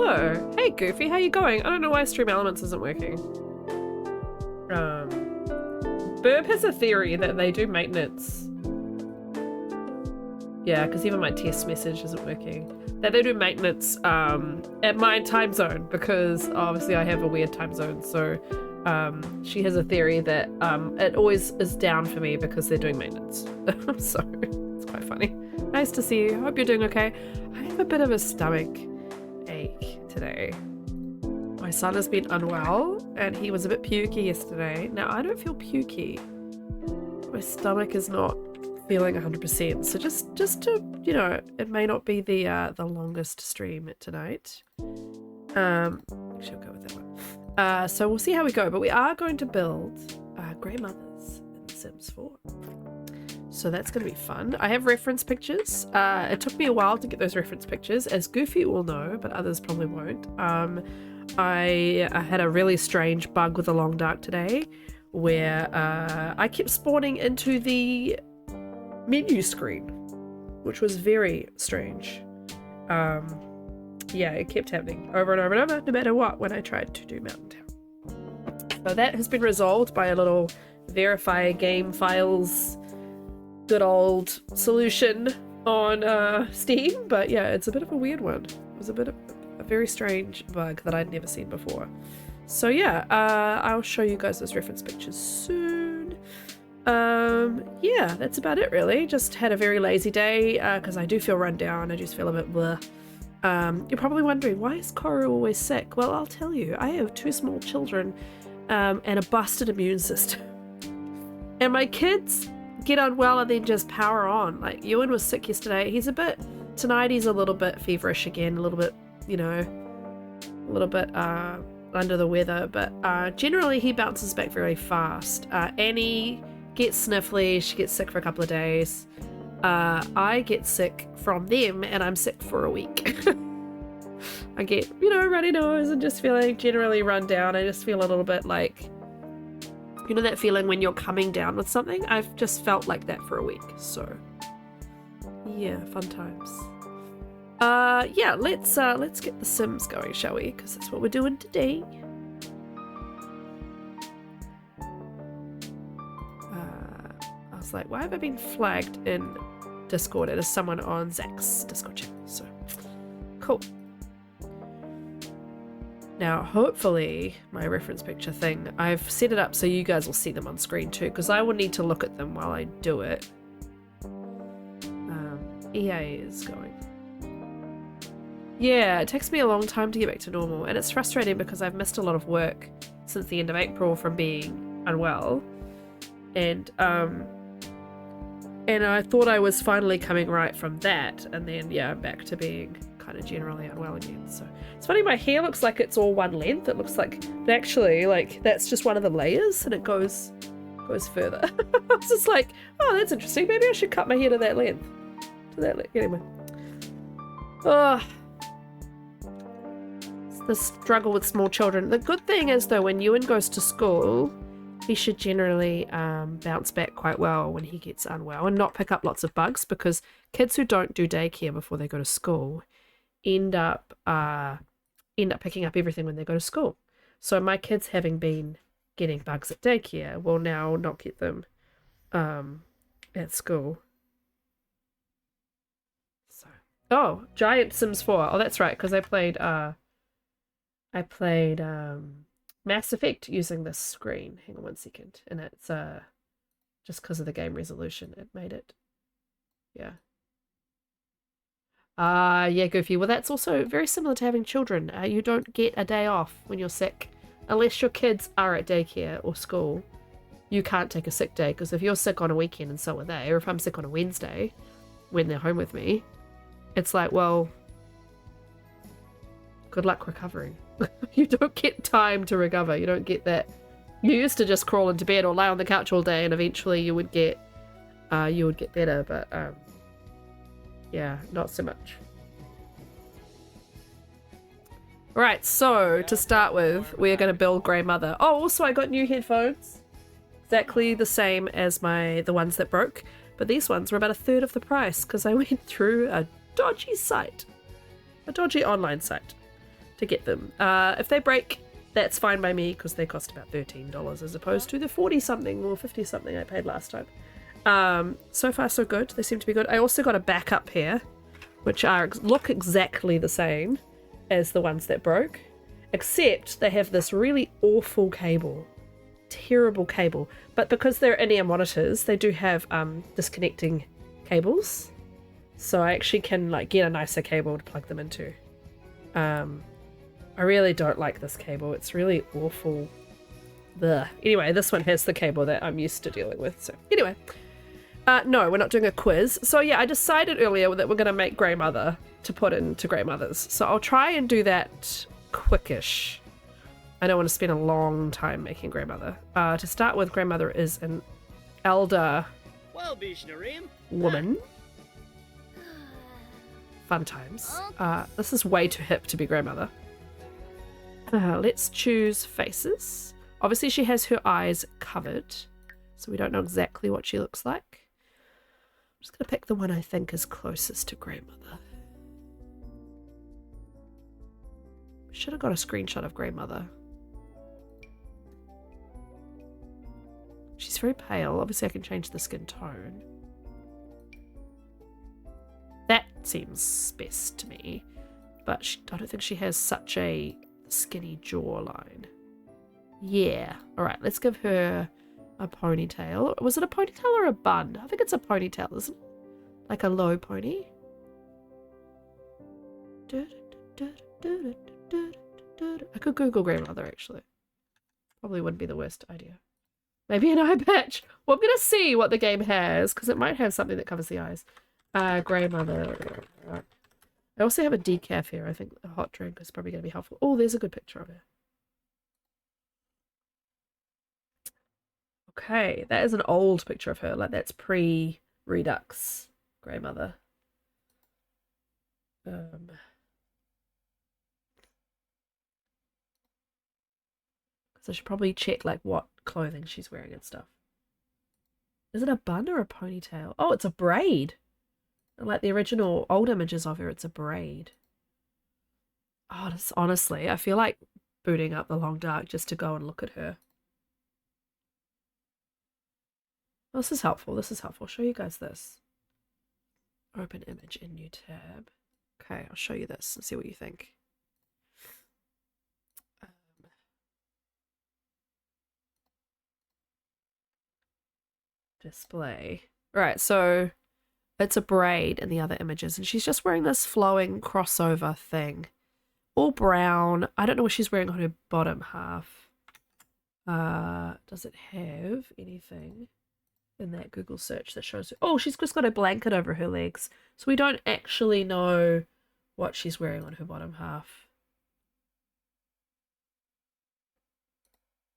hello. Hey, Goofy, how you going? I don't know why Stream Elements isn't working. Burb has a theory that they do maintenance. Yeah, because even my test message isn't working. That they do maintenance at my time zone, because obviously I have a weird time zone. So she has a theory that it always is down for me because they're doing maintenance. So it's quite funny. Nice to see you. Hope you're doing okay. I have a bit of a stomach ache today. My son has been unwell and he was a bit pukey yesterday. Now I don't feel pukey. My stomach is not feeling 100%. So just to, you know, it may not be the longest stream tonight. Actually I'll go with that one. So we'll see how we go, but we are going to build grey mothers in Sims 4. So that's going to be fun. I have reference pictures. It took me a while to get those reference pictures, as Goofy will know, but others probably won't. I had a really strange bug with the long dark today, where I kept spawning into the menu screen, which was very strange. Yeah, it kept happening over and over and over, no matter what, when I tried to do Mountain Town. So that has been resolved by a little verify game files good old solution on Steam, but yeah, it's a bit of a weird one. It was a bit of a very strange bug that I'd never seen before. So yeah, I'll show you guys those reference pictures soon. Yeah, that's about it really. Just had a very lazy day because I do feel run down. I just feel a bit bleh. You're probably wondering, why is Koru always sick? Well, I'll tell you, I have 2 small children and a busted immune system. And my kids get unwell and then just power on. Like, Ewan was sick yesterday. Tonight he's a little bit feverish again, a little bit, you know, a little bit under the weather, but generally he bounces back very fast. Annie gets sniffly, she gets sick for a couple of days. I get sick from them and I'm sick for a week. I get, you know, runny nose and just feeling generally run down. I just feel a little bit like, you know that feeling when you're coming down with something? I've just felt like that for a week, so yeah, fun times. Yeah, let's get the Sims going, shall we? Because that's what we're doing today. I was like, why have I been flagged in Discord? It is someone on Zach's Discord channel, so cool. Now, hopefully, my reference picture thing, I've set it up so you guys will see them on screen too, because I will need to look at them while I do it. EA is going. Yeah, it takes me a long time to get back to normal, and it's frustrating because I've missed a lot of work since the end of April from being unwell. And I thought I was finally coming right from that, and then, yeah, I'm back to being kind of generally unwell again. So it's funny, my hair looks like it's all one length. It looks like, but actually, like, that's just one of the layers, and it goes further. I was just like, oh, that's interesting. Maybe I should cut my hair to that length. Anyway. Oh, it's the struggle with small children. The good thing is, though, when Ewan goes to school, he should generally bounce back quite well when he gets unwell and not pick up lots of bugs, because kids who don't do daycare before they go to school end up picking up everything when they go to school. So my kids, having been getting bugs at daycare, will now not get them at school. So, oh, Giant Sims 4. Oh, that's right, because I played Mass Effect using this screen. Hang on 1 second. And it's just because of the game resolution, it made it. Yeah. Yeah, Goofy. Well, that's also very similar to having children. You don't get a day off when you're sick. Unless your kids are at daycare or school, you can't take a sick day, because if you're sick on a weekend and so are they, or if I'm sick on a Wednesday when they're home with me, it's like, well, good luck recovering. You don't get time to recover. You don't get that. You used to just crawl into bed or lie on the couch all day, and eventually you would get better, but yeah, not so much. Alright, so to start with, we're going to build Grey Mother. Oh, also I got new headphones. Exactly the same as the ones that broke, but these ones were about 1/3 of the price because I went through a dodgy site. A dodgy online site. to get them. If they break, that's fine by me because they cost about $13 as opposed to the 40 something or 50 something I paid last time. So far so good. They seem to be good. I also got a backup pair, which look exactly the same as the ones that broke, except they have this really awful cable. Terrible cable. But because they're in-ear monitors, they do have disconnecting cables. So I actually can like get a nicer cable to plug them into. I really don't like this cable. It's really awful. Ugh. Anyway, this one has the cable that I'm used to dealing with. So anyway, no, we're not doing a quiz. So yeah, I decided earlier that we're going to make Grey Mother to put into Grey Mothers. So I'll try and do that quickish. I don't want to spend a long time making Grey Mother. To start with, Grey Mother is an elder woman. Fun times. This is way too hip to be Grey Mother. Let's choose faces. Obviously she has her eyes covered, so we don't know exactly what she looks like. I'm just going to pick the one I think is closest to Grey Mother. Should have got a screenshot of Grey Mother. She's very pale. Obviously I can change the skin tone. That seems best to me, but I don't think she has such a skinny jawline. Yeah. Alright, let's give her a ponytail. Was it a ponytail or a bun? I think it's a ponytail, isn't it? Like a low pony. I could Google Grey Mother, actually. Probably wouldn't be the worst idea. Maybe an eye patch. Well, I'm going to see what the game has, because it might have something that covers the eyes. Grey Mother. I also have a decaf here. I think a hot drink is probably going to be helpful. Oh, there's a good picture of her. Okay, that is an old picture of her. Like, that's pre-Redux Grey Mother. So I should probably check, like, what clothing she's wearing and stuff. Is it a bun or a ponytail? Oh, it's a braid. Like the original old images of her, it's a braid. Oh, honestly, I feel like booting up the Long Dark just to go and look at her. Oh, this is helpful. This is helpful. I'll show you guys this. Open image in new tab. Okay, I'll show you this and see what you think. Display. Right, so it's a braid in the other images, and she's just wearing this flowing crossover thing. All brown. I don't know what she's wearing on her bottom half. Does it have anything in that Google search that shows her? Oh, she's just got a blanket over her legs. So we don't actually know what she's wearing on her bottom half.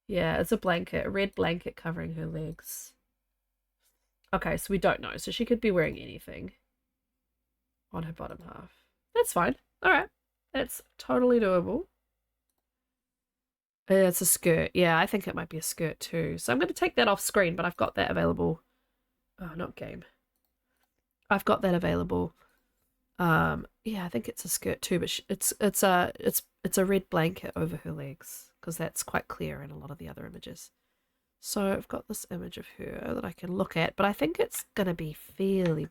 Yeah, it's a blanket, a red blanket covering her legs. Okay, so we don't know. So she could be wearing anything on her bottom half. That's fine. All right. That's totally doable. It's a skirt. Yeah, I think it might be a skirt too. So I'm going to take that off screen, but I've got that available. Oh, not game. I've got that available. Yeah, I think it's a skirt too, but it's a red blanket over her legs because that's quite clear in a lot of the other images. So I've got this image of her that I can look at, but I think it's going to be fairly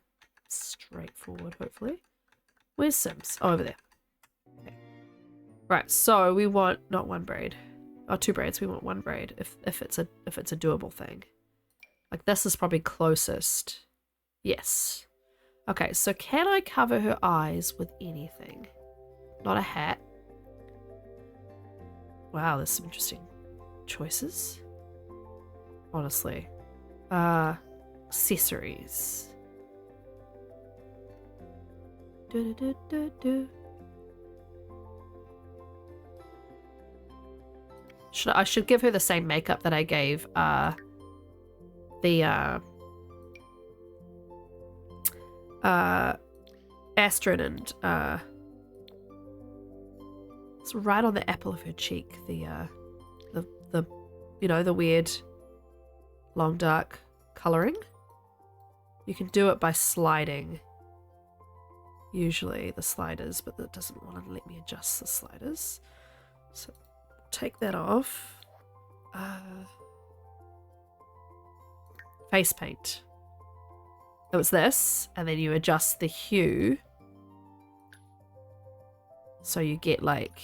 straightforward, hopefully. Where's Sims? Oh, over there. Okay. Right, so we want not one braid. Oh, two braids. We want one braid if it's a doable thing. Like this is probably closest. Yes. Okay, so can I cover her eyes with anything? Not a hat. Wow, there's some interesting choices. Honestly. Accessories. I should give her the same makeup that I gave Astrid and it's right on the apple of her cheek, the you know, the weird long dark colouring. You can do it by sliding usually the sliders, but that doesn't want to let me adjust the sliders. So take that off. Face paint. So it's this, and then you adjust the hue. So you get like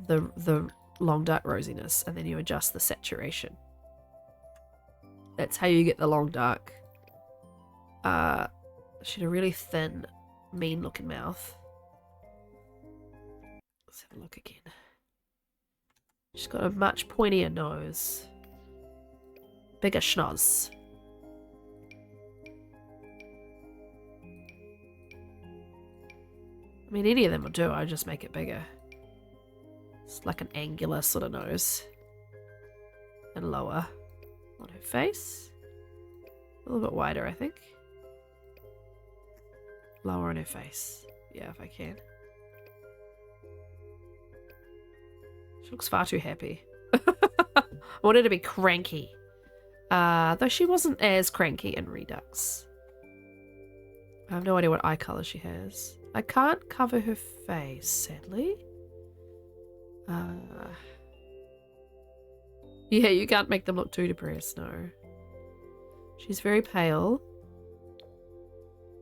the long dark rosiness, and then you adjust the saturation. That's how you get the long dark. She had a really thin, mean looking mouth. Let's have a look again. She's got a much pointier nose. Bigger schnoz. I mean, any of them will do. I just make it bigger. It's like an angular sort of nose. And lower on her face. A little bit wider, I think. Lower on her face. Yeah, if I can. She looks far too happy. I want her to be cranky. Though she wasn't as cranky in Redux. I have no idea what eye colour she has. I can't cover her face, sadly. Yeah, you can't make them look too depressed, no. She's very pale.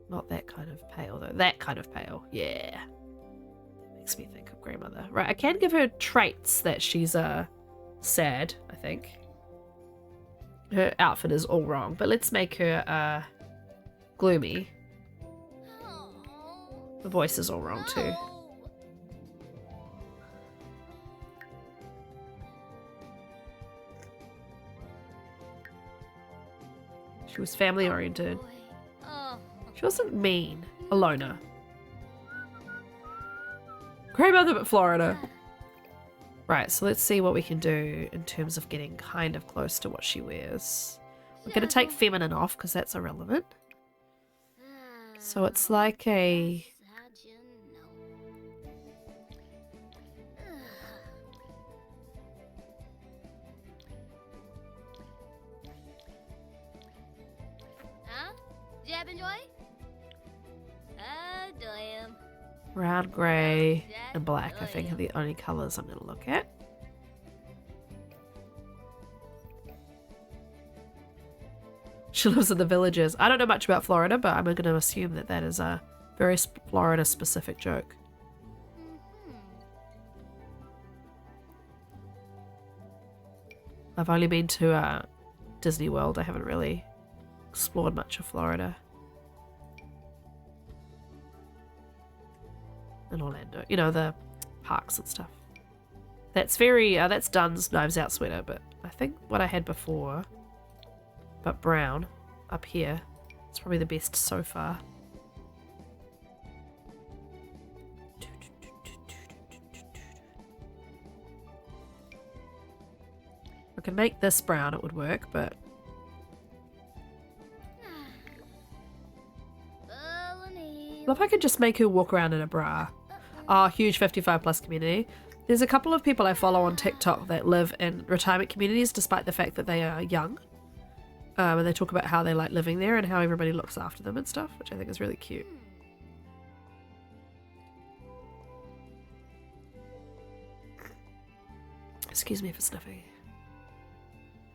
Not that kind of pale, though. That kind of pale, yeah. That makes me think of grandmother. Right, I can give her traits that she's sad, I think. Her outfit is all wrong, but let's make her gloomy. The voice is all wrong too. She was family oriented. She wasn't mean. A loner. Grandmother but Florida. Right, so let's see what we can do in terms of getting kind of close to what she wears. We're going to take feminine off because that's irrelevant. So it's like a... brown, grey, and black, I think, are the only colours I'm going to look at. She lives in the villages. I don't know much about Florida, but I'm going to assume that that is a very Florida-specific joke. I've only been to Disney World. I haven't really explored much of Florida. In Orlando, you know, the parks and stuff. That's very that's Dunn's Knives Out sweater, but I think what I had before, but brown up here, it's probably the best so far. I could make this brown, it would work, but well, if I could just make her walk around in a bra. Oh, huge 55 plus community. There's a couple of people I follow on TikTok that live in retirement communities despite the fact that they are young. And they talk about how they like living there and how everybody looks after them and stuff, which I think is really cute. Excuse me for sniffing.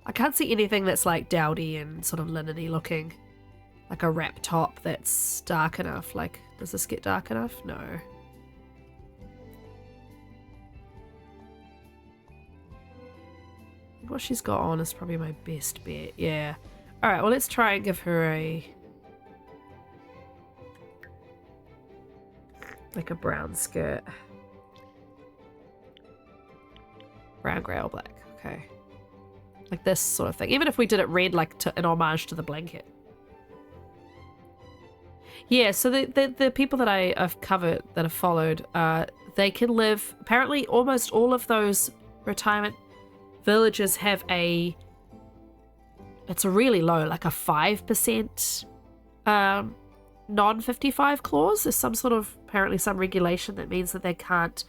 I can't see anything that's like dowdy and sort of linen-y looking. Like a wrap top that's dark enough. Like, does this get dark enough? No. What she's got on is probably my best bet. Yeah. Alright, well, let's try and give her a... like a brown skirt. Brown, grey, or black. Okay. Like this sort of thing. Even if we did it red, like an homage to the blanket. Yeah, so the people that I've covered, that have followed, they can live... apparently almost all of those retirement villages have a... it's a really low, like a 5% non-55 clause. There's some sort of, apparently some regulation that means that they can't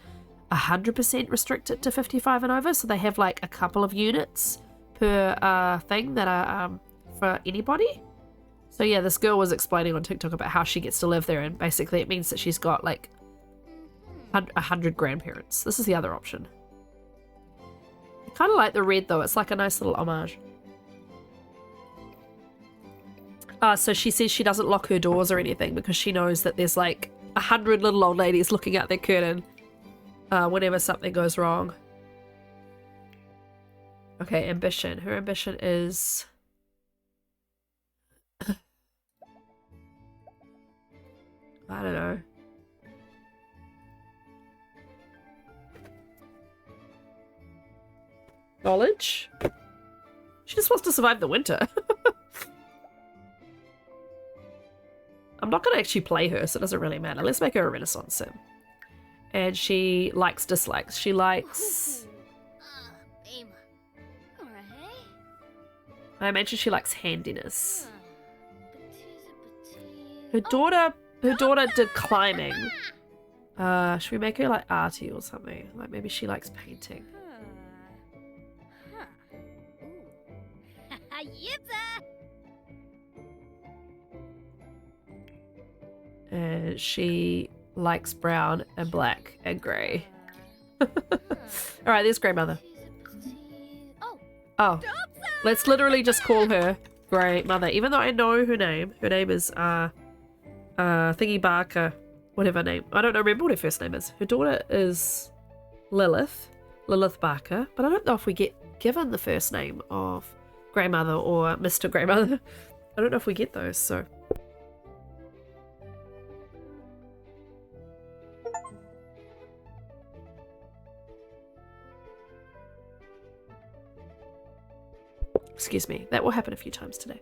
100% restrict it to 55 and over. So they have like a couple of units per thing that are for anybody. So yeah, this girl was explaining on TikTok about how she gets to live there, and basically it means that she's got like 100 grandparents. This is the other option. I kind of like the red though. It's like a nice little homage. So she says she doesn't lock her doors or anything because she knows that there's like 100 little old ladies looking out their curtain whenever something goes wrong. Okay, ambition. Her ambition is... I don't know. Knowledge? She just wants to survive the winter. I'm not going to actually play her, so it doesn't really matter. Let's make her a Renaissance sim. And she likes dislikes. She likes... I imagine she likes handiness. Her daughter did climbing. Should we make her like arty or something? Like maybe she likes painting. And she likes brown and black and grey. Alright, there's Grey Mother. Oh. Let's literally just call her Grey Mother. Even though I know her name. Her name is Thingy Barker. Whatever name. I don't remember what her first name is. Her daughter is Lilith Barker. But I don't know if we get given the first name of Grey Mother or Mr. Grey Mother. I don't know if we get those, so... Excuse me. That will happen a few times today.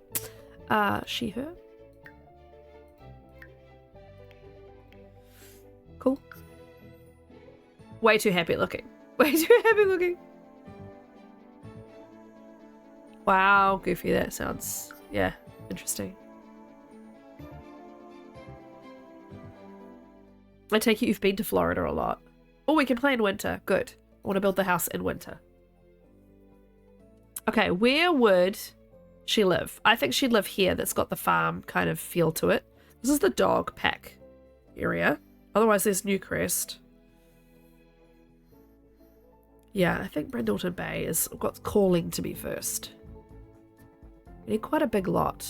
She, her. Cool. Way too happy looking. Way too happy looking. Wow, Goofy. That sounds, yeah, interesting. I take it you've been to Florida a lot. Oh, we can play in winter. Good. I want to build the house in winter. Okay, where would she live? I think she'd live here. That's got the farm kind of feel to it. This is the dog pack area. Otherwise, there's Newcrest. Yeah, I think Brindleton Bay is got calling to be first. We need quite a big lot.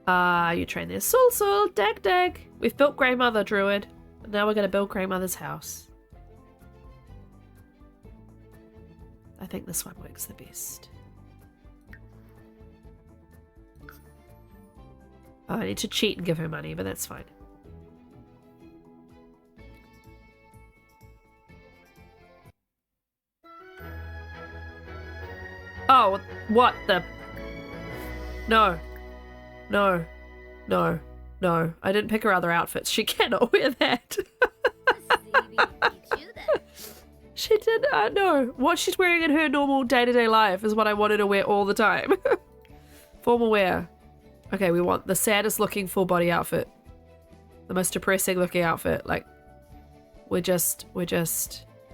You train there. Sul, dag. We've built Grey Mother, Druid. And now we're going to build Grey Mother's house. I think this one works the best. Oh, I need to cheat and give her money, but that's fine. Oh, what the... No. I didn't pick her other outfits. She cannot wear that. She did, no. What she's wearing in her normal day-to-day life is what I wanted to wear all the time. Formal wear. Okay, we want the saddest looking full body outfit. The most depressing looking outfit. Like, we're just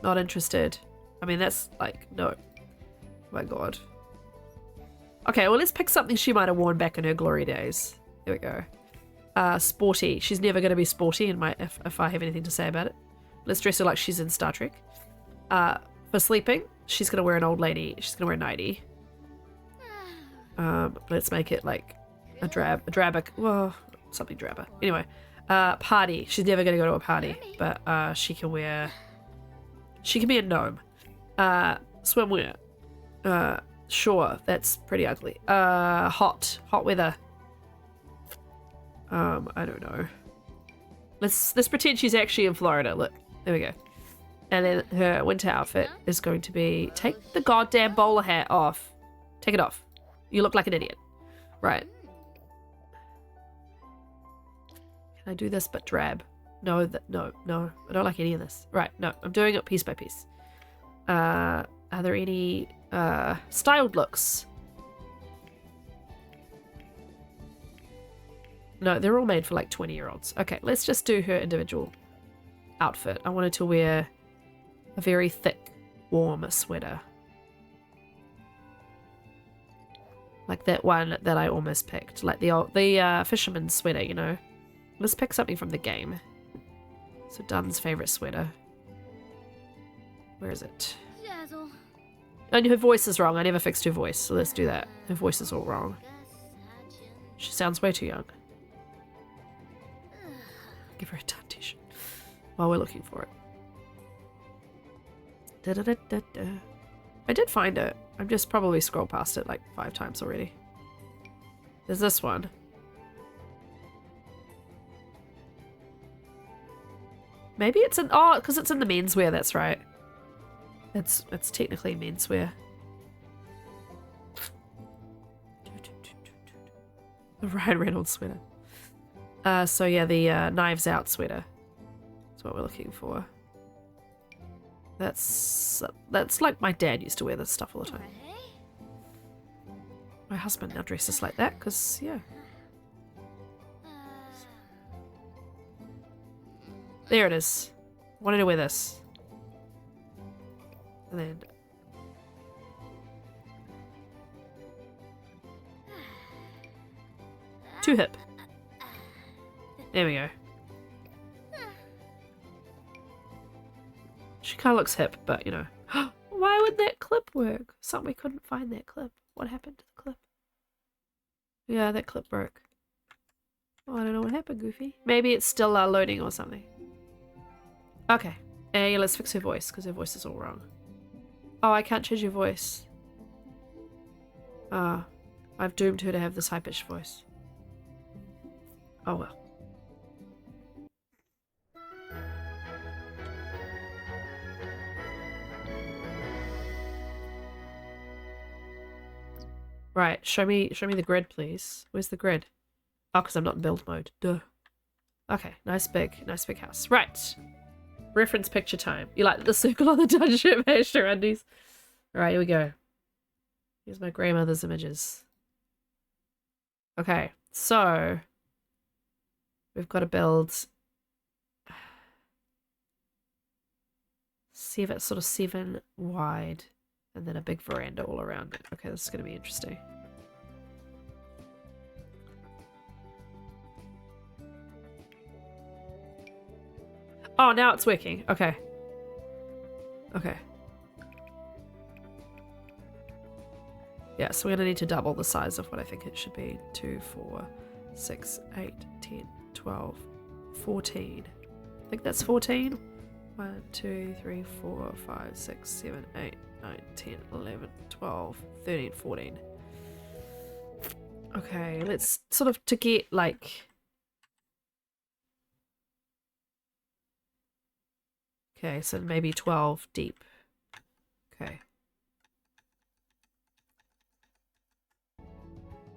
not interested. I mean, that's like, no. Oh my god. Okay, well, let's pick something she might have worn back in her glory days. There we go. Sporty. She's never going to be sporty in my if I have anything to say about it. Let's dress her like she's in Star Trek. For sleeping, she's gonna wear an old lady. She's gonna wear a nightie. Let's make it like a drabber. Well, something drabber. Anyway, party. She's never gonna go to a party, but she can wear. She can be a gnome. Swimwear. Sure, that's pretty ugly. Hot weather. I don't know. Let's pretend she's actually in Florida. Look, there we go. And then her winter outfit is going to be, take the goddamn bowler hat off. Take it off. You look like an idiot. Right. Can I do this but drab? No. I don't like any of this. Right, no. I'm doing it piece by piece. Are there any styled looks? No, they're all made for like 20-year-olds. Okay, let's just do her individual outfit. I wanted to wear a very thick, warm sweater. Like that one that I almost picked. Like the fisherman's sweater, you know. Let's pick something from the game. So Dun's favourite sweater. Where is it? And her voice is wrong. I never fixed her voice, so let's do that. Her voice is all wrong. She sounds way too young. Give her a Dun t-shirt while we're looking for it. Da -da -da -da -da. I did find it. I've just probably scrolled past it like 5 times already. There's this one. Maybe it's in... Oh, because it's in the menswear, that's right. It's technically menswear. The Ryan Reynolds sweater. So yeah, the Knives Out sweater. That's what we're looking for. That's like my dad used to wear this stuff all the time. My husband now dresses like that because, yeah. There it is. Wanted to wear this. And then... Too hip. There we go. She kind of looks hip, but you know. Why would that clip work? We couldn't find that clip. What happened to the clip? Yeah, that clip broke. Oh, I don't know what happened, Goofy. Maybe it's still loading or something. Okay. Hey, let's fix her voice, because her voice is all wrong. Oh, I can't change your voice. I've doomed her to have this high-pitched voice. Oh well. Right, show me the grid, please. Where's the grid? Oh, because I'm not in build mode. Duh. Okay, nice big house. Right. Reference picture time. You like the circle on the dungeon master undies? Alright, here we go. Here's my grandmother's images. Okay, so we've got to build sort of 7 wide and then a big veranda all around it. Okay, this is going to be interesting. Oh, now it's working. Okay. Okay. Yeah, so we're going to need to double the size of what I think it should be. 2, 4, 6, 8, 10, 12, 14. I think that's 14. 1, 2, 3, 4, 5, 6, 7, 8, 9, 10, 11, 12, 13, 14. Okay, let's sort of to get like... Okay, so maybe 12 deep. Okay.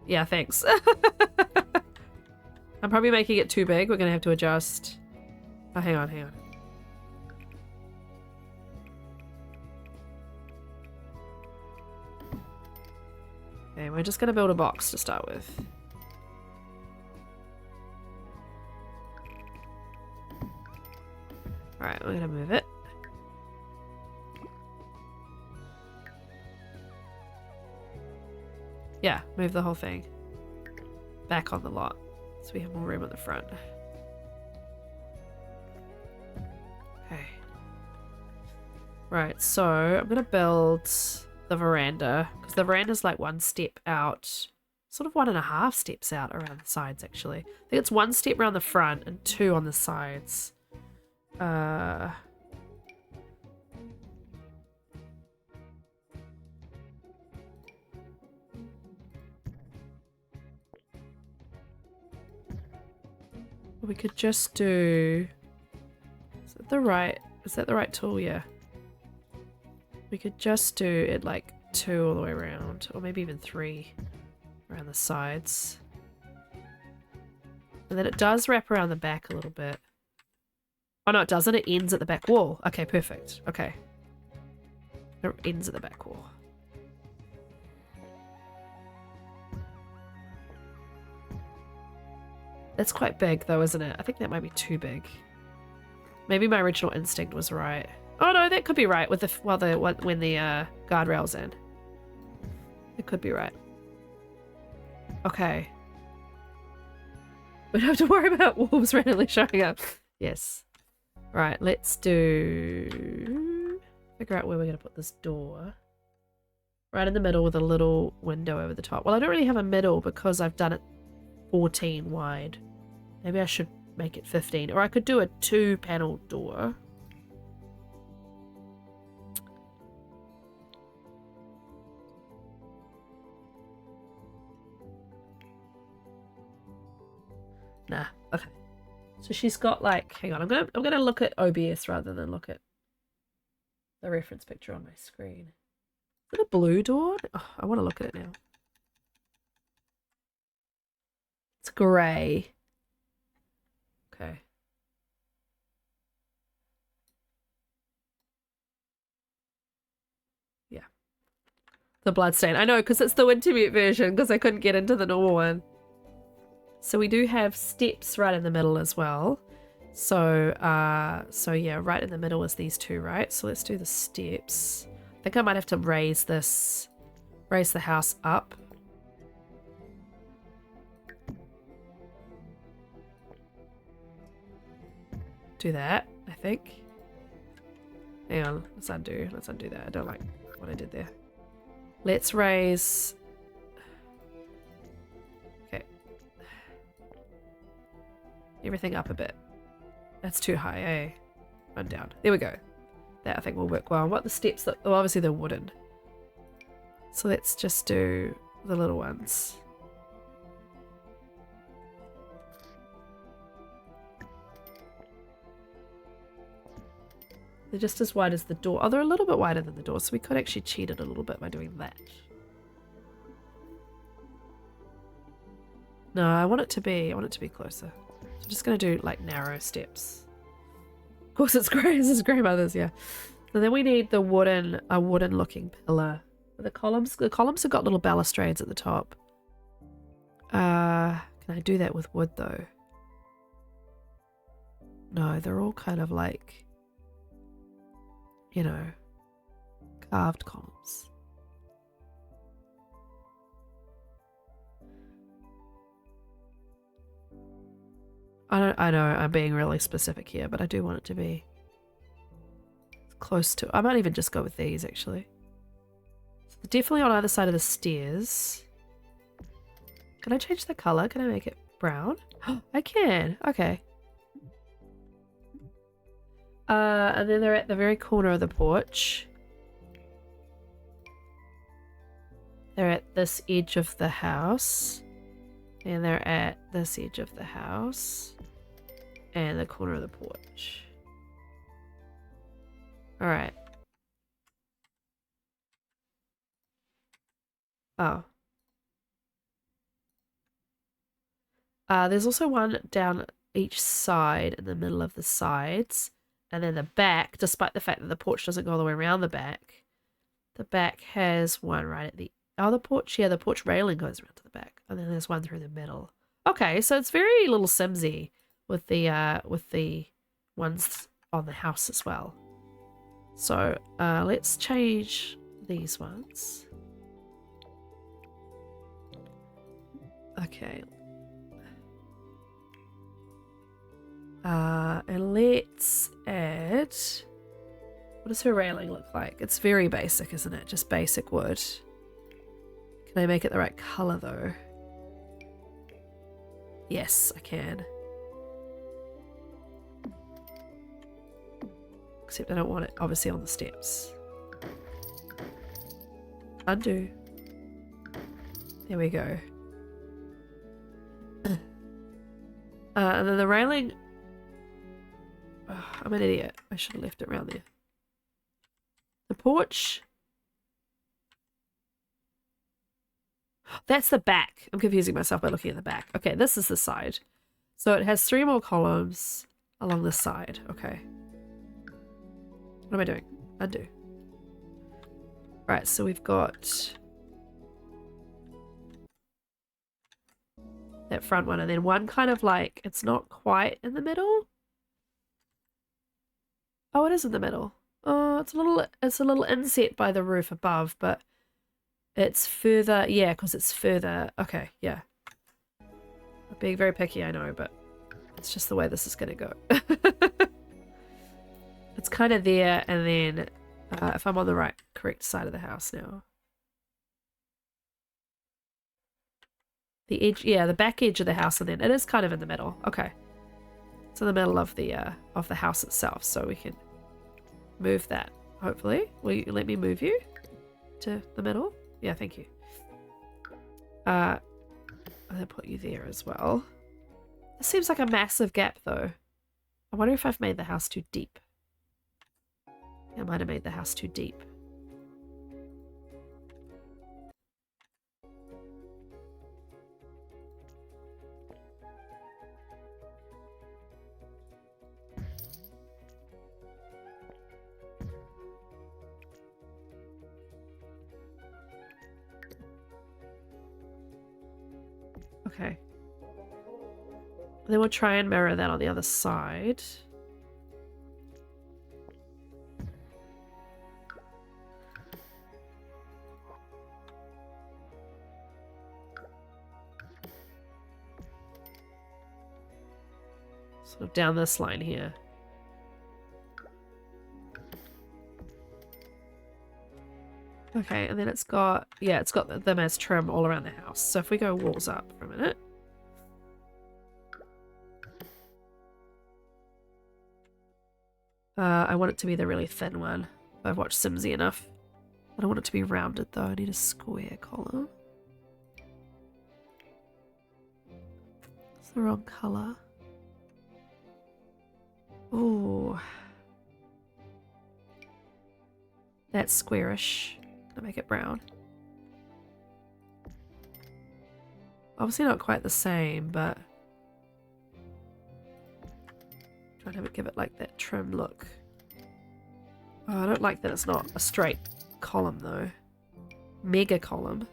Yeah, thanks. I'm probably making it too big. We're gonna have to adjust. Oh, hang on. Okay, we're just gonna build a box to start with. Alright, we're gonna move it. Yeah, move the whole thing back on the lot so we have more room at the front. Okay. Right, so I'm gonna build the veranda because the veranda's like 1 step out, sort of 1.5 steps out around the sides actually. I think it's 1 step around the front and 2 on the sides. We could just do... Is that the right tool? Yeah. We could just do it like 2 all the way around, or maybe even 3 around the sides. And then it does wrap around the back a little bit. Oh no, it doesn't. It ends at the back wall. Okay, perfect. Okay. It ends at the back wall. That's quite big though, isn't it? I think that might be too big. Maybe my original instinct was right. Oh no, that could be right with the when the guardrail's in. It could be right. Okay. We don't have to worry about wolves randomly showing up. Yes. Right, let's do... Figure out where we're going to put this door. Right in the middle with a little window over the top. Well, I don't really have a middle because I've done it 14 wide. Maybe I should make it 15. Or I could do a 2-panel door. Nah, okay. So she's got like, hang on, I'm gonna look at OBS rather than look at the reference picture on my screen. Is it a blue door? Oh, I want to look at it now. It's grey. Okay. Yeah. The bloodstain. I know, because it's the Wintermute version, because I couldn't get into the normal one. So we do have steps right in the middle as well. So yeah, right in the middle is these two, right? So let's do the steps. I think I might have to raise the house up. Do that, I think. Hang on, let's undo that. I don't like what I did there. Let's raise... Okay. Everything up a bit. That's too high, eh? Run down. There we go. That I think will work well. What the steps that... Oh, obviously they're wooden. So let's just do the little ones. They're just as wide as the door. Oh, they're a little bit wider than the door, so we could actually cheat it a little bit by doing that. No, I want it to be closer. So I'm just going to do like narrow steps. Of course it's grey, this is grey mothers, yeah. And then we need a wooden looking pillar. The columns have got little balustrades at the top. Can I do that with wood though? No, they're all kind of like, you know, carved columns. I know I'm being really specific here, but I do want it to be close to... I might even just go with these, actually. So definitely on either side of the stairs. Can I change the color? Can I make it brown? I can. Okay. And then they're at the very corner of the porch. They're at this edge of the house. And they're at this edge of the house. And the corner of the porch. Alright. Oh. There's also one down each side in the middle of the sides. And then the back, despite the fact that the porch doesn't go all the way around the back has one right at the... Oh, the porch, yeah, the porch railing goes around to the back. And then there's one through the middle. Okay, so it's very little Simsy with the ones on the house as well. So let's change these ones. Okay. And let's add... What does her railing look like? It's very basic, isn't it? Just basic wood. Can I make it the right color though? Yes, I can. Except I don't want it obviously on the steps. Undo. There we go. And then the railing... Oh, I'm an idiot. I should have left it around there. The porch... That's the back. I'm confusing myself by looking at the back. Okay, this is the side. So it has 3 more columns along the side. Okay. What am I doing? Undo. Right, so we've got that front one, and then one kind of like, it's not quite in the middle. Oh, it is in the middle. Oh, it's a little inset by the roof above, but it's further, yeah, because it's further. Okay, yeah. I'm being very picky, I know, but it's just the way this is gonna go. It's kind of there, and then if I'm on the correct side of the house now. The edge, yeah, the back edge of the house, and then it is kind of in the middle. Okay. It's in the middle of the house itself, so we can move that, hopefully. Will you let me move you to the middle? Yeah, thank you. I'm gonna put you there as well. This seems like a massive gap, though. I wonder if I've made the house too deep. I might have made the house too deep. Okay. Then we'll try and mirror that on the other side. Sort of down this line here. Okay, and then it's got, yeah, it's got them as trim all around the house. So if we go walls up for a minute. I want it to be the really thin one. I've watched Simsy enough. I don't want it to be rounded though. I need a square column. It's the wrong color. Ooh. That's squarish. I'll make it brown. Obviously not quite the same, but trying to give it like that trim look. Oh, I don't like that it's not a straight column though. Mega column.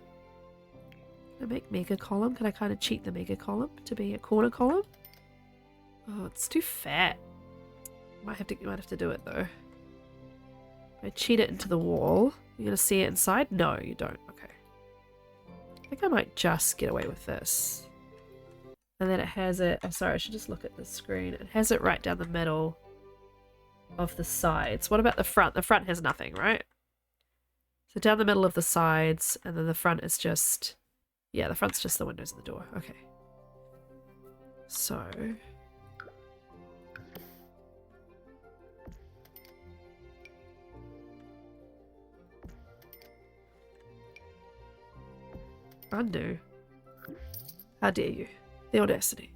Can I make mega column? Can I kind of cheat the mega column to be a corner column? Oh, it's too fat. You might have to do it though. I cheat it into the wall. You're gonna see it inside? No, you don't. Okay. I think I might just get away with this. And then it has it... I'm sorry, I should just look at the screen. It has it right down the middle of the sides. What about the front? The front has nothing, right? So down the middle of the sides, and then the front is just... Yeah, the front's just the windows and the door. Okay. So... Undo. How dare you? The audacity.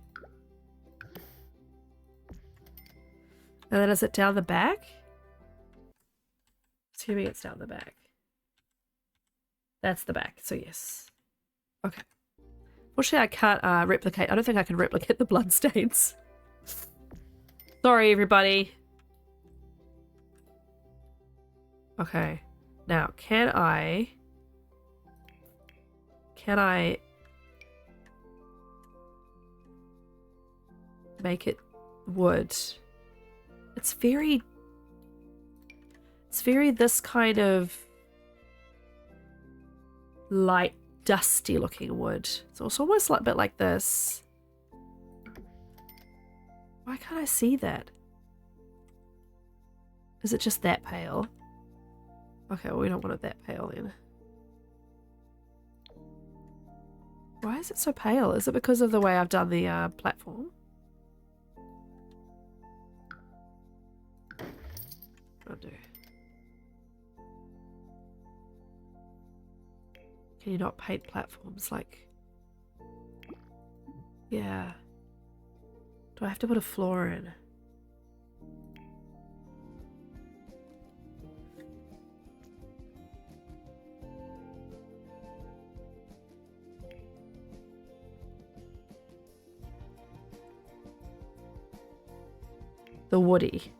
And then is it down the back? Assuming it's down the back. That's the back, so yes. Okay. Fortunately I can't replicate. I don't think I can replicate the bloodstains. Sorry everybody. Okay. Now, can I make it wood? It's very this kind of light dusty looking wood. So it's almost like a bit like this. Why can't I see that? Is it just that pale? Okay, well we don't want it that pale then. Why is it so pale? Is it because of the way I've done the platform? Undo. Can you not paint platforms like... Yeah. Do I have to put a floor in? The woody.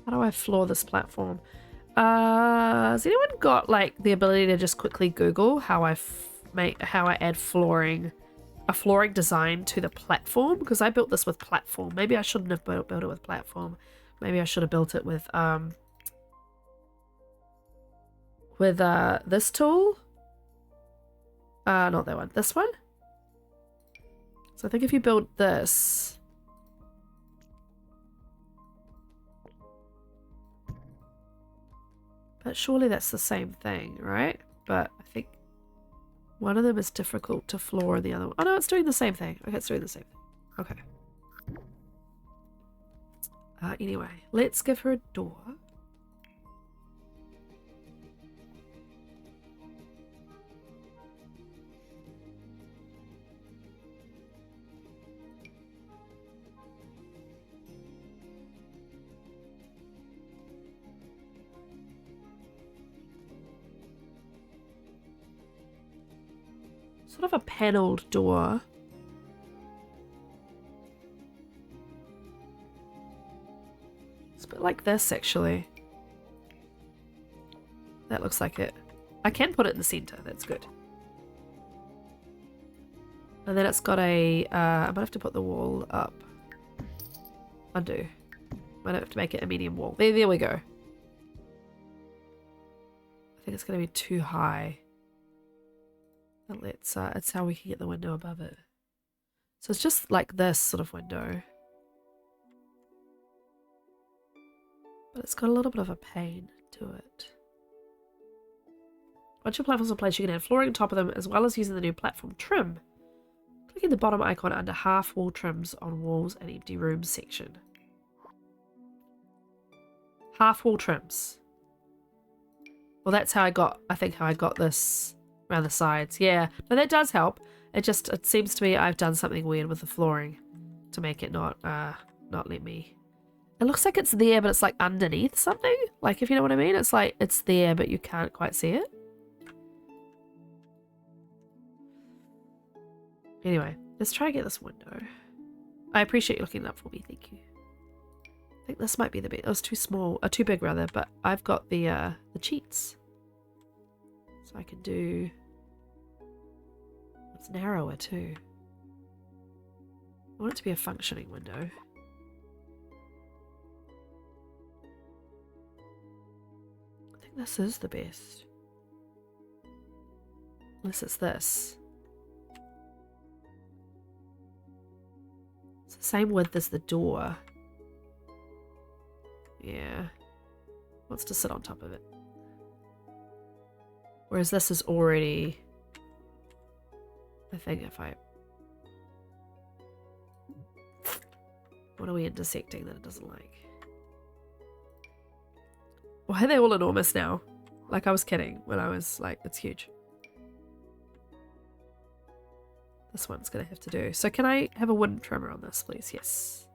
How do I floor this platform? Has anyone got like the ability to just quickly Google how I add flooring a flooring design to the platform, because I built this with platform. Maybe I shouldn't have built it with platform. Maybe I should have built it with this tool. Not that one. This one. So I think if you build this, but surely that's the same thing, right? But I think one of them is difficult to floor and the other one. Oh no, it's doing the same thing. Okay, it's doing the same thing. Okay. Anyway, let's give her a door. Sort of a panelled door. It's a bit like this, actually. That looks like it. I can put it in the center. That's good. And then it's got a... I might have to put the wall up. Undo. Might have to make it a medium wall. There we go. I think it's going to be too high. But let's, it's how we can get the window above it. So it's just like this sort of window. But it's got a little bit of a pane to it. Once your platforms are placed, you can add flooring on top of them, as well as using the new platform trim. Clicking the bottom icon under half wall trims on walls and empty rooms section. Half wall trims. Well, that's how I got, I think how I got this around the sides. Yeah, no, that does help. It seems to me I've done something weird with the flooring to make it not let me. It looks like it's there, but it's like underneath something. Like, if you know what I mean, it's like it's there, but you can't quite see it. Anyway, let's try and get this window. I appreciate you looking it up for me. Thank you. I think this might be the best. It was too small, too big rather, but I've got the cheats. So I can do... It's narrower too. I want it to be a functioning window. I think this is the best. Unless it's this. It's the same width as the door. Yeah. Wants to sit on top of it. Whereas this is already... I think if I... What are we intersecting that it doesn't like? Why are they all enormous now? Like, I was kidding when I was like, it's huge. This one's gonna have to do. So can I have a wooden trimmer on this, please? Yes.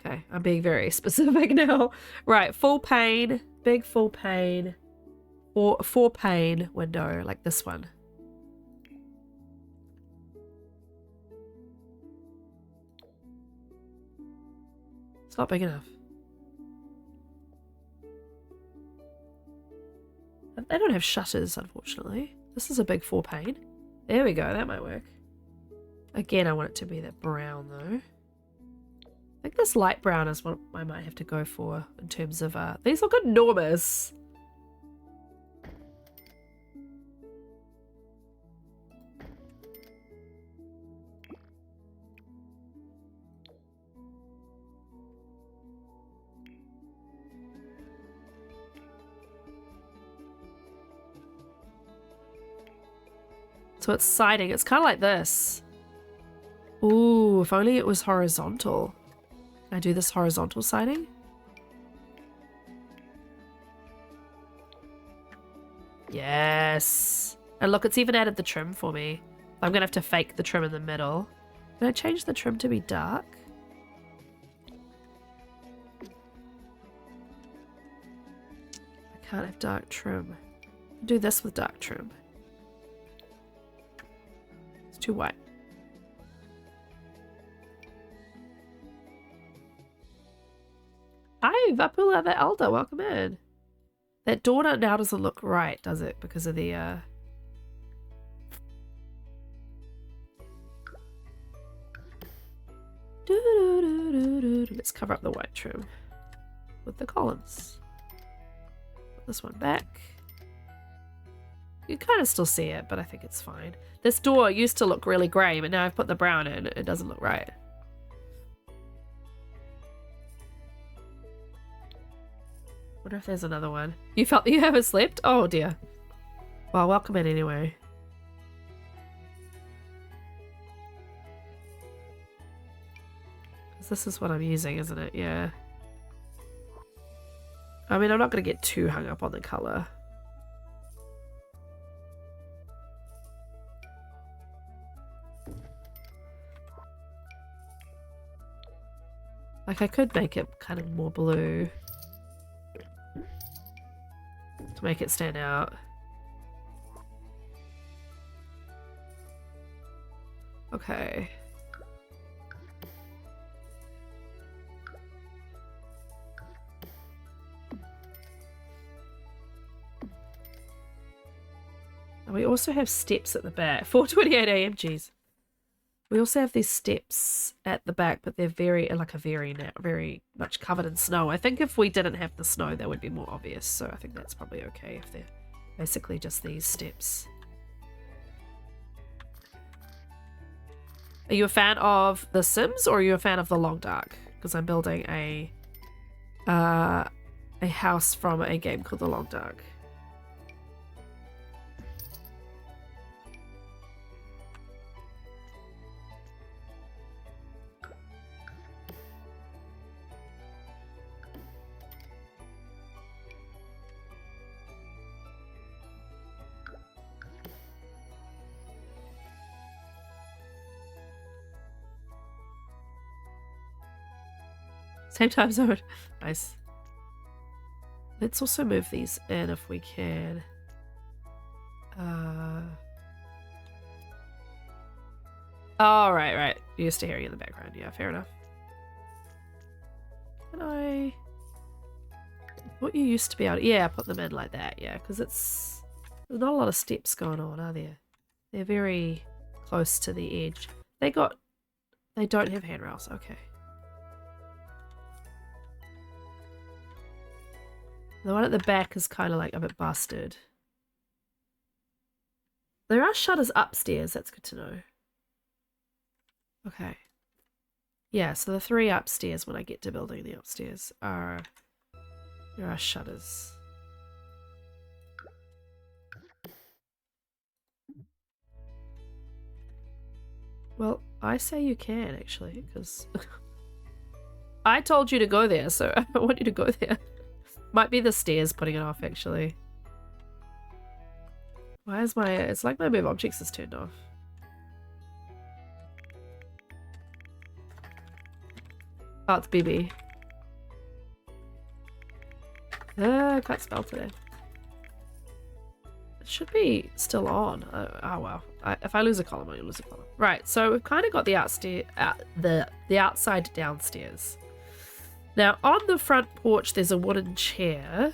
Okay, I'm being very specific now. Right, full pane, big full pane, or four pane window like this one. It's not big enough. They don't have shutters, unfortunately. This is a big four pane. There we go, that might work. Again, I want it to be that brown though. I think this light brown is what I might have to go for in terms of, these look enormous. So it's siding, it's kind of like this. Ooh, if only it was horizontal. Can I do this horizontal siding? Yes. And look, it's even added the trim for me. I'm gonna have to fake the trim in the middle. Can I change the trim to be dark? I can't have dark trim. I'll do this with dark trim. It's too white. Hi, Vapula the Elder, welcome in. That door now doesn't look right, does it? Because of the Let's cover up the white trim with the columns. Put this one back. You can kind of still see it, but I think it's fine. This door used to look really grey, but now I've put the brown in. It doesn't look right. Wonder if there's another one. You felt that you haven't slept? Oh dear. Well, welcome in anyway. This is what I'm using, isn't it? Yeah. I mean, I'm not going to get too hung up on the colour. Like, I could make it kind of more blue to make it stand out. Okay. And we also have steps at the back. 4:28 a.m. Jeez. We also have these steps at the back, but they're very much covered in snow. I think if we didn't have the snow, that would be more obvious. So I think that's probably okay if they're basically just these steps. Are you a fan of The Sims or are you a fan of The Long Dark? Because I'm building a house from a game called The Long Dark. Same time zone. Nice. Let's also move these in if we can. Oh, right. You're used to hearing in the background. Yeah, fair enough. Can I... What you used to be able to... Yeah, put them in like that. Yeah, because it's... There's not a lot of steps going on, are there? They're very close to the edge. They don't have handrails. Okay. The one at the back is kind of like a bit busted. There are shutters upstairs, that's good to know. Okay. Yeah, so the 3 upstairs when I get to building the upstairs are... There are shutters. Well, I say you can actually, because... I told you to go there, so I want you to go there. Might be the stairs putting it off, actually. Why is my... It's like my move objects is turned off. Oh, it's BB. I can't spell today. It should be still on. Oh, well. If I lose a column, I lose a column. Right, so we've kind of got the the outside downstairs. Now, on the front porch, there's a wooden chair.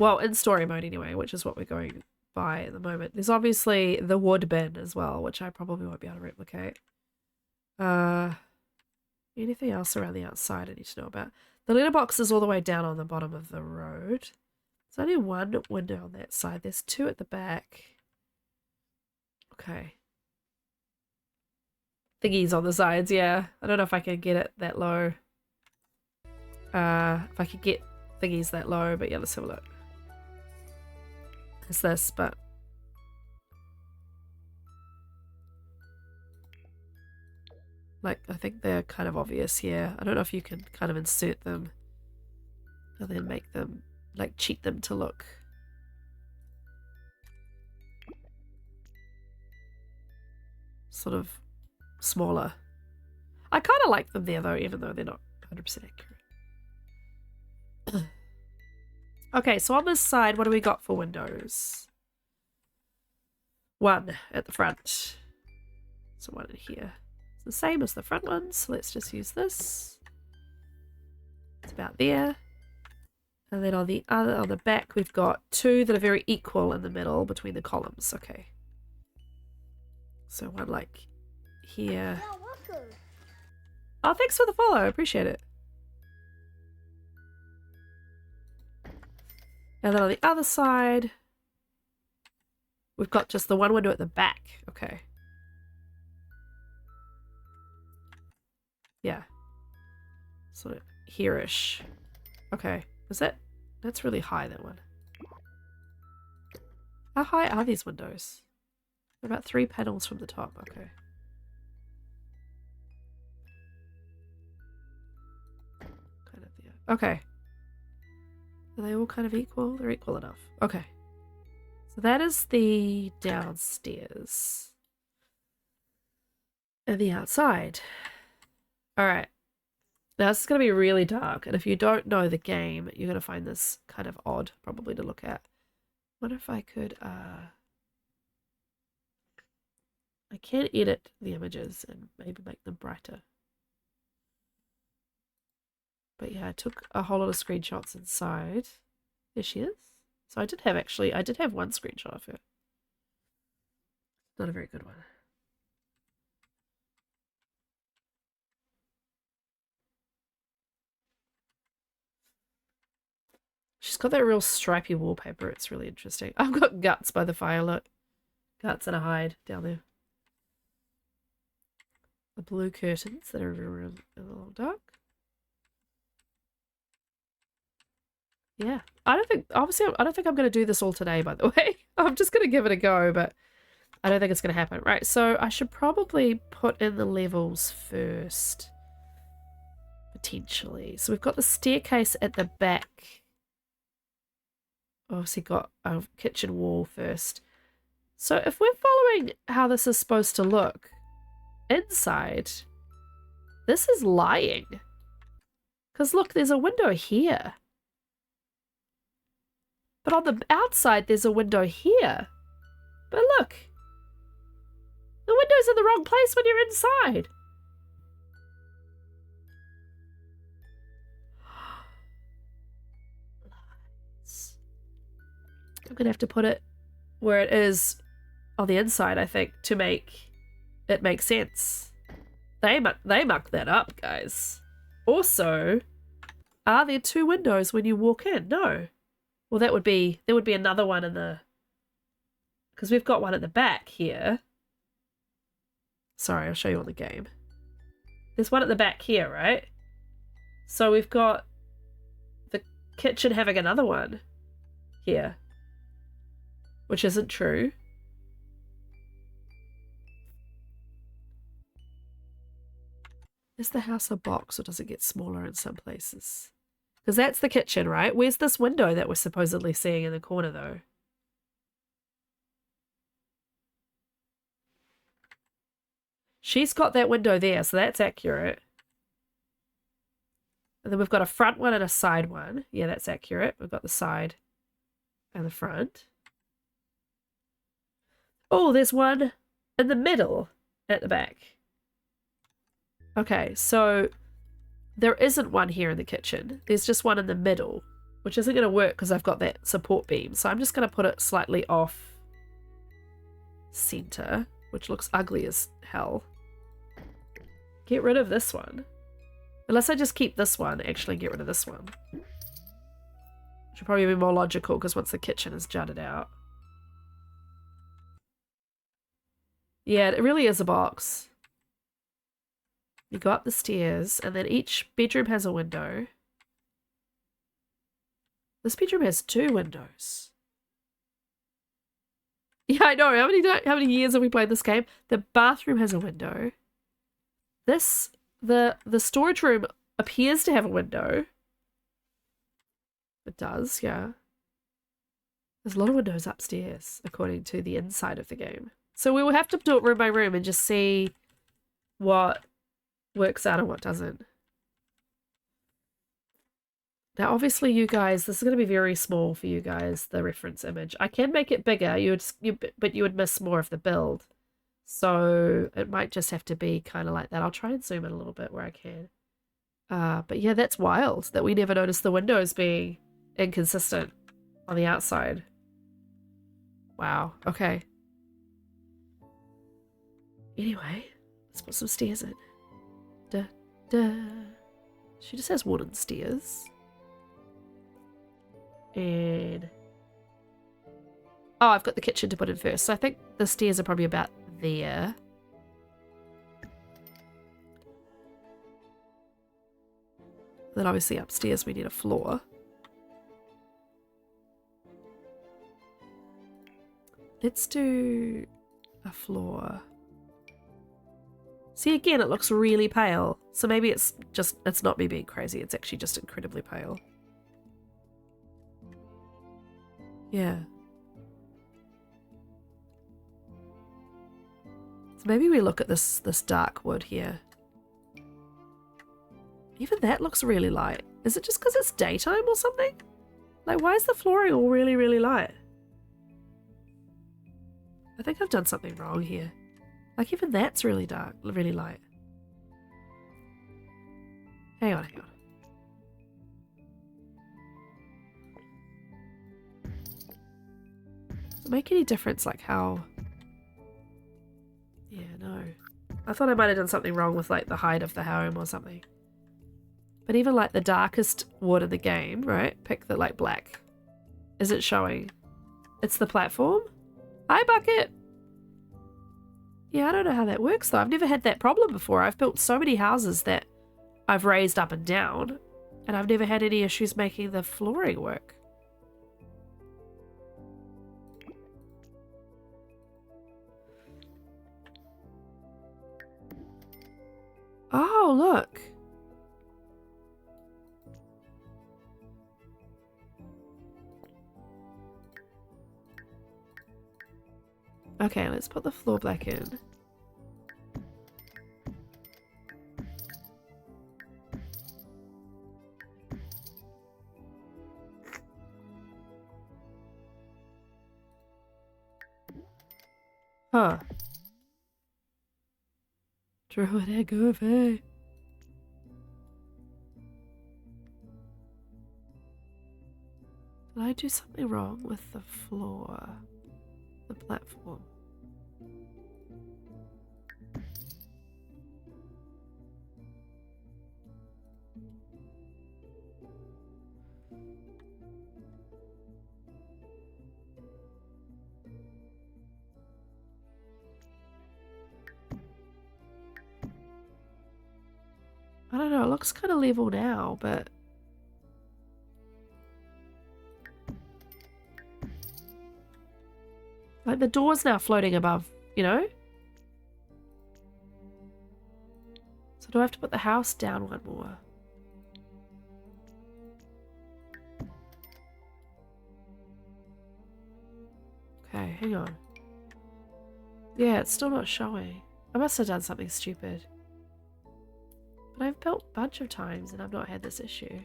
Well, in story mode anyway, which is what we're going by at the moment. There's obviously the wood bin as well, which I probably won't be able to replicate. Anything else around the outside I need to know about? The letterbox is all the way down on the bottom of the road. There's only one window on that side. There's 2 at the back. Okay. Thingies on the sides, yeah. I don't know if I can get it that low. If I could get thingies that low, but yeah, let's have a look. It's this, but... Like, I think they're kind of obvious here. I don't know if you can kind of insert them and then make them, like, cheat them to look sort of smaller. I kind of like them there though, even though they're not 100% accurate. Okay, so on this side, what do we got for windows? 1 at the front. So 1 in here. It's the same as the front ones, so let's just use this. It's about there. And then on the back, we've got 2 that are very equal in the middle between the columns. Okay. So 1 like here. Oh, thanks for the follow. I appreciate it. And then on the other side, we've got just the one window at the back. Okay. Yeah. Sort of here-ish. Okay. Is that... That's really high, that one. How high are these windows? They're about 3 panels from the top. Okay. Kind of, yeah. Okay. Are they all kind of equal? They're equal enough. Okay. So that is the downstairs. And the outside. Alright. Now this is going to be really dark, and if you don't know the game, you're going to find this kind of odd, probably, to look at. Wonder if I could, I can edit the images and maybe make them brighter. But yeah, I took a whole lot of screenshots inside. There she is. So I did have one screenshot of her. Not a very good one. She's got that real stripy wallpaper. It's really interesting. I've got guts by the fire, look. Guts and a hide down there. The blue curtains that are a little dark. Yeah. I don't think I'm going to do this all today, by the way. I'm just going to give it a go, but I don't think it's going to happen. Right, so I should probably put in the levels first. Potentially. So we've got the staircase at the back. Obviously got a kitchen wall first. So if we're following how this is supposed to look, inside, this is lying. Because look, there's a window here. But on the outside, there's a window here. But look. The window's in the wrong place when you're inside. I'm going to have to put it where it is on the inside, I think, to make it make sense. They mucked that up, guys. Also, are there 2 windows when you walk in? No. Well, there would be another one in the... Because we've got one at the back here. Sorry, I'll show you on the game. There's one at the back here, right? So we've got the kitchen having another one here. Which isn't true. Is the house a box, or does it get smaller in some places? Because that's the kitchen, right? Where's this window that we're supposedly seeing in the corner, though? She's got that window there, so that's accurate. And then we've got a front one and a side one. Yeah, that's accurate. We've got the side and the front. Oh, there's one in the middle at the back. Okay, so there isn't one here in the kitchen. There's just one in the middle, which isn't going to work because I've got that support beam. So I'm just going to put it slightly off center, which looks ugly as hell. Get rid of this one. Unless I just keep this one, actually get rid of this one. Which would probably be more logical because once the kitchen is jutted out. Yeah, it really is a box. You go up the stairs, and then each bedroom has a window. This bedroom has 2 windows. Yeah, I know. How many years have we played this game? The bathroom has a window. The storage room appears to have a window. It does, yeah. There's a lot of windows upstairs, according to the inside of the game. So we will have to do it room by room and just see what works out and what doesn't. Now, obviously, you guys, this is going to be very small for you guys, the reference image. I can make it bigger, but you would miss more of the build. So it might just have to be kind of like that. I'll try and zoom in a little bit where I can. But yeah, that's wild that we never noticed the windows being inconsistent on the outside. Wow, okay. Anyway, let's put some stairs in. Duh, Duh. She just has wooden stairs. And... oh, I've got the kitchen to put in first. So I think the stairs are probably about there. Then obviously upstairs we need a floor. Let's do a floor. See, again, it looks really pale. So maybe it's not me being crazy. It's actually just incredibly pale. Yeah. So maybe we look at this dark wood here. Even that looks really light. Is it just because it's daytime or something? Like, why is the flooring all really, really light? I think I've done something wrong here. Like, even that's really dark, really light. Hang on, hang on. Does it make any difference, like, how... yeah, no. I thought I might have done something wrong with, like, the height of the home or something. But even, like, the darkest wood in the game, right? Pick the, like, black. Is it showing? It's the platform? Hi, Bucket! Yeah, I don't know how that works, though. I've never had that problem before. I've built so many houses that I've raised up and down, and I've never had any issues making the flooring work. Oh, look. Okay, let's put the floor back in. Huh. Druid egg over. Did I do something wrong with the floor? The platform? I don't know, it looks kind of level now, but... like, the door's now floating above, you know? So do I have to put the house down one more? Okay, hang on. Yeah, it's still not showing. I must have done something stupid. But I've built a bunch of times and I've not had this issue.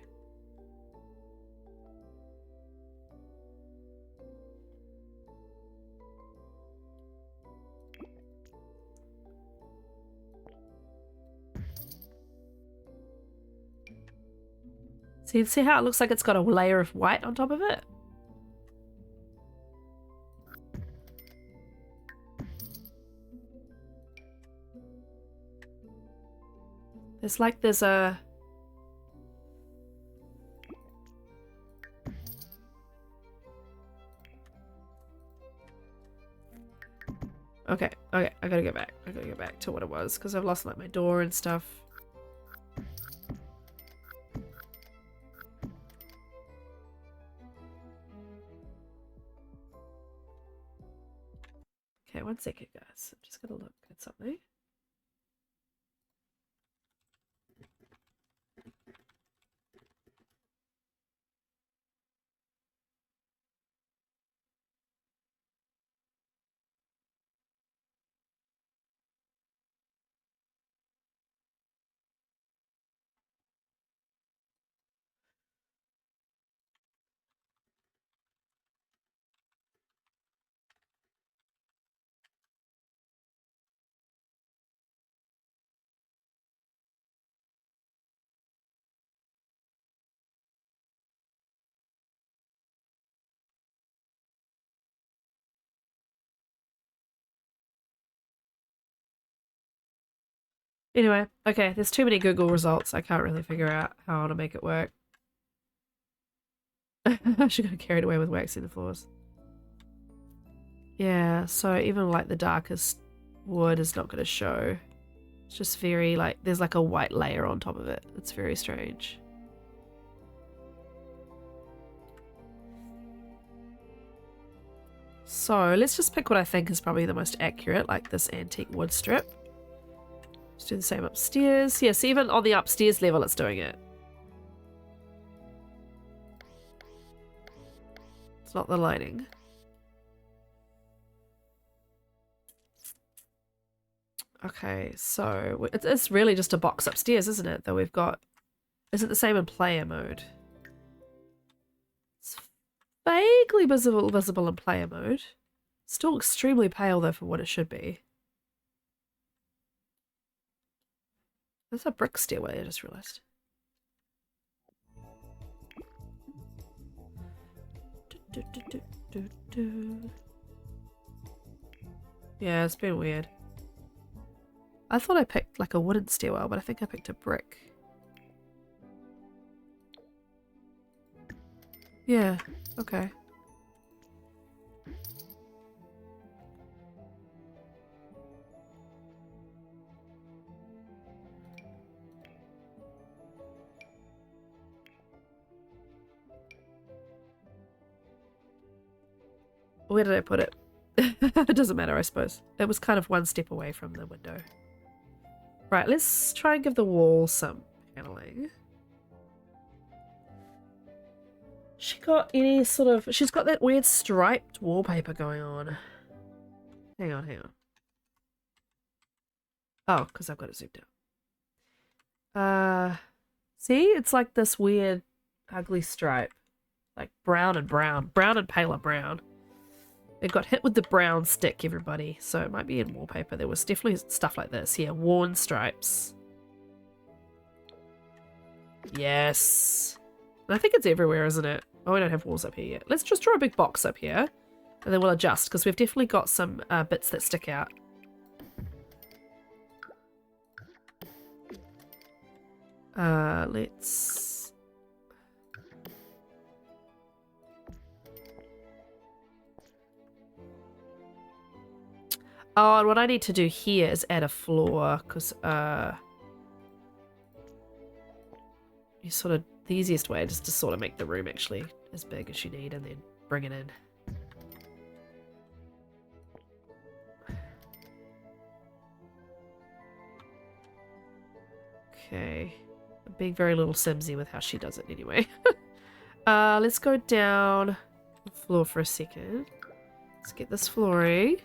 See how it looks like it's got a layer of white on top of it? There's a... okay, I gotta go back. I gotta go back to what it was because I've lost like my door and stuff. Okay, 1 second, guys. I'm just gonna look at something. Anyway, okay, there's too many Google results. I can't really figure out how to make it work. She got carried away with waxing the floors. Yeah, so even like the darkest wood is not going to show. It's just very like, there's like a white layer on top of it. It's very strange. So let's just pick what I think is probably the most accurate, like this antique wood strip. Let's do the same upstairs. Yes, even on the upstairs level it's doing it. It's not the lining. Okay, so it's really just a box upstairs, isn't it? That we've got. Is it the same in player mode? It's vaguely visible in player mode. Still extremely pale though for what it should be. There's a brick stairway, I just realised. Yeah, it's been weird. I thought I picked like a wooden stairwell, but I think I picked a brick. Yeah, okay. Where did I put it? It doesn't matter, I suppose. It was kind of one step away from the window. Right, let's try and give the wall some paneling. She got any sort of... She's got that weird striped wallpaper going on. Hang on, hang on. Oh, because I've got it zoomed out. See? It's like this weird, ugly stripe. Like brown and brown. Brown and paler brown. It got hit with the brown stick, everybody. So it might be in wallpaper. There was definitely stuff like this. Yeah, worn stripes. Yes. And I think it's everywhere, isn't it? Oh, we don't have walls up here yet. Let's just draw a big box up here. And then we'll adjust, because we've definitely got some bits that stick out. Let's... Oh, and what I need to do here is add a floor, because you sort of... The easiest way is to sort of make the room actually as big as you need and then bring it in. Okay. I'm being very little Simsy with how she does it anyway. Let's go down the floor for a second. Let's get this flooring.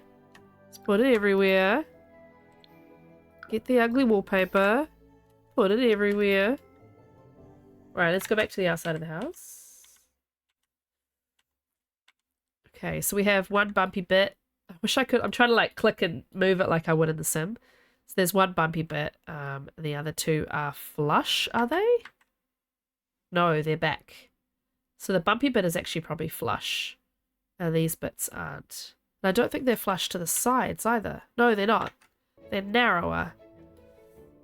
Let's put it everywhere. Get the ugly wallpaper. Put it everywhere. Right, let's go back to the outside of the house. Okay, so we have one bumpy bit. I wish I could. I'm trying to like click and move it like I would in The Sim. So there's one bumpy bit. The other two are flush, are they? No, they're back. So the bumpy bit is actually probably flush. And these bits aren't. And I don't think they're flush to the sides either. No, they're not. They're narrower.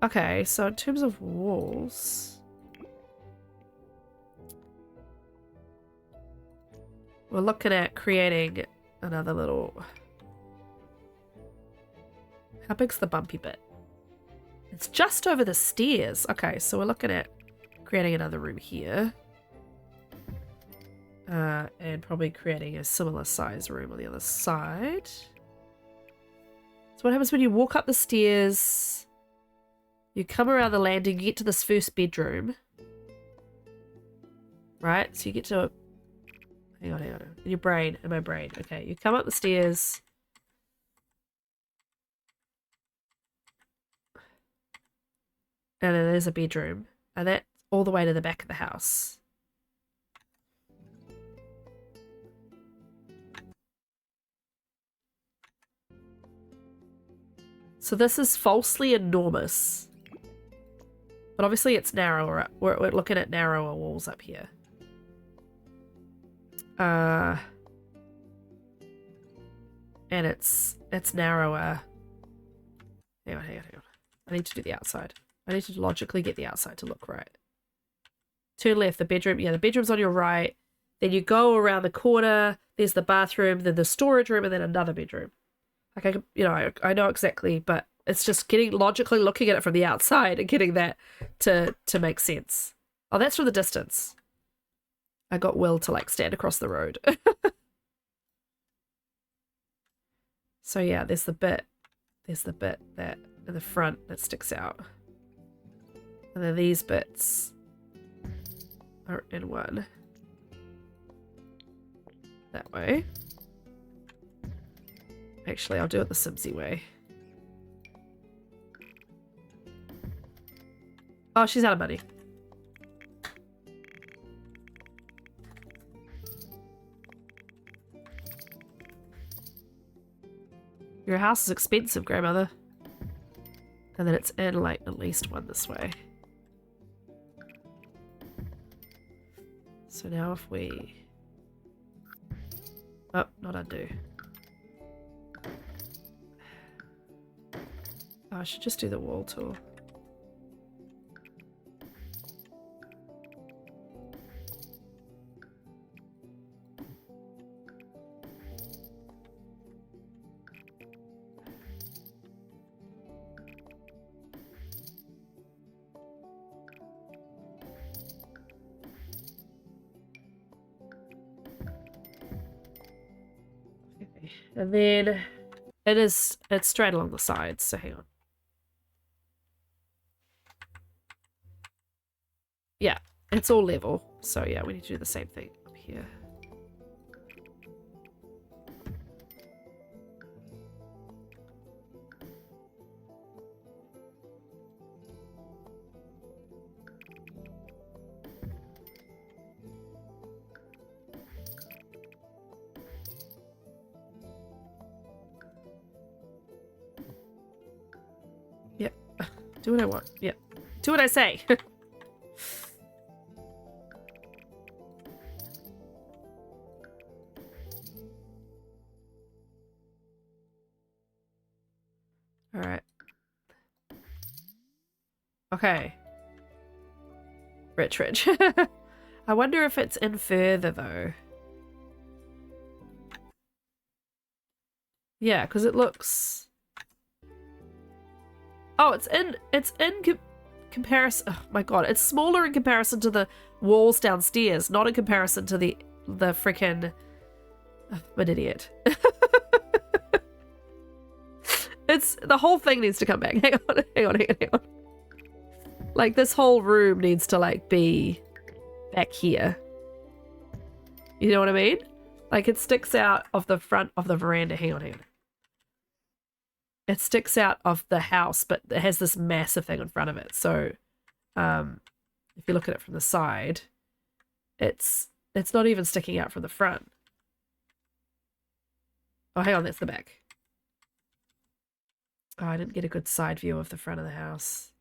Okay, so in terms of walls... We're looking at creating another little... How big's the bumpy bit? It's just over the stairs. Okay, so we're looking at creating another room here. And probably creating a similar size room on the other side. So what happens when you walk up the stairs, you come around the landing, you get to this first bedroom. Right? So you get to... Hang on. In your brain, in my brain. Okay, you come up the stairs. And then there's a bedroom. And that's all the way to the back of the house. So this is falsely enormous. But obviously it's narrower. We're looking at narrower walls up here. And it's narrower. Hang on. I need to do the outside. I need to logically get the outside to look right. Turn left, the bedroom. Yeah, the bedroom's on your right. Then you go around the corner. There's the bathroom, then the storage room, and then another bedroom. Like, I know exactly, but it's just getting logically looking at it from the outside and getting that to make sense. Oh, that's from the distance. I got Will to like stand across the road. So yeah, there's the bit that in the front that sticks out. And then these bits are in one. That way. Actually, I'll do it the Simsy way. Oh, she's out of money. Your house is expensive, grandmother. And then it's in like at least one this way. So now if we... Oh, not undo. Oh, I should just do the wall tool. And then it's straight along the sides, so hang on. Yeah, it's all level. So yeah, we need to do the same thing up here. Yep. Do what I want. Yep. Do what I say. All right. Okay. Rich. I wonder if it's in further though. Yeah, because it looks... Oh, it's in comparison... Oh my god, it's smaller in comparison to the walls downstairs, not in comparison to the freaking... Oh, I'm an idiot. It's... The whole thing needs to come back. Hang on. Like, this whole room needs to, like, be back here. You know what I mean? Like, it sticks out of the front of the veranda. Hang on. It sticks out of the house, but it has this massive thing in front of it. So, if you look at it from the side, it's not even sticking out from the front. Oh, hang on, that's the back. Oh, I didn't get a good side view of the front of the house.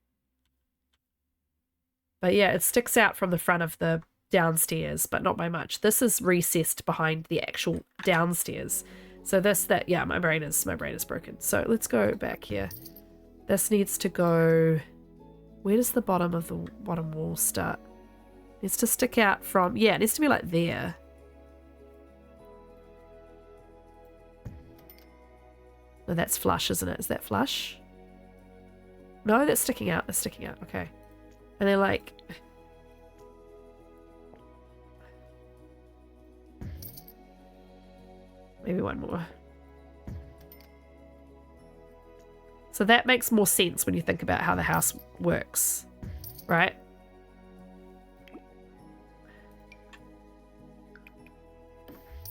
But yeah, it sticks out from the front of the downstairs, but not by much. This is recessed behind the actual downstairs. So yeah, my brain is broken. So let's go back here. This needs to go... Where does the bottom of the bottom wall start? It needs to stick out from... Yeah, it needs to be like there. No, that's flush, isn't it? Is that flush? No, that's sticking out. That's sticking out. Okay. And they're like... Maybe one more. So that makes more sense when you think about how the house works, right?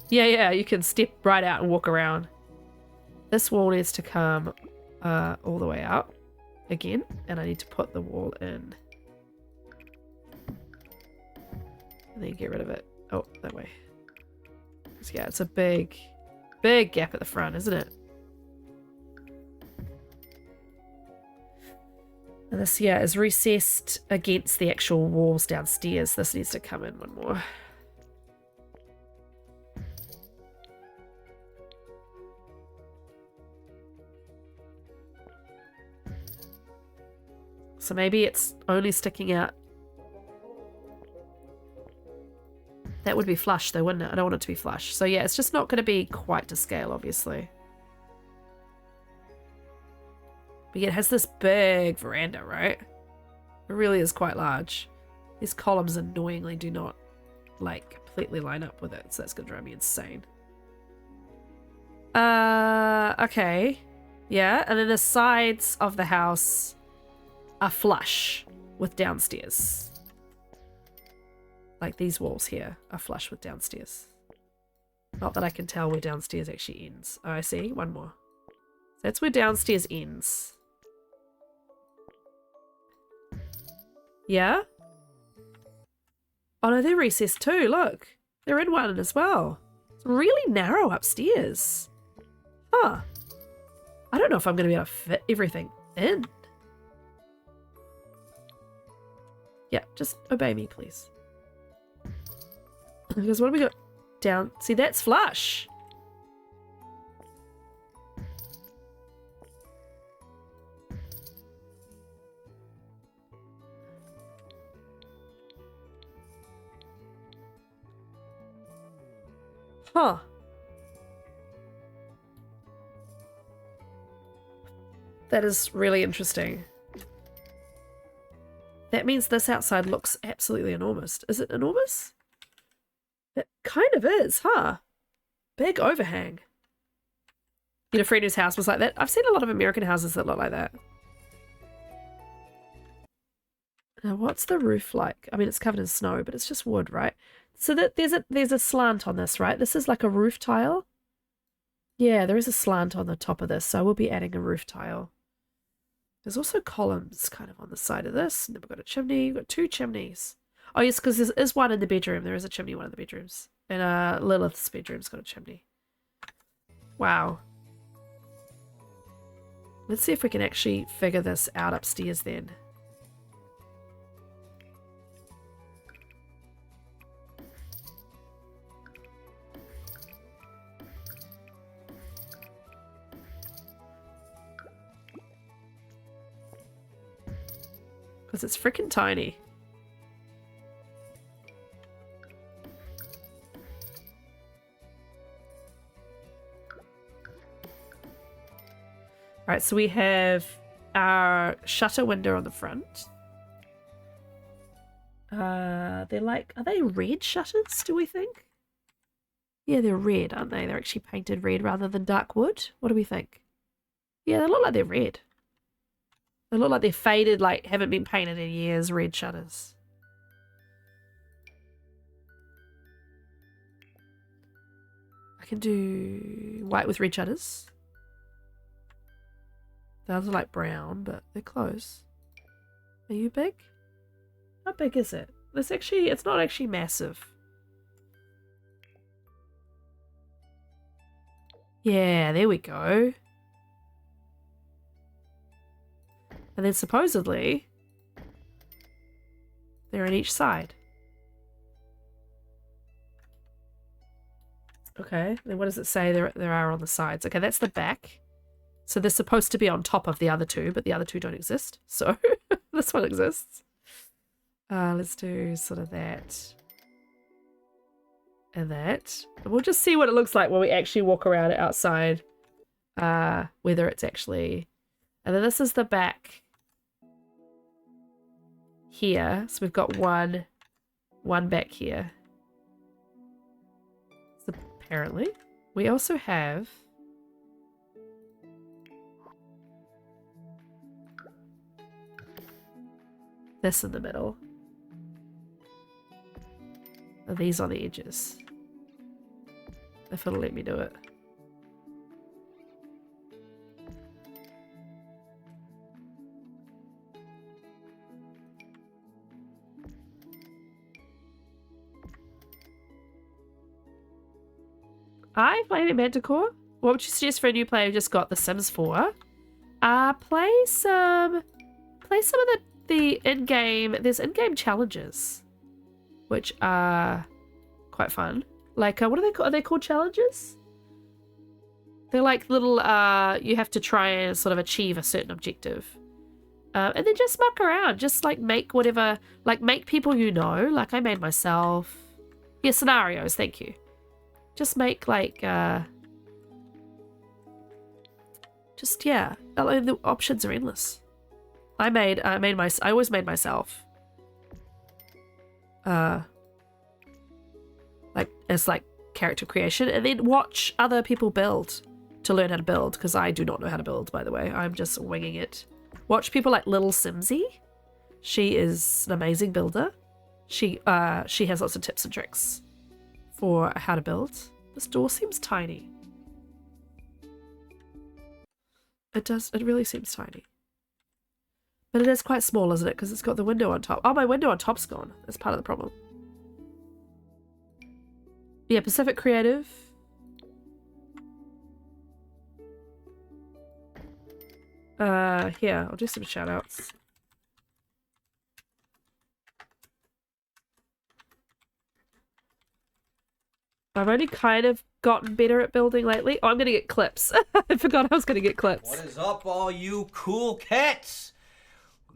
Yeah, you can step right out and walk around. This wall needs to come all the way out again, and I need to put the wall in. And then get rid of it. Oh, that way. So yeah, it's a big gap at the front, isn't it? And this, yeah, is recessed against the actual walls downstairs. This needs to come in one more. So maybe it's only sticking out. That would be flush though, wouldn't it? I don't want it to be flush. So yeah, it's just not going to be quite to scale, obviously. But yeah, it has this big veranda, right? It really is quite large. These columns annoyingly do not, like, completely line up with it. So that's going to drive me insane. Okay. Yeah, and then the sides of the house are flush with downstairs. Like these walls here are flush with downstairs. Not that I can tell where downstairs actually ends. Oh, I see. One more. So that's where downstairs ends. Yeah? Oh no, they're recessed too. Look. They're in one as well. It's really narrow upstairs. Huh. I don't know if I'm going to be able to fit everything in. Yeah, just obey me, please. Because what have we got down? See, that's flush. Huh. That is really interesting. That means this outside looks absolutely enormous. Is it enormous? It kind of is, huh? Big overhang. You know, Fredo's house was like that. I've seen a lot of American houses that look like that. Now, what's the roof like? I mean, it's covered in snow, but it's just wood, right? So that there's a slant on this, right? This is like a roof tile. Yeah, there is a slant on the top of this, so I will be adding a roof tile. There's also columns kind of on the side of this. And then we've got a chimney. We've got two chimneys. Oh, yes, because there is one in the bedroom. There is a chimney in one of the bedrooms. And Lilith's bedroom's got a chimney. Wow. Let's see if we can actually figure this out upstairs then. Because it's freaking tiny. Right, so we have our shutter window on the front. They're like, are they red shutters, do we think? Yeah, they're red, aren't they? They're actually painted red rather than dark wood. What do we think? Yeah, they look like they're red. They look like they're faded, like haven't been painted in years, red shutters. I can do white with red shutters. Those are like brown, but they're close. Are you big? How big is it? It's not actually massive. Yeah, there we go. And then supposedly, they're on each side. Okay, then what does it say there are on the sides? Okay, that's the back. So they're supposed to be on top of the other two, but the other two don't exist. So this one exists. Let's do sort of that. And that. And we'll just see what it looks like when we actually walk around outside. Whether it's actually... And then this is the back here. So we've got one back here. So apparently. We also have this in the middle. And these on the edges. If it'll let me do it. I played in Manticore. What would you suggest for a new player who just got The Sims 4? Play some of the in-game. There's in-game challenges, which are quite fun. Like what are they called? Are they called challenges? They're like little. You have to try and sort of achieve a certain objective. And then just muck around. Just like make whatever, like make people you know. Like I made myself. Yeah, scenarios. Thank you. Just make like, just yeah. The options are endless. I always made myself. Like as like character creation, and then watch other people build to learn how to build, because I do not know how to build, by the way. I'm just winging it. Watch people like Little Simsy. She is an amazing builder. She has lots of tips and tricks for how to build. This door seems tiny. It really seems tiny. But it is quite small, isn't it? Because it's got the window on top. Oh, my window on top's gone. That's part of the problem. Yeah, Pacific Creative. Here, I'll do some shout outs. I've only kind of gotten better at building lately. Oh, I'm gonna get clips. I forgot I was gonna get clips. What is up, all you cool cats?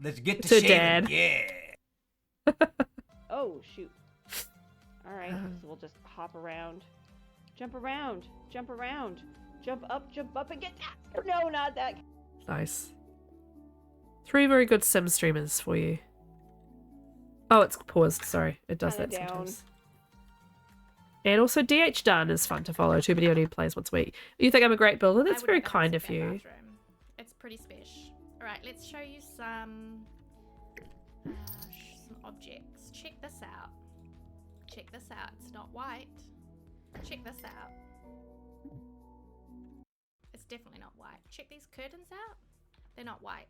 Let's get to shaving. Dad. Yeah. Oh, shoot. Alright, so we'll just hop around. Jump around. Jump around. Jump up and get that. No, not that. Nice. 3 very good sim streamers for you. Oh, it's paused. Sorry. It does that sometimes. And also DH Dunn is fun to follow too, but he only plays once a week. You think I'm a great builder? That's very kind of you. It's pretty special. Alright, let's show you some objects. Check this out. Check this out. It's not white. Check this out. It's definitely not white. Check these curtains out. They're not white.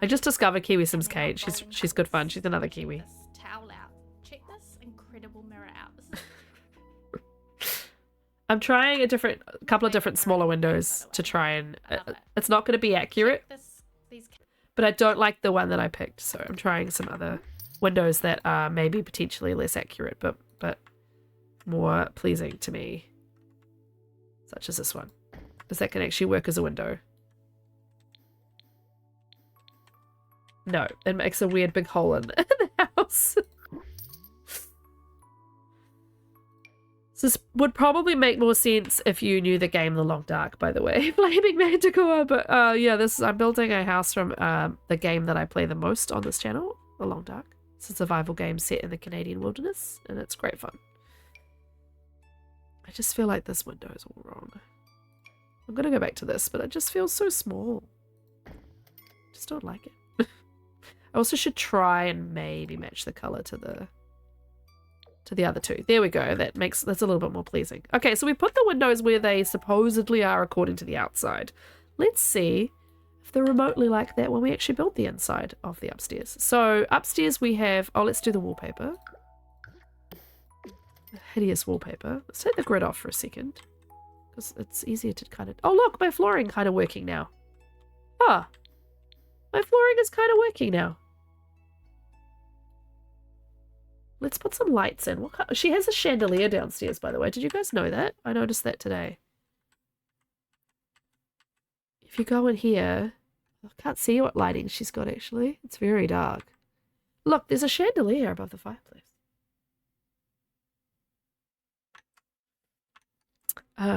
I just discovered Kiwi Sims Kate. She's good fun. She's another Kiwi. Check this towel out. Check this incredible mirror out. This is... I'm trying a couple of different smaller windows to try and it's not going to be accurate, but I don't like the one that I picked, so I'm trying some other windows that are maybe potentially less accurate, but more pleasing to me, such as this one, because that can actually work as a window. No, it makes a weird big hole in the house. This would probably make more sense if you knew the game The Long Dark, by the way. Blaming Manticore, but yeah, I'm building a house from the game that I play the most on this channel, The Long Dark. It's a survival game set in the Canadian wilderness, and it's great fun. I just feel like this window is all wrong. I'm gonna go back to this, but it just feels so small. Just don't like it. I also should try and maybe match the color to the other two. There we go. That's a little bit more pleasing. Okay, so we put the windows where they supposedly are according to the outside. Let's see if they're remotely like that when we actually build the inside of the upstairs. So upstairs we have, oh, let's do the wallpaper. The hideous wallpaper. Let's take the grid off for a second, because it's easier to kind of, oh look, my flooring kind of working now. Ah, my flooring is kind of working now. Let's put some lights in. What kind? She has a chandelier downstairs, by the way. Did you guys know that? I noticed that today. If you go in here, I can't see what lighting she's got, actually. It's very dark. Look, there's a chandelier above the fireplace.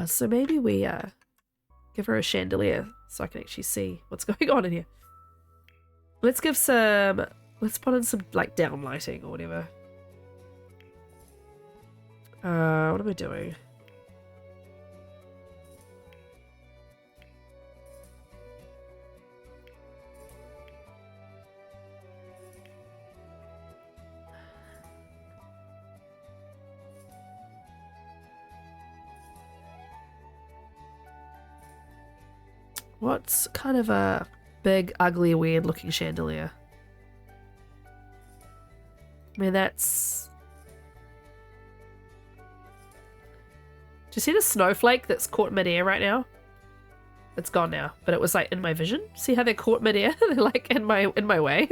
So maybe we give her a chandelier so I can actually see what's going on in here. Let's put in some like down lighting or whatever. What am I doing? What's kind of a big, ugly, weird looking chandelier? I mean, that's... Do you see the snowflake that's caught midair right now? It's gone now, but it was like in my vision. See how they're caught midair? They're like in my way.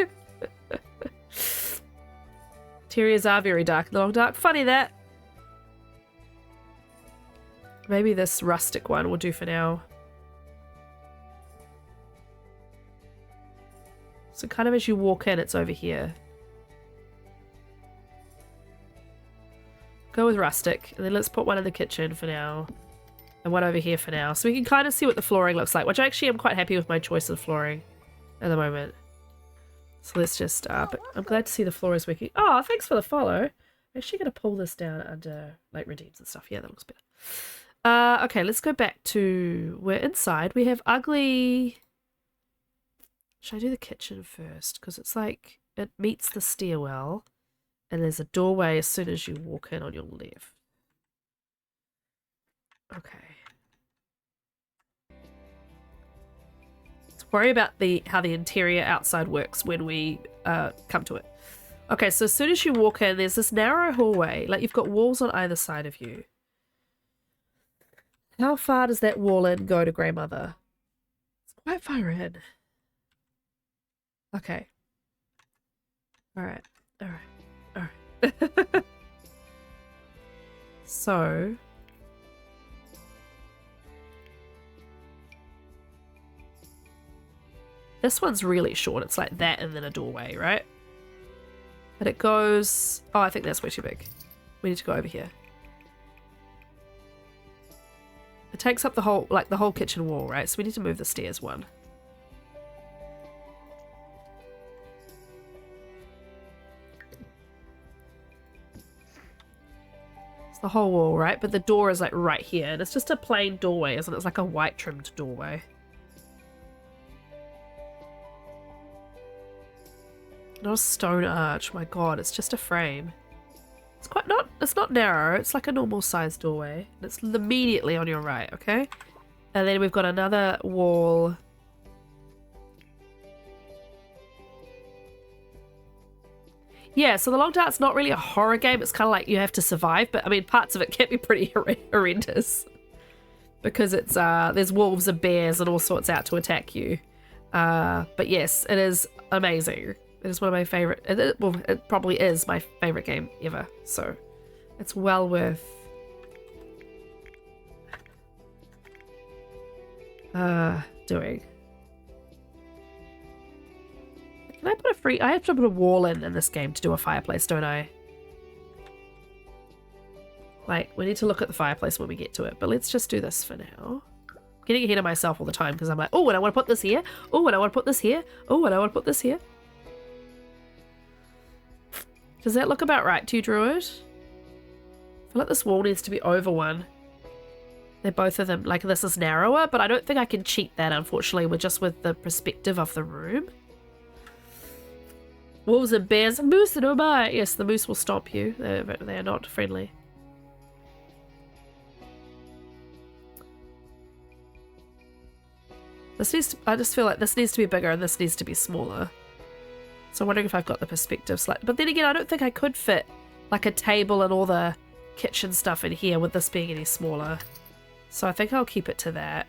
Interiors are very dark in The Long Dark. Funny that. Maybe this rustic one will do for now. So kind of as you walk in, it's over here. Go with rustic, and then let's put one in the kitchen for now. And one over here for now. So we can kind of see what the flooring looks like, which I actually am quite happy with my choice of flooring at the moment. So let's just, but I'm glad to see the floor is working. Oh, thanks for the follow. I'm actually going to pull this down under, like, redeems and stuff. Yeah, that looks better. Okay, let's go back to, we're inside. We have ugly... Should I do the kitchen first? Because it's like, it meets the stairwell. And there's a doorway as soon as you walk in on your left. Okay. Let's worry about how the interior outside works when we come to it. Okay, so as soon as you walk in, there's this narrow hallway. Like, you've got walls on either side of you. How far does that wall in go to Grandmother? It's quite far in. Okay. Alright. Alright. Alright. So... This one's really short. It's like that and then a doorway, right? But it goes... Oh, I think that's way too big. We need to go over here. It takes up the whole, like, the whole kitchen wall, right? So we need to move the stairs one. It's the whole wall, right? But the door is, like, right here. And it's just a plain doorway, isn't it? It's like a white trimmed doorway. Not a stone arch, my god, it's just a frame. It's quite not, it's not narrow, it's like a normal sized doorway. It's immediately on your right, okay? And then we've got another wall. Yeah, so The Long Dark's not really a horror game, it's kind of like you have to survive, but I mean, parts of it can be pretty horrendous. Because it's, there's wolves and bears and all sorts out to attack you. But yes, it is amazing. It is one of my favorite, well, it probably is my favorite game ever, so it's well worth doing. Can I put I have to put a wall in this game to do a fireplace, don't I? Like, we need to look at the fireplace when we get to it, but let's just do this for now. I'm getting ahead of myself all the time because I'm like, oh, and I want to put this here. Oh, and I want to put this here. Oh, and I want to put this here. Does that look about right to you, Druid? I feel like this wall needs to be over one. They're both of them, like this is narrower, but I don't think I can cheat that, unfortunately, with the perspective of the room. Wolves and bears, moose and oh my! Yes, the moose will stomp you. They are not friendly. This needs to, I just feel like this needs to be bigger and this needs to be smaller. So I'm wondering if I've got the perspective slightly. But then again, I don't think I could fit like a table and all the kitchen stuff in here with this being any smaller. So I think I'll keep it to that.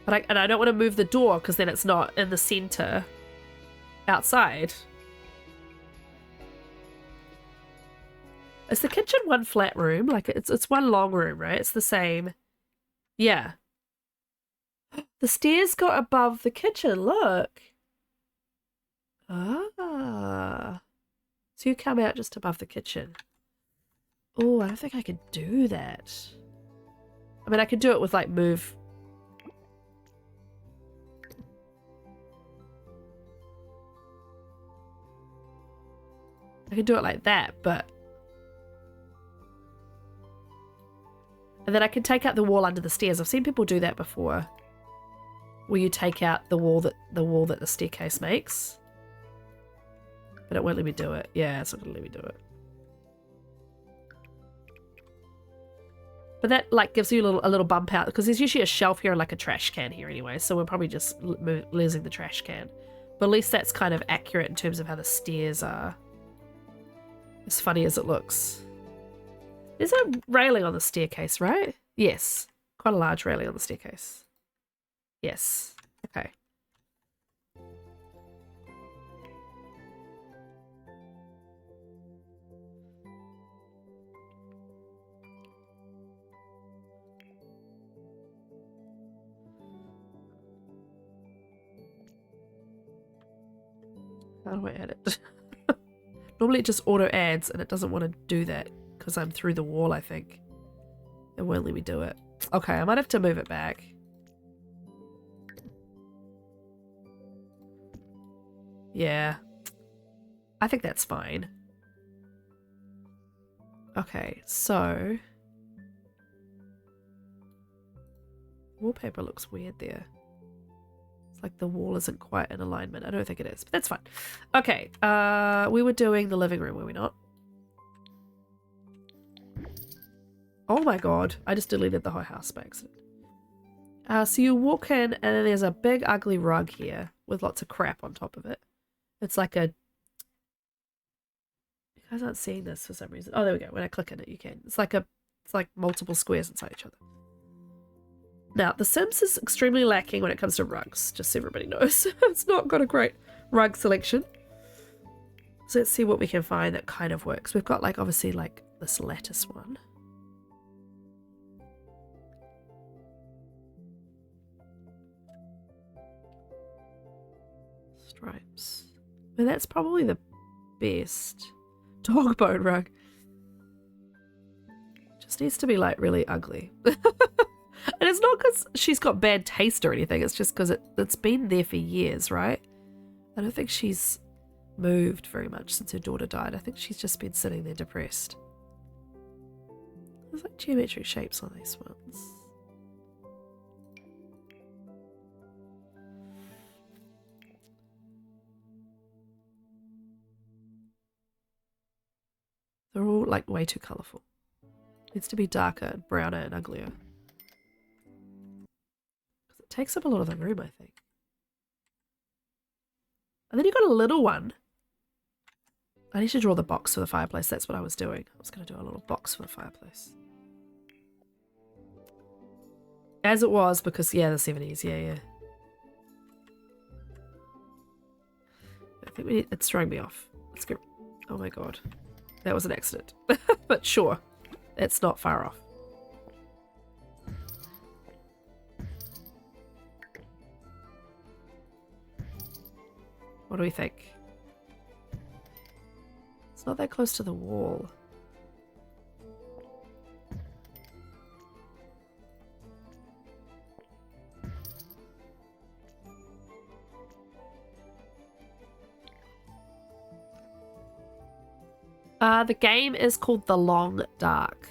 But I don't want to move the door because then it's not in the center outside. Is the kitchen one flat room? Like it's one long room, right? It's the same. Yeah. The stairs go above the kitchen, look. Ah. So you come out just above the kitchen. Oh, I don't think I could do that. I mean, I could do it with, like, move. I could do it like that, but... And then I can take out the wall under the stairs. I've seen people do that before. Where you take out the wall that the staircase makes. But it won't let me do it. Yeah, it's not gonna let me do it. But that like gives you a little bump out because there's usually a shelf here and like a trash can here anyway. So we're probably just losing the trash can. But at least that's kind of accurate in terms of how the stairs are. As funny as it looks. There's a railing on the staircase, right? Yes. Quite a large railing on the staircase. Yes. Okay. How do I add it? Normally it just auto adds and it doesn't want to do that because I'm through the wall, I think. It won't let me do it. Okay, I might have to move it back. Yeah. I think that's fine. Okay, so... wallpaper looks weird there. It's like the wall isn't quite in alignment. I don't think it is, but that's fine. Okay, we were doing the living room, were we not? Oh my god, I just deleted the whole house by accident. So you walk in and then there's a big ugly rug here with lots of crap on top of it. It's like a... You guys aren't seeing this for some reason. Oh, there we go. When I click on it, you can. It's like multiple squares inside each other. Now, The Sims is extremely lacking when it comes to rugs, just so everybody knows. It's not got a great rug selection. So let's see what we can find that kind of works. We've got, like, obviously, like, this lattice one. Stripes. And that's probably the best. Dog bone rug. Just needs to be, like, really ugly. And it's not because she's got bad taste or anything. It's just because it's been there for years, right? I don't think she's moved very much since her daughter died. I think she's just been sitting there depressed. There's like geometric shapes on these ones. They're all like way too colourful. Needs to be darker and browner and uglier. It takes up a lot of the room, I think. And then you've got a little one. I need to draw the box for the fireplace. That's what I was doing. I was going to do a little box for the fireplace. As it was, because, yeah, the 70s. Yeah. I think it's throwing me off. Let's go. Oh my god. That was an accident. But sure. It's not far off. What do we think? It's not that close to the wall. The game is called The Long Dark.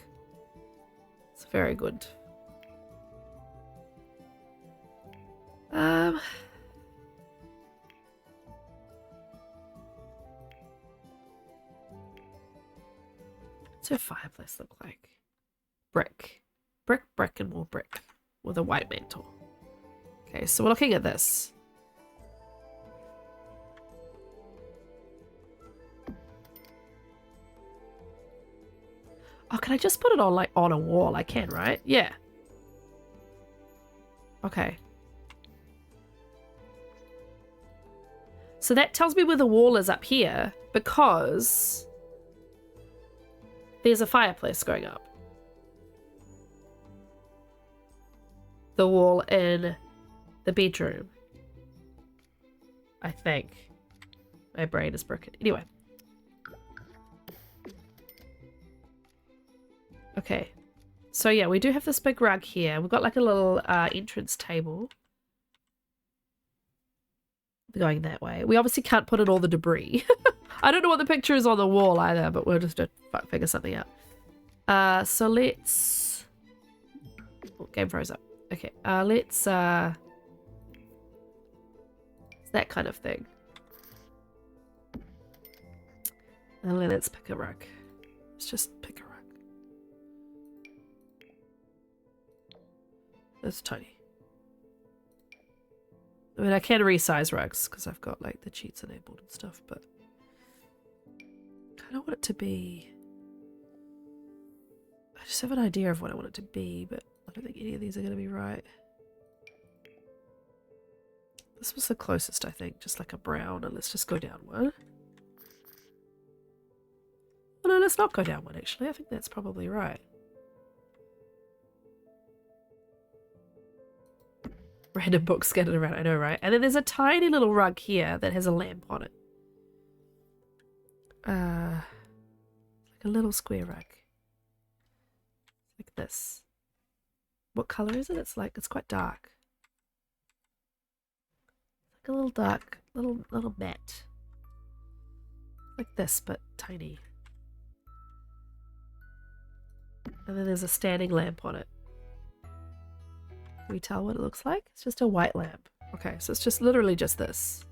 It's very good. What's her fireplace look like? Brick. Brick, and more brick. With a white mantle. Okay, so we're looking at this. Oh, can I just put it on, like, on a wall? I can, right? Yeah. Okay. So that tells me where the wall is up here, because there's a fireplace going up. The wall in the bedroom. I think. My brain is broken. Anyway. Okay. So yeah, we do have this big rug here. We've got like a little entrance table. Going that way. We obviously can't put in all the debris. I don't know what the picture is on the wall either, but we'll just figure something out. So let's... Oh, game froze up. Okay, let's... It's that kind of thing. And then let's pick a rug. Let's just pick a rug. That's tiny. I mean, I can resize rugs because I've got like the cheats enabled and stuff, but I kind of want it to be... I just have an idea of what I want it to be, but I don't think any of these are going to be right. This was the closest, I think, just like a brown, and let's just go down one. Oh no, let's not go down one actually. I think that's probably right. Random books scattered around, I know, right? And then there's a tiny little rug here that has a lamp on it. like a little square rug. Like this. What color is it? It's quite dark. Like a little dark, little mat. Like this, but tiny. And then there's a standing lamp on it. Can we tell what it looks like? It's just a white lamp. Okay, so it's just literally just this.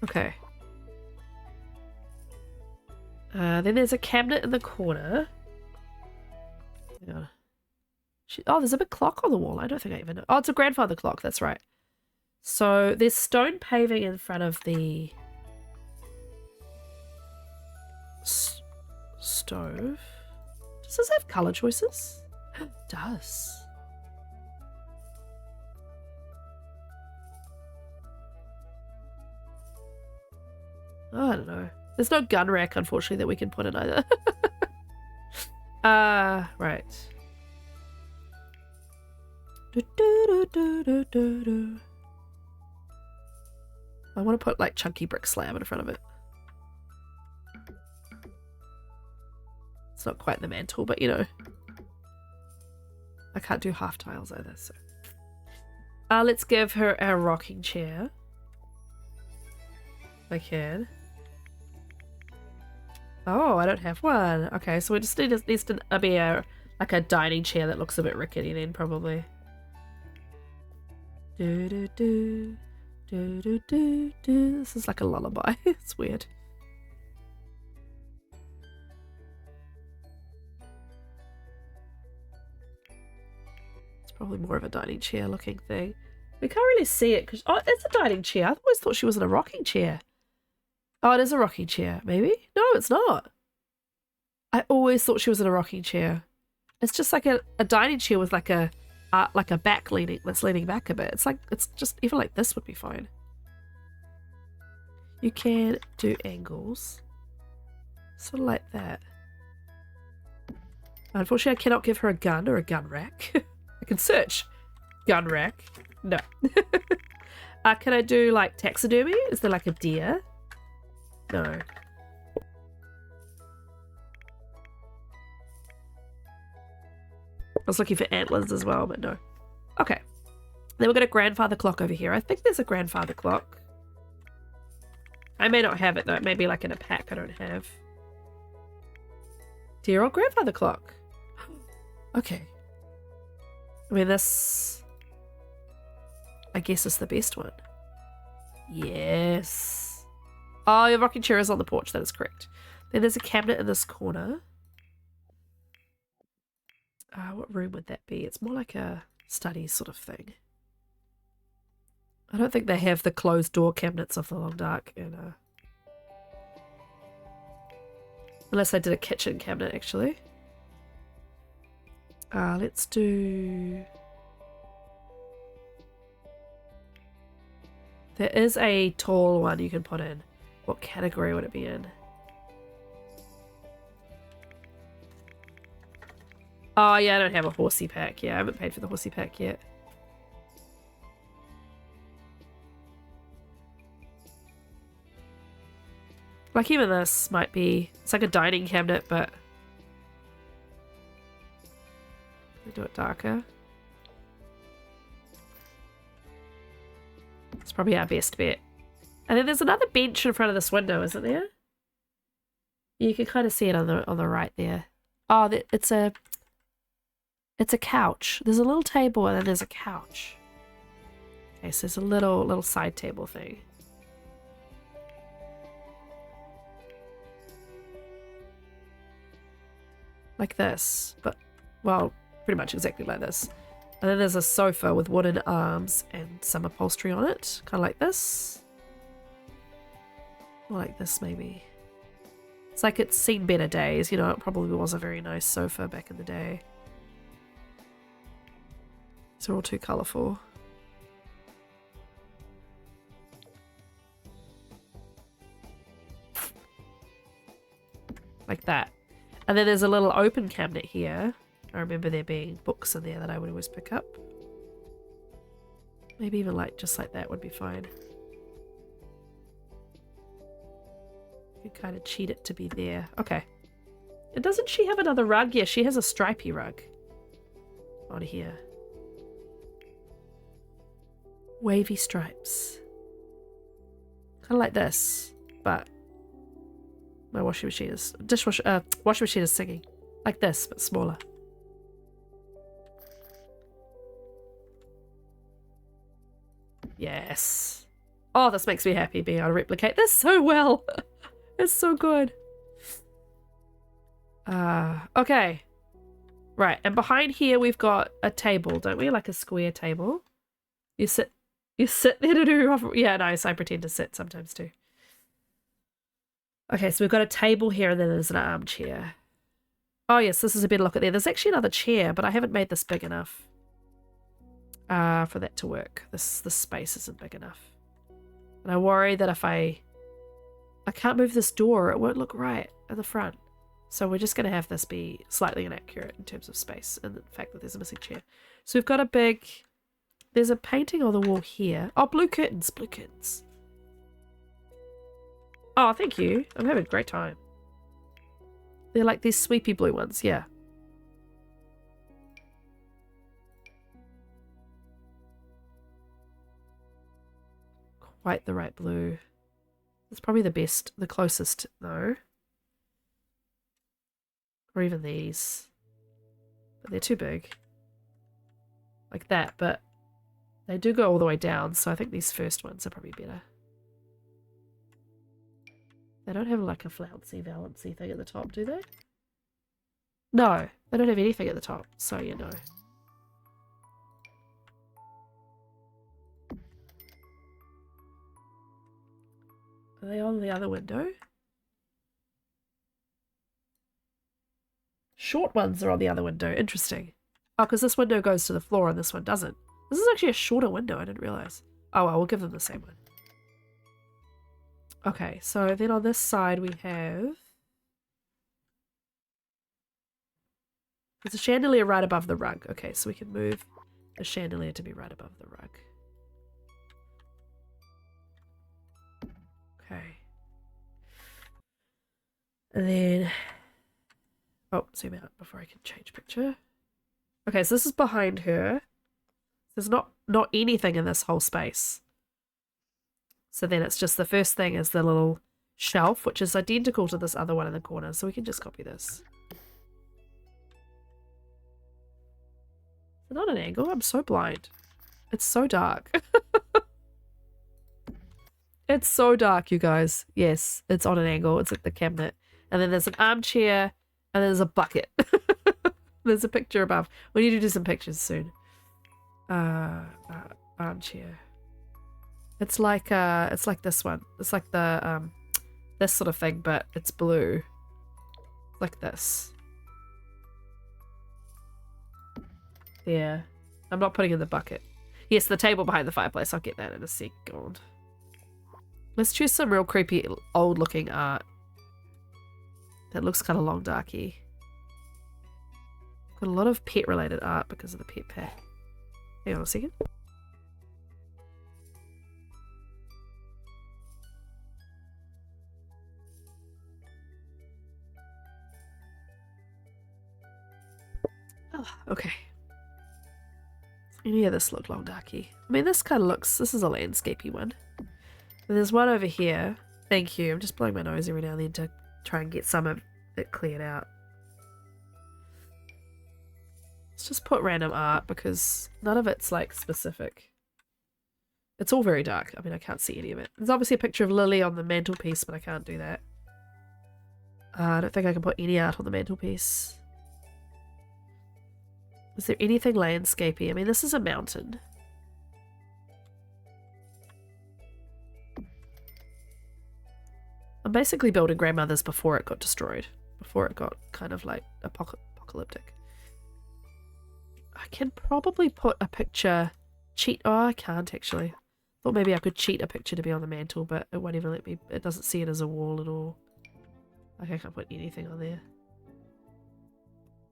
Okay. Then there's a cabinet in the corner. Hang on. Oh, there's a big clock on the wall. I don't think I even know. Oh, it's a grandfather clock. That's right. So there's stone paving in front of the stove. Does this have color choices? It does. Oh, I don't know. There's no gun rack, unfortunately, that we can put in either. Right. I want to put like chunky brick slab in front of it. It's not quite the mantle, but you know. I can't do half tiles either, so. Let's give her a rocking chair. I can. Oh, I don't have one. Okay, so we just needs to be like a dining chair that looks a bit rickety then, probably. Do. This is like a lullaby. It's weird. It's probably more of a dining chair looking thing. We can't really see it because it's a dining chair. I always thought she was in a rocking chair. Oh, it is a rocking chair, maybe? No, it's not. I always thought she was in a rocking chair. It's just like a dining chair with like a back leaning, that's leaning back a bit. It's just, even like this would be fine. You can do angles. Sort of like that. Unfortunately, I cannot give her a gun or a gun rack. I can search. Gun rack. No. Can I do like taxidermy? Is there like a deer? No. I was looking for antlers as well, but no. Okay. Then we've got a grandfather clock over here. I think there's a grandfather clock. I may not have it though. It may be like in a pack I don't have. Dear old grandfather clock. Okay. I mean, this, I guess, is the best one. Yes. Oh, your rocking chair is on the porch. That is correct. Then there's a cabinet in this corner. What room would that be? It's more like a study sort of thing. I don't think they have the closed door cabinets of the Long Dark in unless I did a kitchen cabinet, actually. Let's do... There is a tall one you can put in. What category would it be in? Oh, yeah, I don't have a horsey pack. Yeah, I haven't paid for the horsey pack yet. Like, even this might be... It's like a dining cabinet, but... We do it darker. It's probably our best bet. And then there's another bench in front of this window, isn't there? You can kind of see it on the right there. Oh, it's a couch. There's a little table and then there's a couch. Okay, so there's a little side table thing. Like this, but, well, pretty much exactly like this. And then there's a sofa with wooden arms and some upholstery on it. Kind of like this. Or like this, maybe. It's like it's seen better days. You know, it probably was a very nice sofa back in the day. These are all too colourful. Like that. And then there's a little open cabinet here. I remember there being books in there that I would always pick up. Maybe even like just like that would be fine. You can kind of cheat it to be there. Okay. And doesn't she have another rug? Yeah, she has a stripy rug on here. Wavy stripes. Kind of like this, but my washing machine is washing machine is singing like this, but smaller. Yes. Oh, this makes me happy being able to replicate this so well. It's so good. Okay. Right, and behind here we've got a table, don't we? Like a square table. You sit there to do... Yeah, nice. I pretend to sit sometimes too. Okay, so we've got a table here and then there's an armchair. Oh yes, this is a better look at there. There's actually another chair, but I haven't made this big enough for that to work. This space isn't big enough. And I worry that if I can't move this door, it won't look right at the front. So we're just going to have this be slightly inaccurate in terms of space and the fact that there's a missing chair. So we've got a big... There's a painting on the wall here. Oh, blue curtains. Blue curtains. Oh, thank you. I'm having a great time. They're like these sweepy blue ones. Yeah. Quite the right blue. It's probably the best, the closest though. Or even these. But they're too big. Like that, but they do go all the way down, so I think these first ones are probably better. They don't have like a flouncy, valancy thing at the top, do they? No, they don't have anything at the top, so you know. Are they on the other window? Short ones are on the other window. Interesting. Oh, because this window goes to the floor and this one doesn't. This is actually a shorter window. I didn't realize. Oh, well, we'll give them the same one. Okay, so then on this side we have... There's a chandelier right above the rug. Okay, so we can move the chandelier to be right above the rug. Okay. And then... Oh, zoom out before I can change picture. Okay, so this is behind her. There's not anything in this whole space. So then it's just the first thing is the little shelf, which is identical to this other one in the corner. So we can just copy this. Is it not an angle? I'm so blind. It's so dark. It's so dark, you guys. Yes, it's on an angle. It's at the cabinet. And then there's an armchair and there's a bucket. There's a picture above. We need to do some pictures soon. Armchair. It's like this one. It's like the this sort of thing, but it's blue. Like this. Yeah. I'm not putting in the bucket. Yes, the table behind the fireplace. I'll get that in a second. Let's choose some real creepy old looking art. That looks kind of long darky. Got a lot of pet related art because of the pet pack. Hang on a second. Oh, okay. Any of this look long darky? I mean, this kind of looks... This is a landscapey one. And there's one over here. Thank you. I'm just blowing my nose every now and then to try and get some of it cleared out. Let's just put random art because none of it's like specific. It's all very dark. I mean, I can't see any of it. There's obviously a picture of Lily on the mantelpiece, but I can't do that. I don't think I can put any art on the mantelpiece. Is there anything landscapey? I mean, this is a mountain. I'm basically building grandmother's before it got destroyed. Before it got kind of like apocalyptic. I can probably put a picture... Oh, I can't actually. Thought maybe I could cheat a picture to be on the mantle, but it won't even let me. It doesn't see it as a wall at all. Like I can't put anything on there.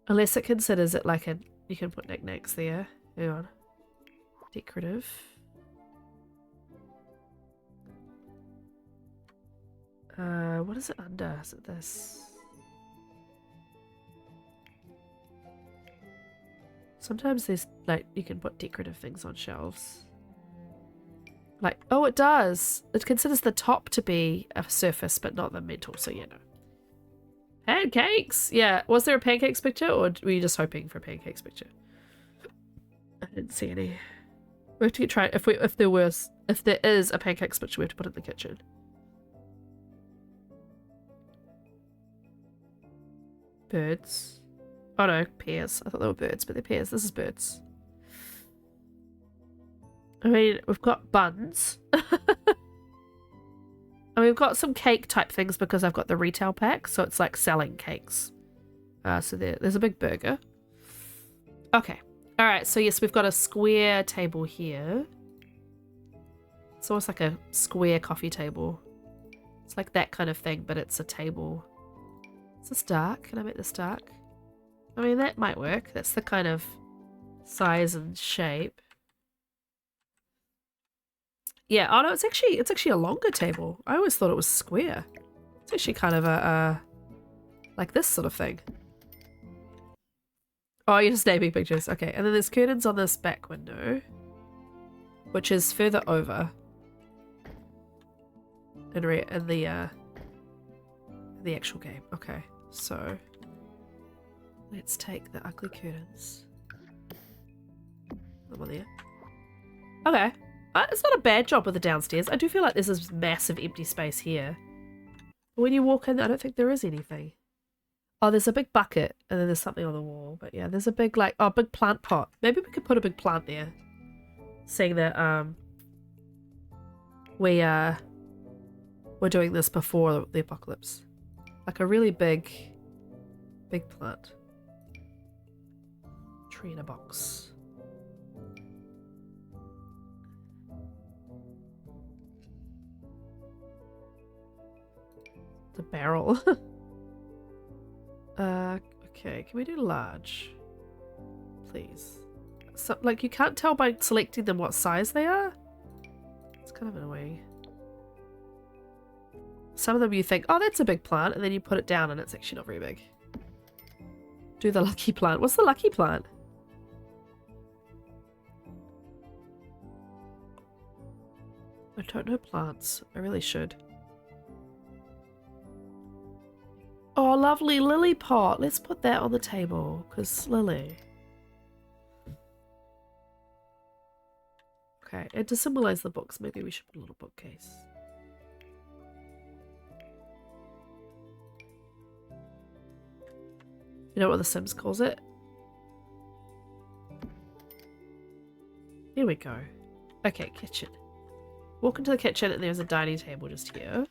Unless it considers it like a... You can put knickknacks there. Hang on. Decorative. What is it under? Is it this? Sometimes there's, like, you can put decorative things on shelves. Like, oh, it does! It considers the top to be a surface, but not the metal, so you know. Pancakes! Yeah, was there a pancakes picture, or were you just hoping for a pancakes picture? I didn't see any. We have to try, if there is a pancakes picture, we have to put it in the kitchen. Birds. Oh no, pears. I thought they were birds, but they're pears. This is birds. I mean, we've got buns. And we've got some cake type things because I've got the retail pack, so it's like selling cakes. So there's a big burger. Okay. Alright, so yes, we've got a square table here. It's almost like a square coffee table. It's like that kind of thing, but it's a table. Is this dark? Can I make this dark? I mean, that might work. That's the kind of size and shape. Yeah, oh no, it's actually a longer table. I always thought it was square. It's actually kind of a like this sort of thing. Oh, you're just naming pictures. Okay, and then there's curtains on this back window, which is further over in the actual game. Okay, so let's take the ugly curtains. Them on there. Okay. It's not a bad job with the downstairs. I do feel like there's this massive empty space here. But when you walk in, I don't think there is anything. Oh, there's a big bucket, and then there's something on the wall. But yeah, there's a big, like, oh, big plant pot. Maybe we could put a big plant there. Seeing that, we're doing this before the apocalypse. Like a really big plant. Tree in a box. The barrel. Okay, can we do large? Please. So, like, you can't tell by selecting them what size they are? It's kind of annoying. Some of them you think, oh, that's a big plant, and then you put it down and it's actually not very big. Do the lucky plant. What's the lucky plant? I don't know plants. I really should. Oh, lovely lily pot. Let's put that on the table, because lily. Okay, and to symbolize the books, maybe we should put a little bookcase. You know what The Sims calls it? Here we go. Okay, kitchen. Walk into the kitchen and there's a dining table just here.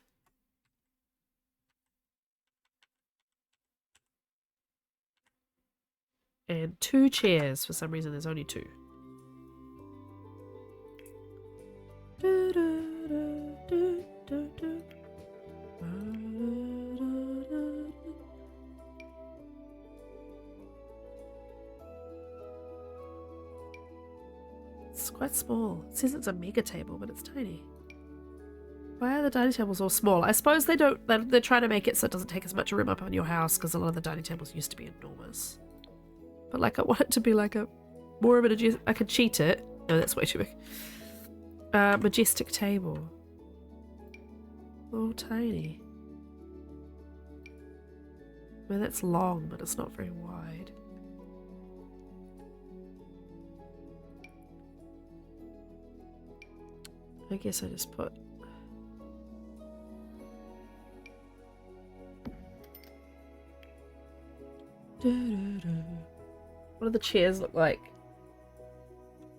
And 2 chairs. For some reason, there's only 2. It's quite small. It says it's a mega table, but it's tiny. Why are the dining tables all small? I suppose they don't. They're trying to make it so it doesn't take as much room up in your house, because a lot of the dining tables used to be enormous. But like, I want it to be like a more of a. I could cheat it. No, that's way too big. Majestic table. Oh, tiny. I mean, that's long, but it's not very wide. I guess I just put. What do the chairs look like?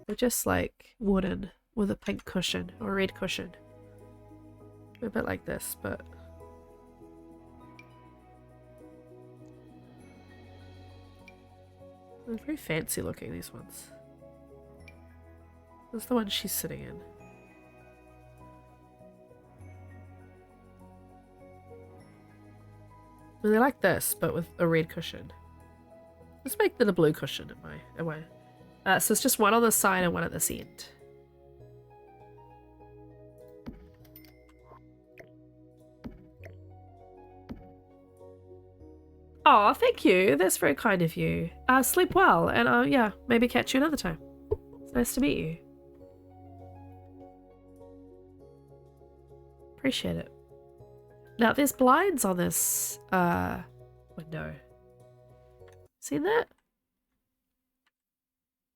They're just like wooden with a pink cushion or a red cushion. They're a bit like this, but they're very fancy looking, these ones. That's the one she's sitting in. And they're like this, but with a red cushion. Let's make them a blue cushion in my. So it's just one on the side and one at this end. Oh, thank you. That's very kind of you. Sleep well, and yeah, maybe catch you another time. It's nice to meet you. Appreciate it. Now, there's blinds on this window. Seen that?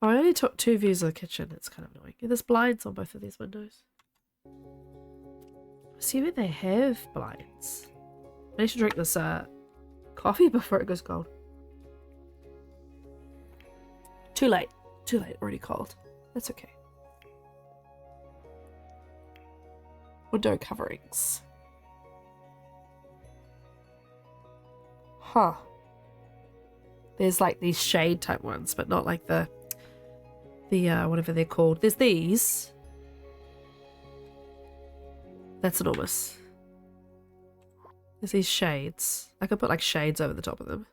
Oh, I only took 2 views of the kitchen. It's kind of annoying. Yeah, there's blinds on both of these windows. Assuming they have blinds. I need to drink this coffee before it goes cold. Too late. Too late. Already cold. That's okay. Window coverings. Huh. There's like these shade type ones, but not like the whatever they're called. There's these. That's enormous. There's these shades. I could put like shades over the top of them.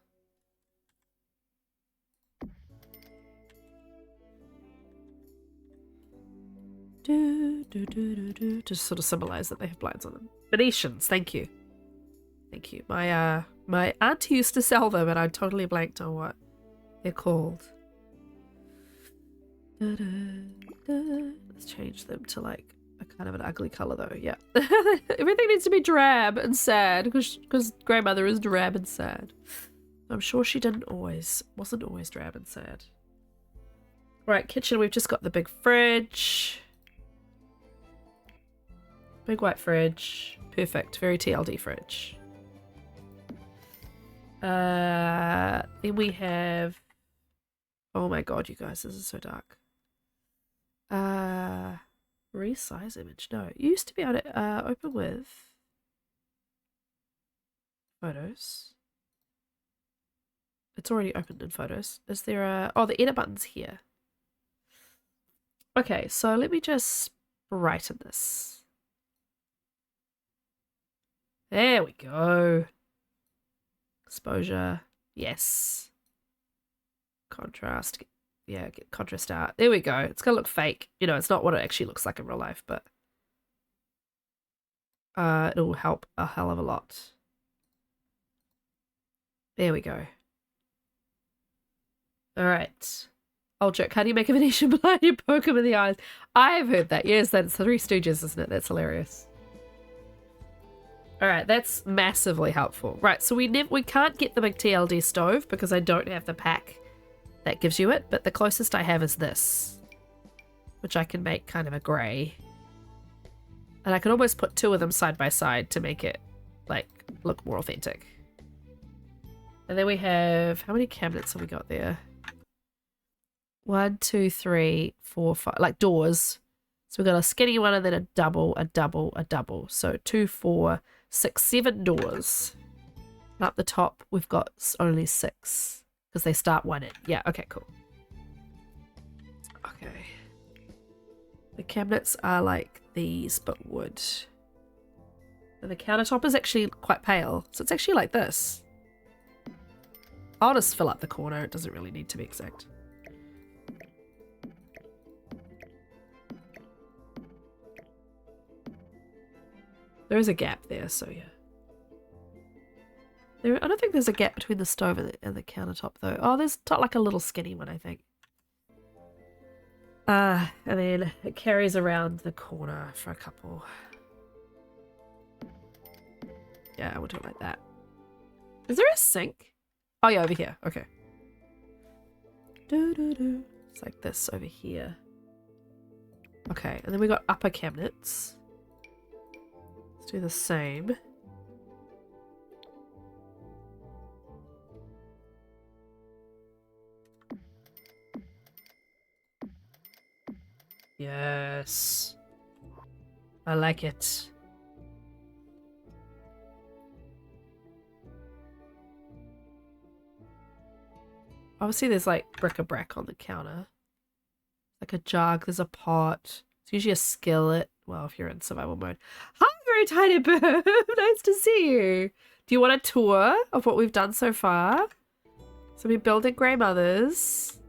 Just sort of symbolize that they have blinds on them. Venetians, thank you. Thank you. My aunt used to sell them and I totally blanked on what they're called. Let's change them to like a kind of an ugly color though. Yeah. Everything needs to be drab and sad because grandmother is drab and sad. I'm sure she wasn't always drab and sad. Right, kitchen, we've just got the big fridge. Big white fridge. Perfect. Very TLD fridge. Then we have... Oh my god, you guys, this is so dark. Resize image. No, you used to be able to open with photos. It's already opened in photos. Is there a... Oh, the edit button's here. Okay, so let me just brighten this. There we go. Exposure. Yes. Contrast. Yeah, get contrast out. There we go. It's gonna look fake. You know, it's not what it actually looks like in real life, but it'll help a hell of a lot. There we go. Alright. Old joke. How do you make a Venetian blind? You poke him in the eyes. I've heard that. Yes, that's Three Stooges, isn't it? That's hilarious. Alright, that's massively helpful. Right, so we can't get the big TLD stove because I don't have the pack that gives you it, but the closest I have is this, which I can make kind of a grey. And I can almost put 2 of them side by side to make it, like, look more authentic. And then we have... How many cabinets have we got there? 1, 2, 3, 4, 5... Like, doors. So we've got a skinny one and then a double, a double, a double. So 2, 4... 6, 7 doors. And up the top, we've got only 6 because they start 1 in. Yeah, okay, cool. Okay. The cabinets are like these, but wood. And the countertop is actually quite pale, so it's actually like this. I'll just fill up the corner. It doesn't really need to be exact. There is a gap there, so yeah. I don't think there's a gap between the stove and the countertop, though. Oh, there's like a little skinny one, I think. And then it carries around the corner for a couple. Yeah, I will do it like that. Is there a sink? Oh, yeah, over here. Okay. It's like this over here. Okay, and then we got upper cabinets. Do the same. Yes. I like it. Obviously there's like bric-a-brac on the counter. Like a jug, there's a pot. It's usually a skillet. Well, if you're in survival mode. Hi, very tiny bird. Nice to see you. Do you want a tour of what we've done so far? So we're building Grey Mothers.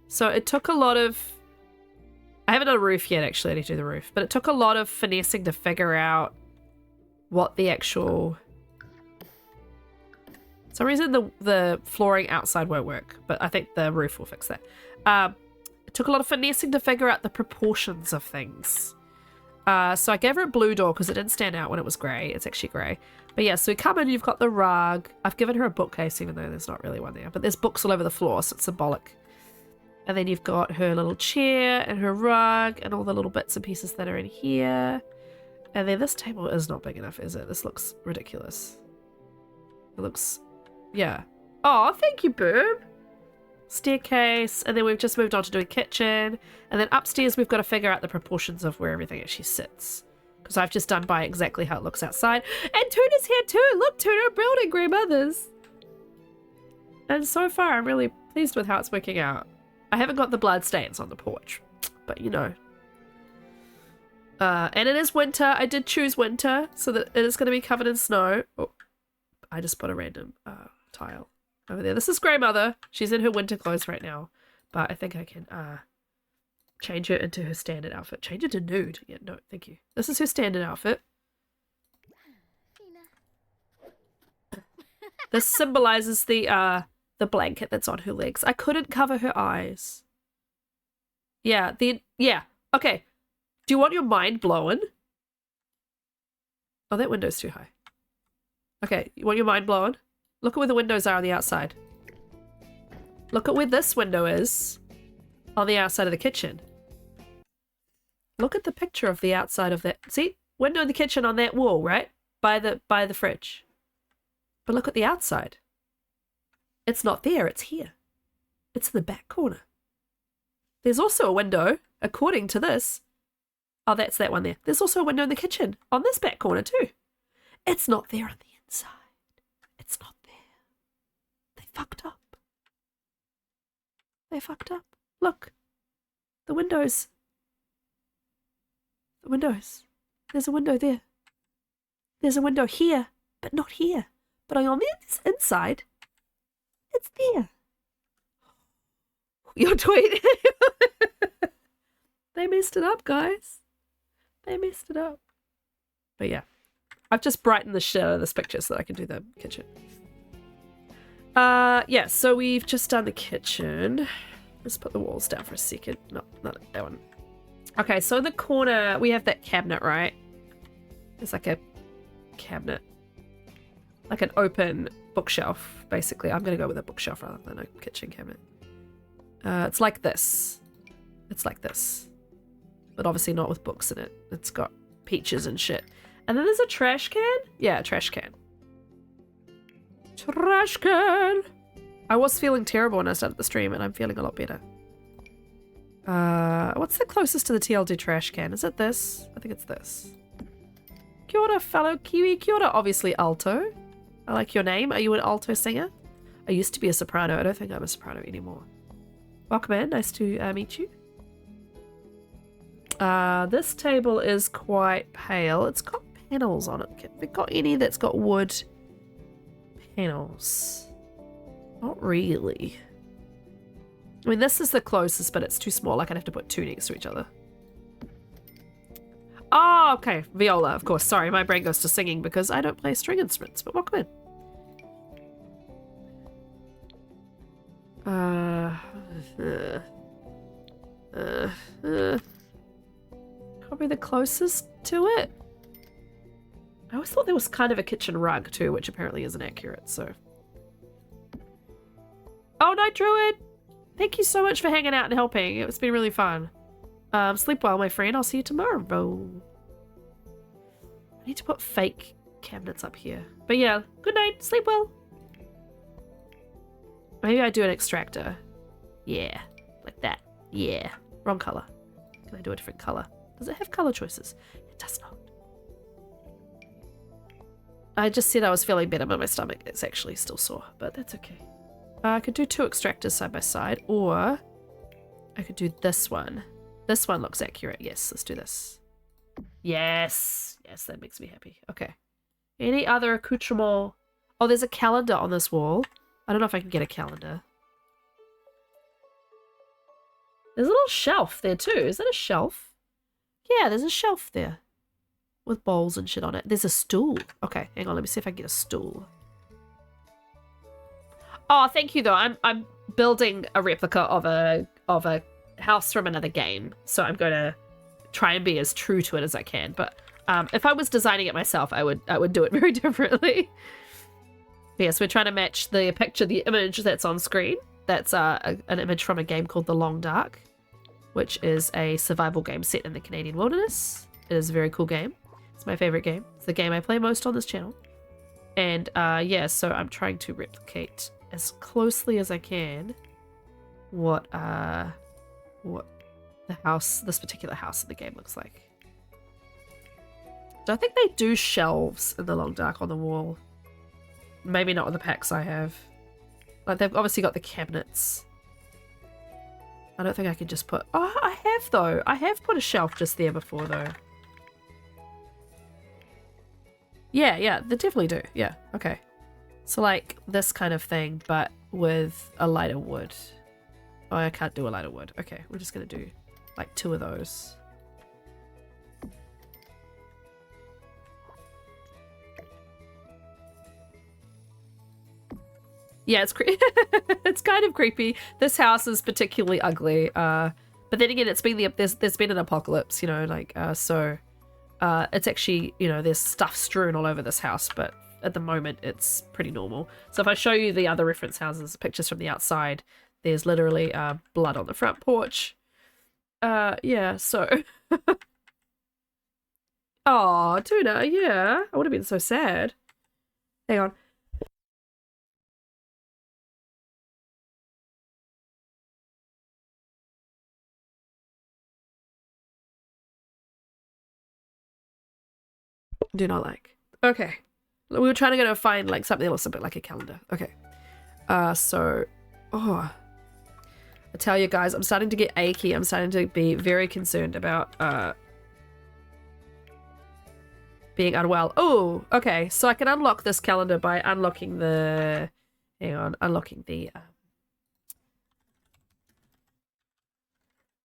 So it took a lot of... I haven't done a roof yet, actually. I need to do the roof. But it took a lot of finessing to figure out what the actual For some reason the flooring outside won't work, but I think the roof will fix that. It took a lot of finessing to figure out the proportions of things. So I gave her a blue door because it didn't stand out when it was grey. It's actually grey. But yeah, so we come in, you've got the rug. I've given her a bookcase even though there's not really one there. But there's books all over the floor, so it's symbolic. And then you've got her little chair and her rug and all the little bits and pieces that are in here. And then this table is not big enough, is it? This looks ridiculous. It looks... yeah. Oh, thank you, Boob. Staircase, and then we've just moved on to doing kitchen. And then upstairs we've got to figure out the proportions of where everything actually sits. Because I've just done by exactly how it looks outside. And Tuna's here too! Look, Tuna building grandmothers! And so far I'm really pleased with how it's working out. I haven't got the blood stains on the porch. But you know. And it is winter. I did choose winter, so that it is going to be covered in snow. Oh, I just put a random tile over there. This is grandmother. She's in her winter clothes right now. But I think I can change her into her standard outfit. Change it to nude. Yeah, no, thank you. This is her standard outfit. This symbolizes the blanket that's on her legs. I couldn't cover her eyes. Yeah, okay. Do you want your mind blown? Oh, that window's too high. Okay, you want your mind blown? Look at where the windows are on the outside. Look at where this window is on the outside of the kitchen. Look at the picture of the outside of that. See? Window in the kitchen on that wall, right? By the fridge. But look at the outside. It's not there, it's here. It's in the back corner. There's also a window, according to this. Oh, that's that one there. There's also a window in the kitchen on this back corner too. It's not there on the inside. It's not there. They fucked up. They fucked up. Look. The windows. The windows. There's a window there. There's a window here, but not here. But on the inside, it's there. You're tweeting. They messed it up, guys. They messed it up. But yeah. I've just brightened the shit out of this picture so that I can do the kitchen. Yeah, so we've just done the kitchen. Let's put the walls down for a second. No, not that one. Okay, so in the corner, we have that cabinet, right? It's like a cabinet. Like an open bookshelf, basically. I'm going to go with a bookshelf rather than a kitchen cabinet. It's like this. It's like this. But obviously not with books in it. It's got peaches and shit. And then there's a trash can? Yeah, a trash can. Trash can! I was feeling terrible when I started the stream, and I'm feeling a lot better. What's the closest to the TLD trash can? Is it this? I think it's this. Kia ora, fellow Kiwi. Kia ora, obviously alto. I like your name. Are you an alto singer? I used to be a soprano. I don't think I'm a soprano anymore. Welcome in. Nice to meet you. This table is quite pale. It's got panels on it. Have we got any that's got wood panels? Not really. I mean, this is the closest, but it's too small. Like, I'd have to put two next to each other. Oh, okay. Viola, of course. Sorry, my brain goes to singing because I don't play string instruments, but welcome in. Probably the closest to it. I always thought there was kind of a kitchen rug too, which apparently isn't accurate, so. Oh, Night Druid! Thank you so much for hanging out and helping. It's been really fun. Sleep well, my friend. I'll see you tomorrow. I need to put fake cabinets up here. But yeah, good night. Sleep well. Maybe I do an extractor. Yeah, like that. Yeah. Wrong color. Can I do a different color? Does it have color choices? It does not. I just said I was feeling better, but my stomach is actually still sore, but that's okay. I could do two extractors side by side, or I could do this one. This one looks accurate. Yes, let's do this. Yes. Yes, that makes me happy. Okay. Any other accoutrement? Oh, there's a calendar on this wall. I don't know if I can get a calendar. There's a little shelf there too. Is that a shelf? Yeah, there's a shelf there. With bowls and shit on it. There's a stool. Okay, hang on. Let me see if I can get a stool. Oh, thank you though. I'm building a replica of a house from another game, so I'm going to try and be as true to it as I can. But if I was designing it myself, I would do it very differently. Yes, we're trying to match the image that's on screen. That's an image from a game called The Long Dark, which is a survival game set in the Canadian wilderness. It is a very cool game. It's my favorite game. It's the game I play most on this channel. And yeah, so I'm trying to replicate as closely as I can what this particular house in the game looks like. So I think they do shelves in The Long Dark on the wall. Maybe not on the packs I have. Like, they've obviously got the cabinets. I don't think I could just put... Oh, I have, though. I have put a shelf just there before, though. Yeah, they definitely do. Yeah, okay. So, like, this kind of thing, but with a lighter wood. Oh, I can't do a lighter wood. Okay, we're just gonna do, like, 2 of those. Yeah, it's it's kind of creepy. This house is particularly ugly. But then again, it's been there's been an apocalypse, you know, like so. It's actually, you know, there's stuff strewn all over this house, but at the moment it's pretty normal. So if I show you the other reference houses, pictures from the outside, there's literally blood on the front porch. Yeah. So. Oh, Tuna. Yeah, I would have been so sad. Hang on. Do not like. Okay. We were trying to go to find like something that looks a bit like a calendar. Okay. So, oh, I tell you guys, I'm starting to get achy. I'm starting to be very concerned about being unwell. Oh, okay. So I can unlock this calendar by unlocking the, hang on, unlocking the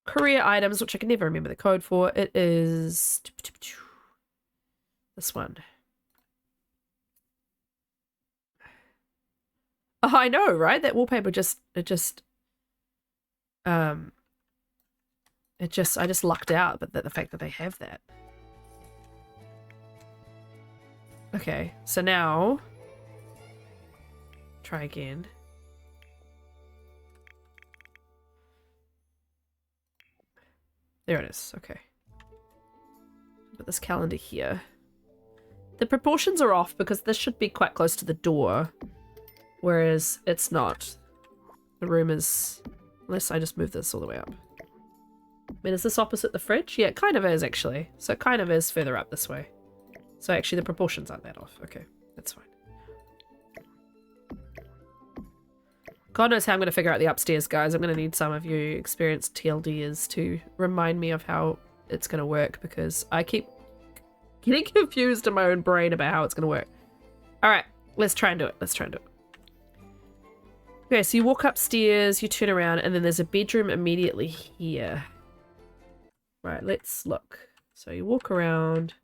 career items, which I can never remember the code for. It is this one. Oh, I know, right? That wallpaper I just lucked out, but the fact that they have that. Okay, so now try again. There it is. Okay. Put this calendar here. The proportions are off because this should be quite close to the door, whereas it's not. The room is, unless I just move this all the way up. I mean, is this opposite the fridge? Yeah, it kind of is actually. So it kind of is further up this way. So actually the proportions aren't that off. Okay, that's fine. God knows how I'm going to figure out the upstairs, guys. I'm going to need some of you experienced TLDers to remind me of how it's going to work, because I keep getting confused in my own brain about how it's going to work. All right, let's try and do it. Let's try and do it. Okay, so you walk upstairs, you turn around, and then there's a bedroom immediately here. Right, let's look. So you walk around,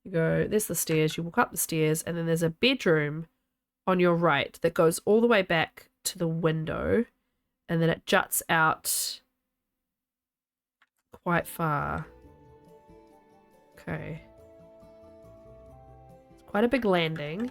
you go, there's the stairs, you walk up the stairs, and then there's a bedroom on your right that goes all the way back to the window, and then it juts out quite far. Okay. It's quite a big landing.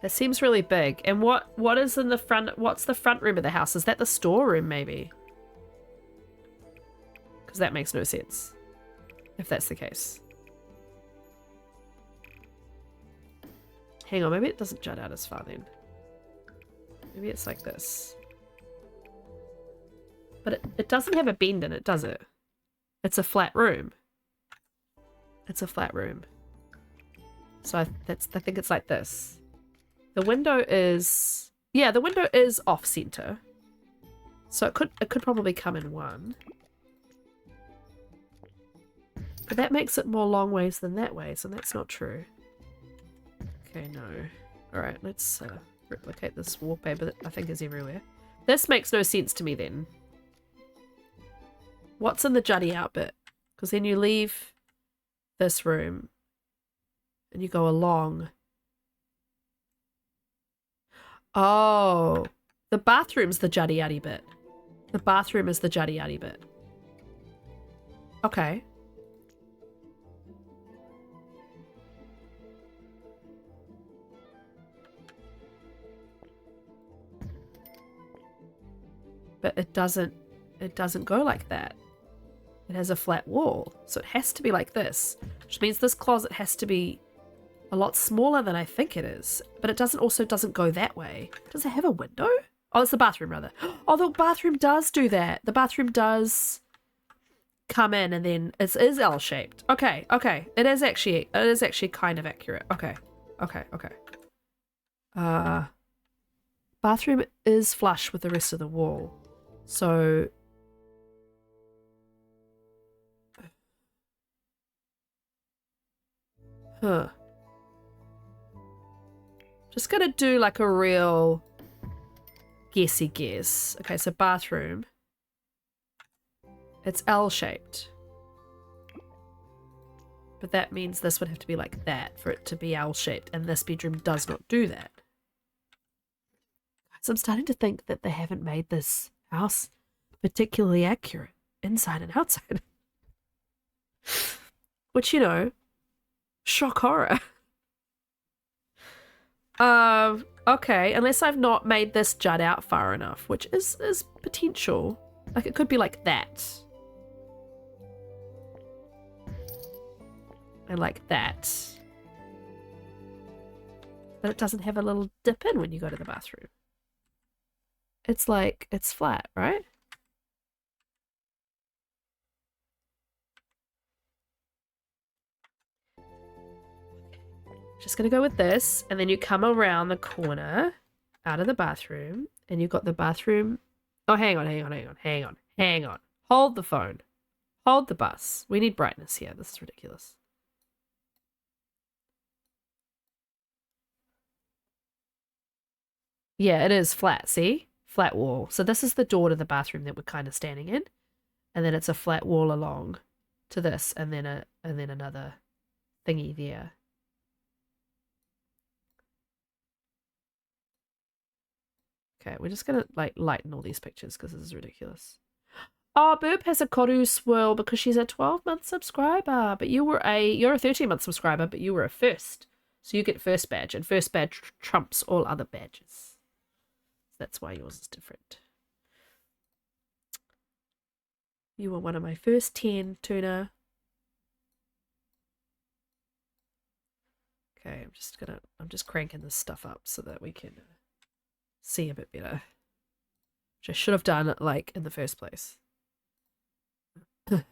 It seems really big. And what is in the front? What's the front room of the house? Is that the storeroom, maybe? Because that makes no sense, if that's the case. Hang on, maybe it doesn't jut out as far then. Maybe it's like this. But it doesn't have a bend in it, does it? It's a flat room. It's a flat room. So I think it's like this. The window is, yeah, the window is off center. So it could probably come in one. But that makes it more long ways than that way, so that's not true. Okay, no. Alright, let's replicate this wallpaper that I think is everywhere. This makes no sense to me then. What's in the jutty out bit? Because then you leave this room and you go along. Oh, the bathroom's the jutty outy bit. The bathroom is the jutty outy bit. Okay. But it doesn't go like that. It has a flat wall, so it has to be like this, which means this closet has to be a lot smaller than I think it is. But it doesn't go that way. Does it have a window? Oh, it's the bathroom rather. Oh, the bathroom does do that. The bathroom does come in and then it is L-shaped. Okay, okay. It is actually kind of accurate. Okay. Okay, okay. Bathroom is flush with the rest of the wall. So huh. Just gonna do like a real guessy guess. Okay, so bathroom. It's L-shaped. But that means this would have to be like that for it to be L-shaped, and this bedroom does not do that. So I'm starting to think that they haven't made this house particularly accurate inside and outside. Which, you know, shock horror. Okay, unless I've not made this jut out far enough, which is potential. Like, it could be like that. And like that. But it doesn't have a little dip in when you go to the bathroom. It's like, it's flat, right? Just gonna go with this, and then you come around the corner out of the bathroom, and you've got the bathroom. Oh, hang on. Hold the phone. Hold the bus. We need brightness here. This is ridiculous. Yeah, it is flat, see? Flat wall. So this is the door to the bathroom that we're kind of standing in. And then it's a flat wall along to this, and then another thingy there. Okay, we're just gonna like lighten all these pictures because this is ridiculous. Oh, Burp has a Koru swirl because she's a 12-month subscriber, but you're a 13-month subscriber, but you were a first. So you get first badge, and first badge trumps all other badges. That's why yours is different. You were one of my first 10, Tuna. Okay, I'm just cranking this stuff up so that we can see a bit better. Which I should have done like in the first place. Hey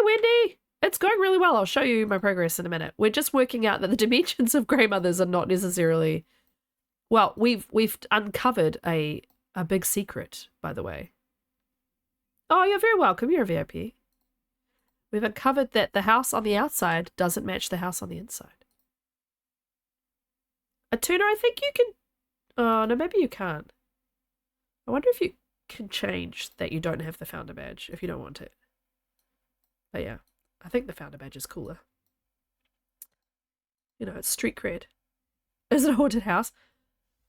Wendy! It's going really well. I'll show you my progress in a minute. We're just working out that the dimensions of Grey Mothers are not necessarily... Well, we've uncovered a big secret, by the way. Oh, you're very welcome. You're a VIP. We've uncovered that the house on the outside doesn't match the house on the inside. A Tuna, I think you can... Oh, no, maybe you can't. I wonder if you can change that you don't have the founder badge if you don't want it. But yeah, I think the founder badge is cooler. You know, it's street cred. Is it a haunted house?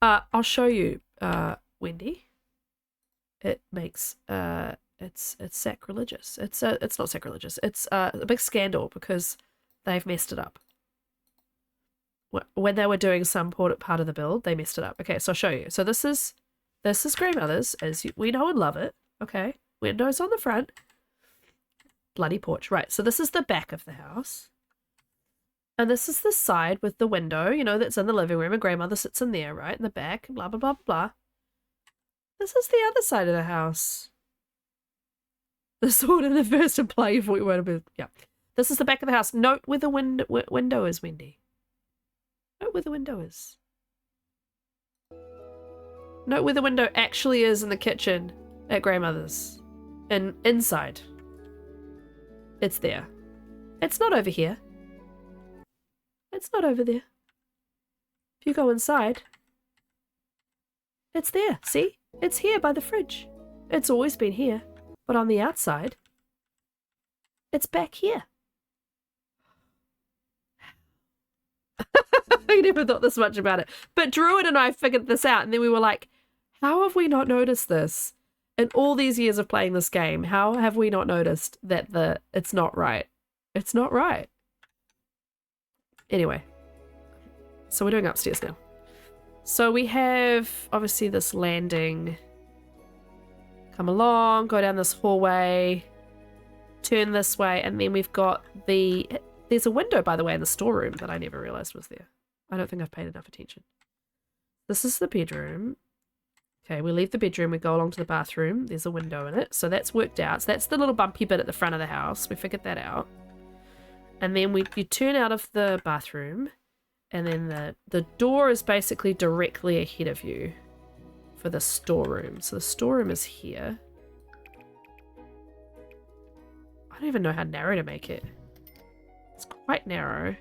I'll show you, Wendy. It makes, it's sacrilegious. It's not sacrilegious. It's a big scandal because they've messed it up. When they were doing some part of the build, they messed it up. Okay, so I'll show you. So this is Grey Mothers, as we know and love it. Okay, windows on the front. Bloody porch. Right, so this is the back of the house. And this is the side with the window, you know, that's in the living room, and Grey Mother sits in there, right, in the back, blah, blah, blah, blah. This is the other side of the house. The sword in the first imply if we were to be, yeah. This is the back of the house. Note where the window is, Wendy. Note where the window is. Note where the window actually is in the kitchen at Grey Mother's. And inside. It's there. It's not over here. It's not over there. If you go inside, it's there. See? It's here by the fridge. It's always been here. But on the outside, it's back here. I never thought this much about it. But Druid and I figured this out, and then we were like, how have we not noticed this? In all these years of playing this game, how have we not noticed that it's not right? It's not right. Anyway, so we're doing upstairs now. So we have, obviously, this landing. Come along, go down this hallway, turn this way, and then we've got there's a window, by the way, in the storeroom that I never realized was there. I don't think I've paid enough attention. This is the bedroom. Okay, we leave the bedroom, we go along to the bathroom. There's a window in it, so that's worked out. So that's the little bumpy bit at the front of the house. We figured that out. And then you turn out of the bathroom, and then the door is basically directly ahead of you for the storeroom. So the storeroom is here. I don't even know how narrow to make it. It's quite narrow.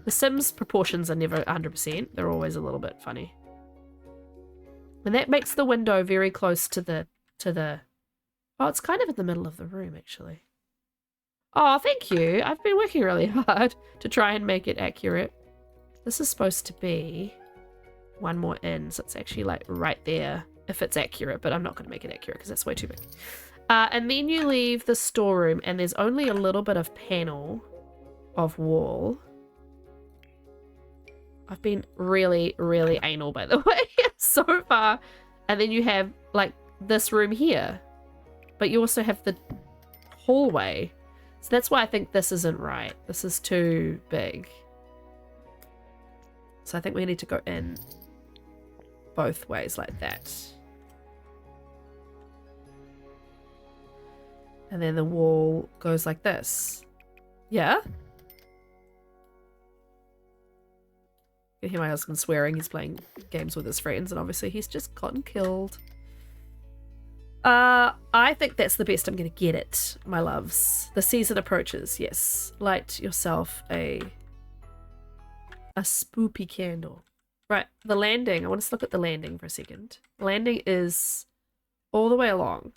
The Sims proportions are never 100%. They're always a little bit funny. And that makes the window very close to the oh, it's kind of in the middle of the room, actually. Oh, thank you. I've been working really hard to try and make it accurate. This is supposed to be one more in, so it's actually like right there if it's accurate, but I'm not going to make it accurate because that's way too big. And then you leave the storeroom, and there's only a little bit of panel of wall. I've been really, really anal, by the way, so far. And then you have, like, this room here. But you also have the hallway. So that's why I think this isn't right. This is too big. So I think we need to go in both ways like that. And then the wall goes like this. Yeah? You hear my husband swearing. He's playing games with his friends, and obviously he's just gotten killed. I think that's the best I'm going to get it, my loves. The season approaches, yes. Light yourself a spoopy candle. Right, the landing. I want us to look at the landing for a second. The landing is all the way along.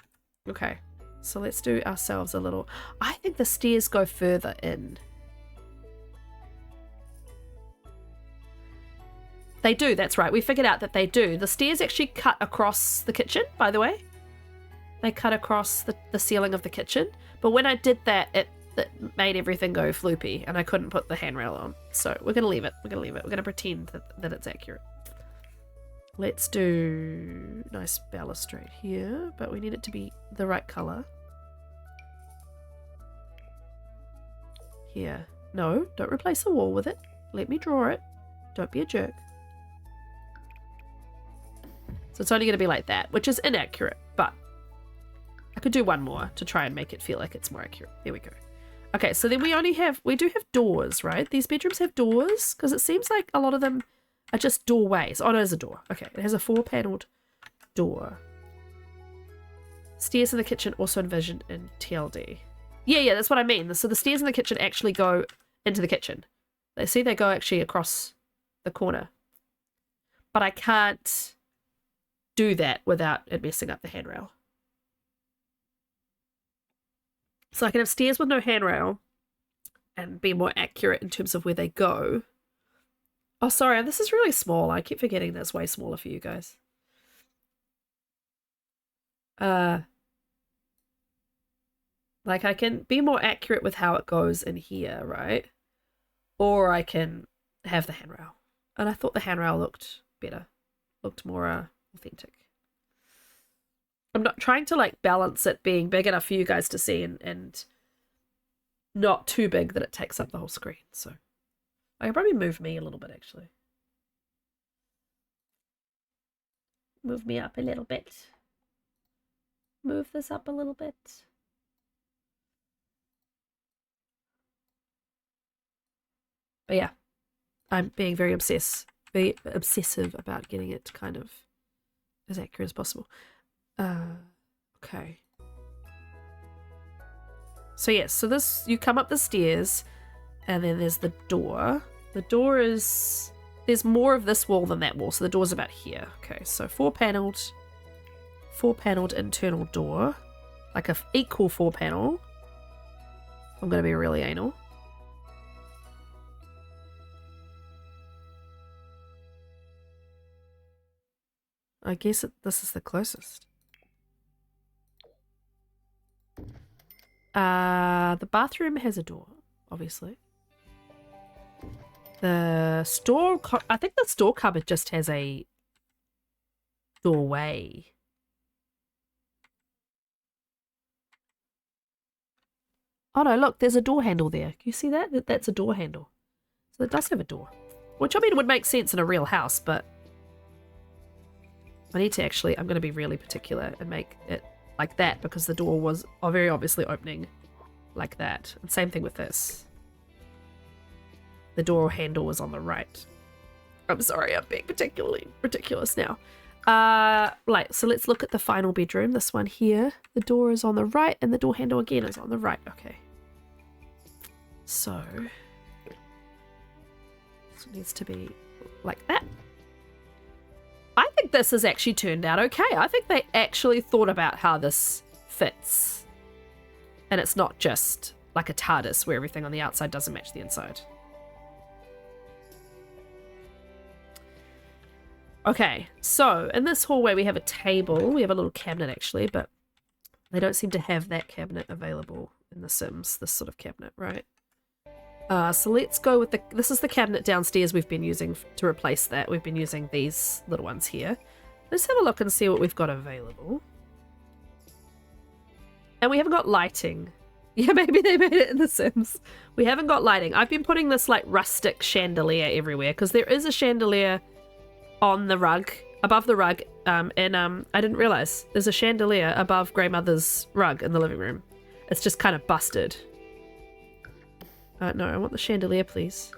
Okay, so let's do ourselves a little... I think the stairs go further in. They do, that's right. We figured out that they do. The stairs actually cut across the kitchen, by the way. They cut across the ceiling of the kitchen. But when I did that, it made everything go floopy, and I couldn't put the handrail on. So we're going to leave it. We're going to leave it. We're going to pretend that it's accurate. Let's do nice balustrade here, but we need it to be the right color. Here. No, don't replace the wall with it. Let me draw it. Don't be a jerk. So it's only going to be like that, which is inaccurate, but I could do one more to try and make it feel like it's more accurate. There we go. Okay, so then we do have doors, right? These bedrooms have doors, because it seems like a lot of them are just doorways. Oh, no, there's a door. Okay, it has a 4-paneled door. Stairs in the kitchen also envisioned in TLD. Yeah, that's what I mean. So the stairs in the kitchen actually go into the kitchen. They go actually across the corner. But I can't do that without it messing up the handrail. So I can have stairs with no handrail and be more accurate in terms of where they go. Oh, sorry, this is really small. I keep forgetting that's way smaller for you guys. Like, I can be more accurate with how it goes in here, right? Or I can have the handrail. And I thought the handrail looked better. Looked more authentic. I'm not trying to, like, balance it being big enough for you guys to see and not too big that it takes up the whole screen. So I can probably move me a little bit, actually. Move me up a little bit. Move this up a little bit. But yeah, I'm being very obsessive about getting it kind of as accurate as possible. Okay. So yes, so this, you come up the stairs and then there's the door. The door is, there's more of this wall than that wall, so the door's about here. Okay, so four paneled internal door, like a equal 4 panel. I'm gonna be really anal. I guess this is the closest. The bathroom has a door, obviously. The store, I think the store cupboard just has a doorway. Oh no, look, there's a door handle there. Can you see that? That's a door handle. So it does have a door. Which, I mean, would make sense in a real house, but I need to actually, I'm going to be really particular and make it like that because the door was very obviously opening like that. And same thing with this. The door handle was on the right. I'm sorry, I'm being particularly ridiculous now. Right, so let's look at the final bedroom. This one here. The door is on the right and the door handle again is on the right. Okay. So this needs to be like that. I think this has actually turned out okay. I think they actually thought about how this fits. And it's not just like a TARDIS where everything on the outside doesn't match the inside. Okay, so in this hallway we have a table. We have a little cabinet actually, but they don't seem to have that cabinet available in The Sims, this sort of cabinet, right? So let's go with this is the cabinet downstairs we've been using to replace that. We've been using these little ones here. Let's have a look and see what we've got available. And we haven't got lighting. Yeah, maybe they made it in The Sims. We haven't got lighting. I've been putting this like rustic chandelier everywhere because there is a chandelier on the rug, above the rug, and I didn't realize there's a chandelier above Grey Mother's rug in the living room. It's just kind of busted. No, I want the chandelier, please.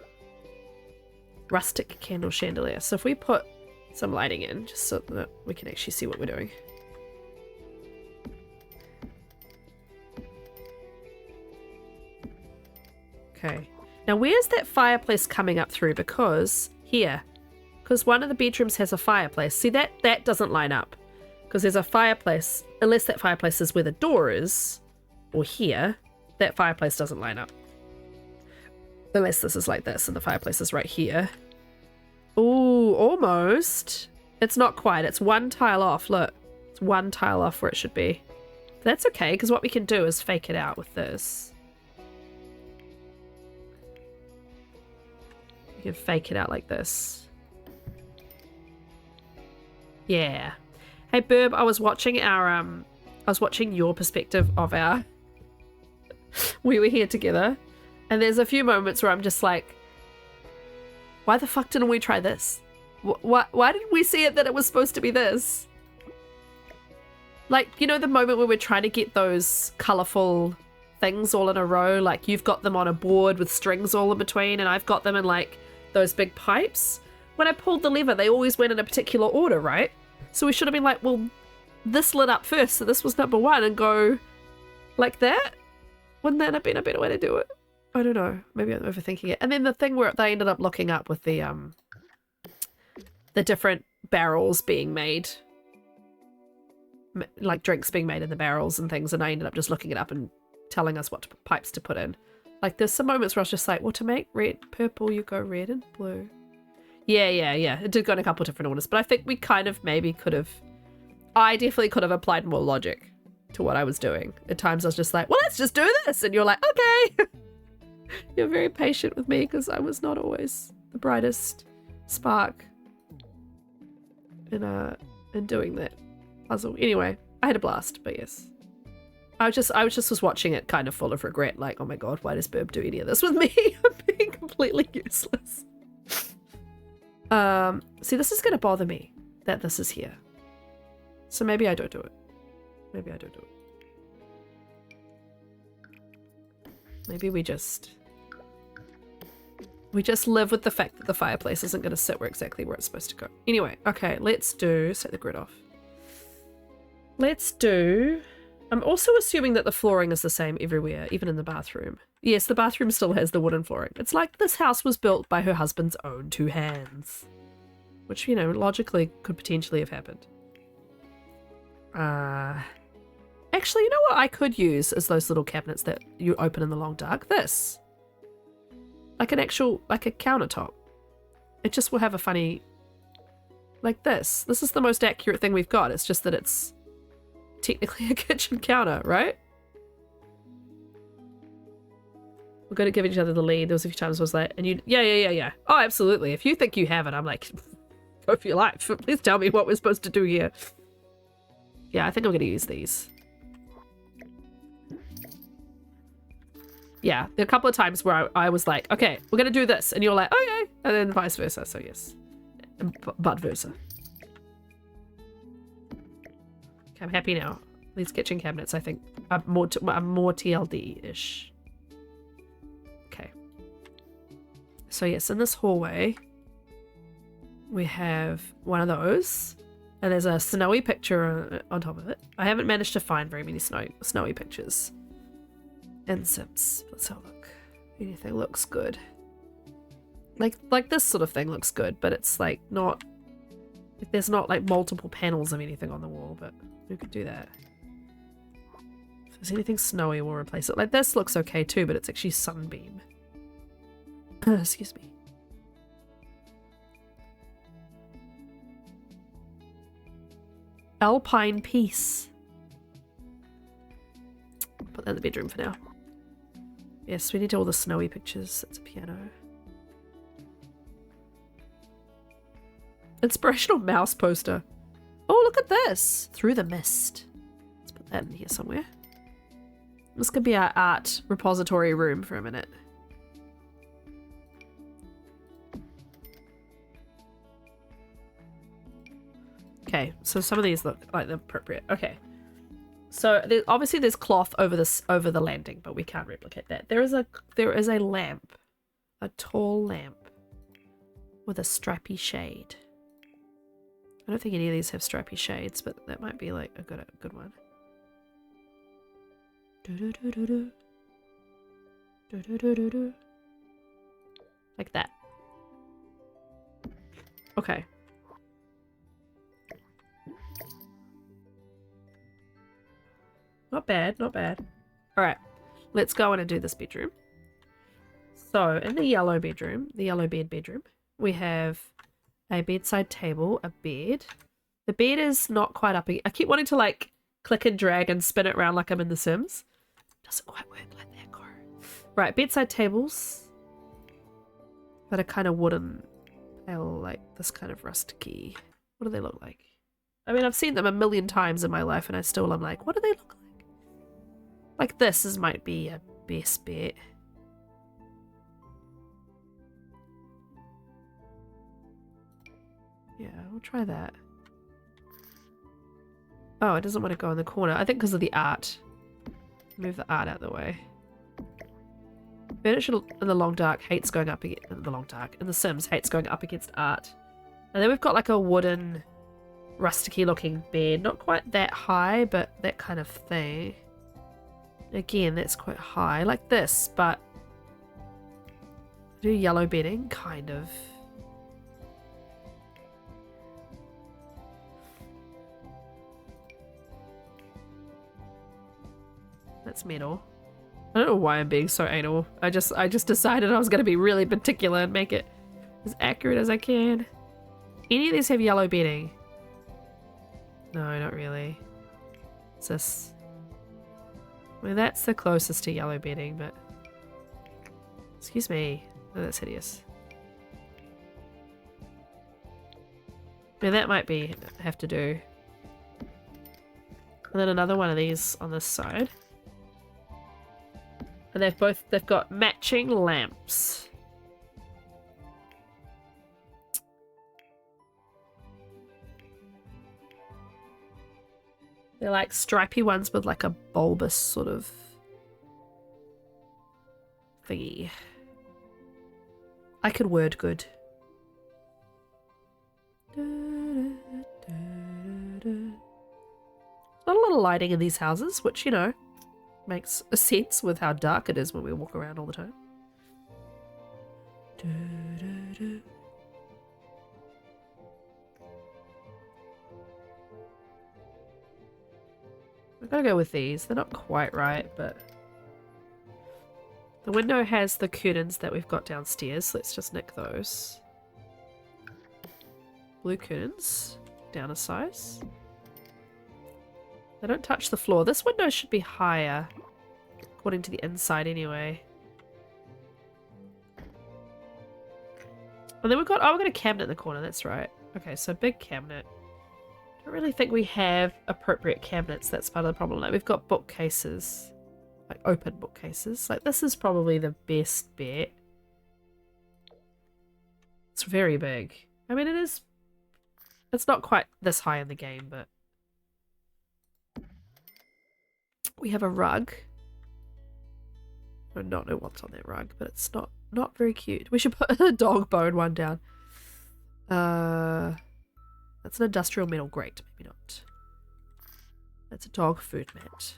Rustic candle chandelier. So if we put some lighting in, just so that we can actually see what we're doing. Okay. Now where's that fireplace coming up through? Because here. Because one of the bedrooms has a fireplace. See, that doesn't line up. Because there's a fireplace, unless that fireplace is where the door is, or here, that fireplace doesn't line up. Unless this is like this and the fireplace is right here. Ooh, almost. It's not quite. It's one tile off. Look. It's one tile off where it should be. That's okay, because what we can do is fake it out with this. You can fake it out like this. Yeah. Hey Burb, I was watching your perspective of our we were here together, and there's a few moments where I'm just like, why the fuck didn't we try this? Why didn't we see it that it was supposed to be this? Like, you know, the moment where we're trying to get those colourful things all in a row, like you've got them on a board with strings all in between and I've got them in like those big pipes. When I pulled the lever, they always went in a particular order, right? So we should have been like, well, this lit up first, so this was number one, and go like that? Wouldn't that have been a better way to do it? I don't know. Maybe I'm overthinking it. And then the thing where they ended up looking up with the different barrels being made, like drinks being made in the barrels and things, and I ended up just looking it up and telling us what pipes to put in. Like, there's some moments where I was just like, well, to make red, purple, you go red and blue. Yeah. It did go in a couple of different orders, but I think we kind of maybe could have... I definitely could have applied more logic to what I was doing. At times I was just like, well, let's just do this. And you're like, okay. You're very patient with me because I was not always the brightest spark in doing that puzzle. Anyway, I had a blast, but yes. I was watching it kind of full of regret, like, oh my god, why does Burb do any of this with me? I'm being completely useless. See, this is going to bother me, that this is here. So maybe I don't do it. Maybe we just live with the fact that the fireplace isn't going to sit exactly where it's supposed to go. Anyway, okay, let's take the grid off. Let's do I'm also assuming that the flooring is the same everywhere, even in the bathroom. Yes, the bathroom still has the wooden flooring. It's like this house was built by her husband's own two hands. Which, you know, logically could potentially have happened. Actually, you know what I could use is those little cabinets that you open in the long dark? This. Like an actual, like a countertop. It just will have a funny... Like this. This is the most accurate thing we've got. It's just that it's technically a kitchen counter, right? We're going to give each other the lead. There was a few times I was like, and you, yeah. Oh, absolutely. If you think you have it, I'm like, go for your life. Please tell me what we're supposed to do here. Yeah, I think I'm going to use these. Yeah, there are a couple of times where I was like, okay, we're going to do this. And you're like, okay. And then vice versa. So yes. But versa. Okay, I'm happy now. These kitchen cabinets, I think, are more TLD-ish. Okay. So yes, in this hallway, we have one of those. And there's a snowy picture on top of it. I haven't managed to find very many snowy pictures in Sims. Let's have a look. Anything looks good. Like this sort of thing looks good, but it's like not... There's not like multiple panels of anything on the wall, but we could do that. If there's anything snowy, we'll replace it. Like this looks okay too, but it's actually sunbeam. Excuse me. Alpine Peace. Put that in the bedroom for now. Yes, we need all the snowy pictures. That's a piano. Inspirational mouse poster. Oh, look at this. Through the Mist. Let's put that in here somewhere. This could be our art repository room for a minute. Okay, so some of these look like they're appropriate. Okay. So obviously there's cloth over the landing, but we can't replicate that. There is a lamp. A tall lamp with a stripy shade. I don't think any of these have stripy shades, but that might be like a good one. Like that. Okay. Not bad, not bad. Alright, let's go in and do this bedroom. So, in the yellow bedroom, the yellow bed bedroom, we have a bedside table, a bed. The bed is not quite up. I keep wanting to like click and drag and spin it around like I'm in The Sims. Doesn't quite work like that, Cora. Right, bedside tables that are kind of wooden, pale, like this kind of rusticy. What do they look like? I mean, I've seen them a million times in my life and I still am like, what do they look like? Like this might be a best bet. Yeah, we'll try that. Oh, it doesn't want to go in the corner. I think because of the art. Move the art out of the way. Furniture in the long dark hates going up against in The Sims hates going up against art. And then we've got like a wooden, rusticy looking bed. Not quite that high, but that kind of thing. Again, that's quite high, like this, but do yellow bedding, kind of. That's metal. I don't know why I'm being so anal. I just decided I was going to be really particular and make it as accurate as I can. Any of these have yellow bedding? No, not really. It's this. I mean, that's the closest to yellow bedding, but... Excuse me. Oh, that's hideous. I mean, that might have to do. And then another one of these on this side. And they've got matching lamps. They're like stripy ones with like a bulbous sort of thingy. I could word good. Not not a lot of lighting in these houses, which, you know, makes a sense with how dark it is when we walk around all the time. I'm gonna go with these. They're not quite right, but the window has the curtains that we've got downstairs, so let's just nick those. Blue curtains, down a size. They don't touch the floor. This window should be higher, according to the inside anyway. And then we've got a cabinet in the corner, that's right. Okay, so big cabinet. I don't really think we have appropriate cabinets, that's part of the problem. Like, we've got bookcases, like open bookcases. Like, this is probably the best bet. It's very big. I mean, it's not quite this high in the game, but we have a rug. I don't know what's on that rug, but it's not very cute. We should put a dog bone one down. That's an industrial metal grate. Maybe not. That's a dog food mat.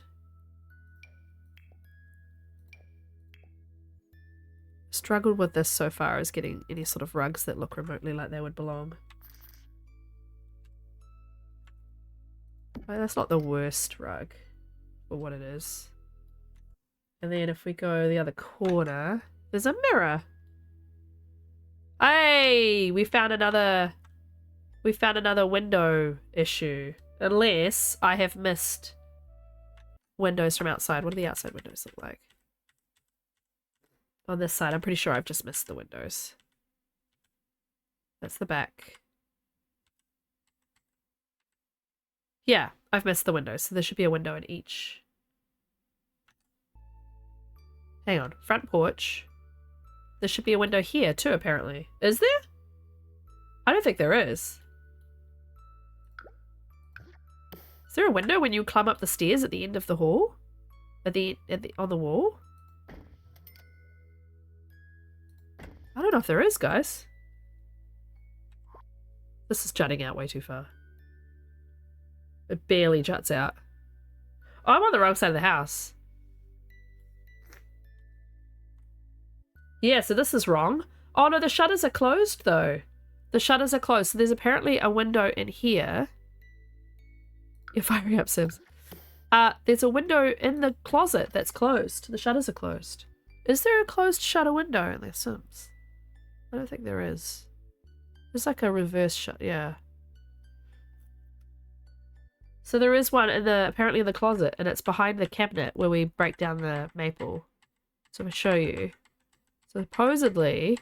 Struggled with this so far as getting any sort of rugs that look remotely like they would belong. That's not the worst rug for what it is. And then if we go the other corner, there's a mirror. Hey, we found another window issue. Unless I have missed windows from outside. What do the outside windows look like? On this side, I'm pretty sure I've just missed the windows. That's the back. Yeah, I've missed the windows, so there should be a window in each. Hang on, front porch. There should be a window here too, apparently. Is there? I don't think there is. Is there a window when you climb up the stairs at the end of the hall? On the wall? I don't know if there is, guys. This is jutting out way too far. It barely juts out. Oh, I'm on the wrong side of the house. Yeah, so this is wrong. Oh no, the shutters are closed though. The shutters are closed. So there's apparently a window in here. You're firing up, Sims. There's a window in the closet that's closed. The shutters are closed. Is there a closed shutter window in the Sims? I don't think there is. There's like a reverse shut, yeah. So there is one apparently in the closet, and it's behind the cabinet where we break down the maple. So I'll show you. So supposedly,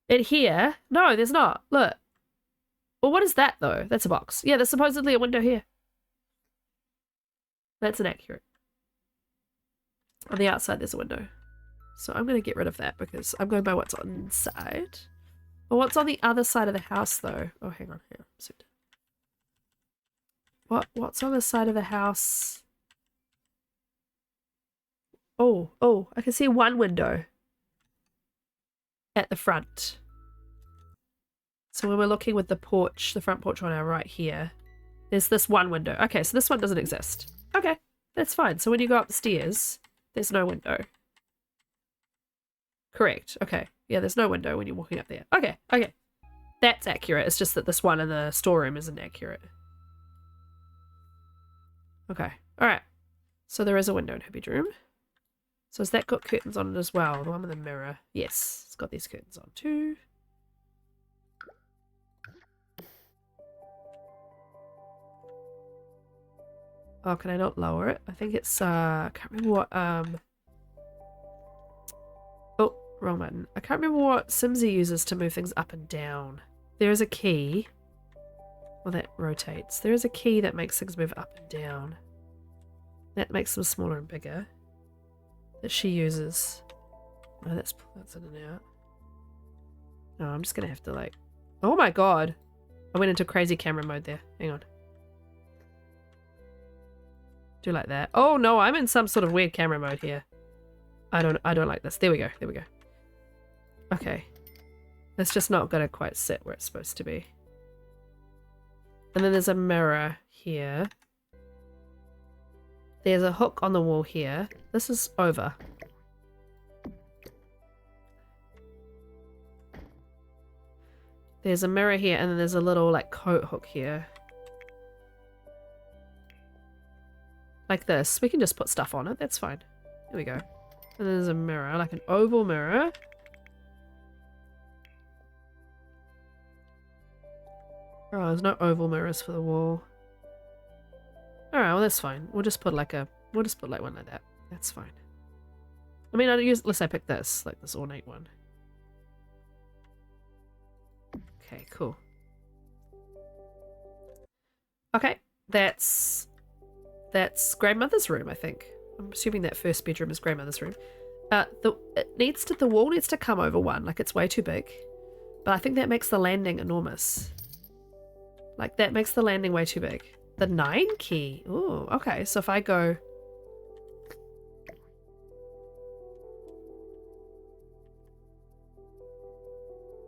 in here, no, there's not. Look. Well, what is that though? That's a box. Yeah, there's supposedly a window here. That's inaccurate. On the outside, there's a window. So I'm going to get rid of that because I'm going by what's on inside. But what's on the other side of the house though? Oh, hang on. What's on the side of the house? Oh, I can see one window at the front. So when we're looking with the porch, the front porch on our right here, there's this one window. Okay, so this one doesn't exist. Okay, that's fine. So when you go up the stairs, there's no window. Correct. Okay. Yeah, there's no window when you're walking up there. Okay. That's accurate. It's just that this one in the storeroom isn't accurate. Okay. Alright. So there is a window in her bedroom. So has that got curtains on it as well? The one with the mirror. Yes. It's got these curtains on too. Oh, can I not lower it? I think it's, I can't remember what, oh, wrong button. I can't remember what Simsy uses to move things up and down. There is a key. Well, that rotates. There is a key that makes things move up and down. That makes them smaller and bigger. That she uses. Oh, that's in and out. No, I'm just gonna have to like... Oh my god! I went into crazy camera mode there. Hang on. Do like that. Oh no, I'm in some sort of weird camera mode here. I don't like this. There we go. Okay. It's just not gonna quite sit where it's supposed to be. And then there's a mirror here. There's a hook on the wall here. This is over. There's a mirror here, and then there's a little, like, coat hook here. Like this. We can just put stuff on it. That's fine. There we go. And then there's a mirror, like an oval mirror. Oh, there's no oval mirrors for the wall. Alright, well that's fine. We'll just put like one like that. That's fine. I mean, unless I pick this, like this ornate one. Okay, cool. Okay, that's grandmother's room, I think. I'm assuming that first bedroom is grandmother's room. The wall needs to come over one, like it's way too big. But I think that makes the landing enormous. Like that makes the landing way too big. The 9 key. Ooh, okay. So if I go...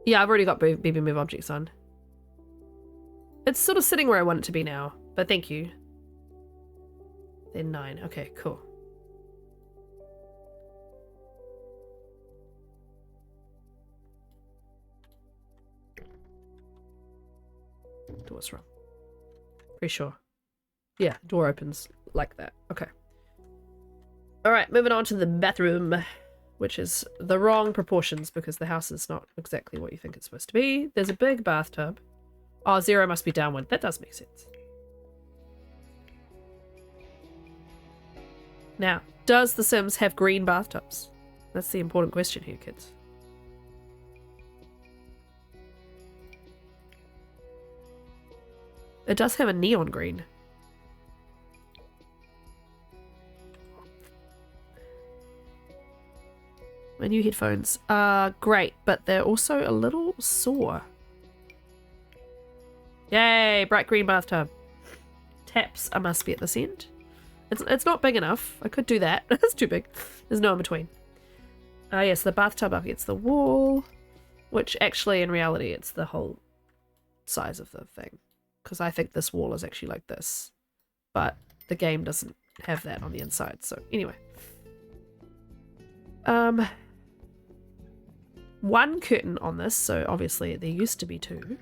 Yeah, I've already got BB Move objects on. It's sort of sitting where I want it to be now, but thank you. Then 9. Okay, cool. Door's wrong. Pretty sure. Yeah, door opens like that. Okay. Alright, moving on to the bathroom, which is the wrong proportions because the house is not exactly what you think it's supposed to be. There's a big bathtub. Oh, 0 must be downward. That does make sense. Now, does The Sims have green bathtubs? That's the important question here, kids. It does have a neon green. My new headphones are great, but they're also a little sore. Yay, bright green bathtub. Taps must be at this end. It's not big enough. I could do that. It's too big. There's no in between. Yes, the bathtub up against the wall, which actually in reality it's the whole size of the thing. Because I think this wall is actually like this. But the game doesn't have that on the inside. So anyway. One curtain on this, so obviously there used to be 2.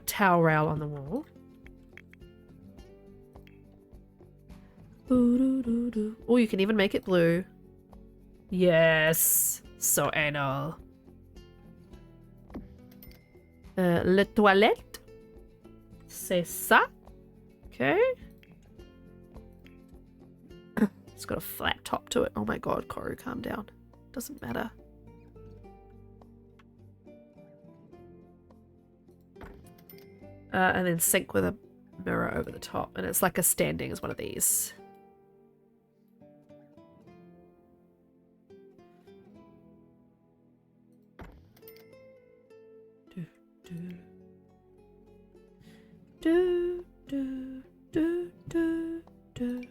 Towel rail on the wall. Oh, you can even make it blue. Yes. So anal. Le toilette. C'est ça. Okay. It's got a flat top to it. Oh my god, Koru, calm down. Doesn't matter. And then sink with a mirror over the top. And it's like a standing as one of these. Do, do, do, do, do.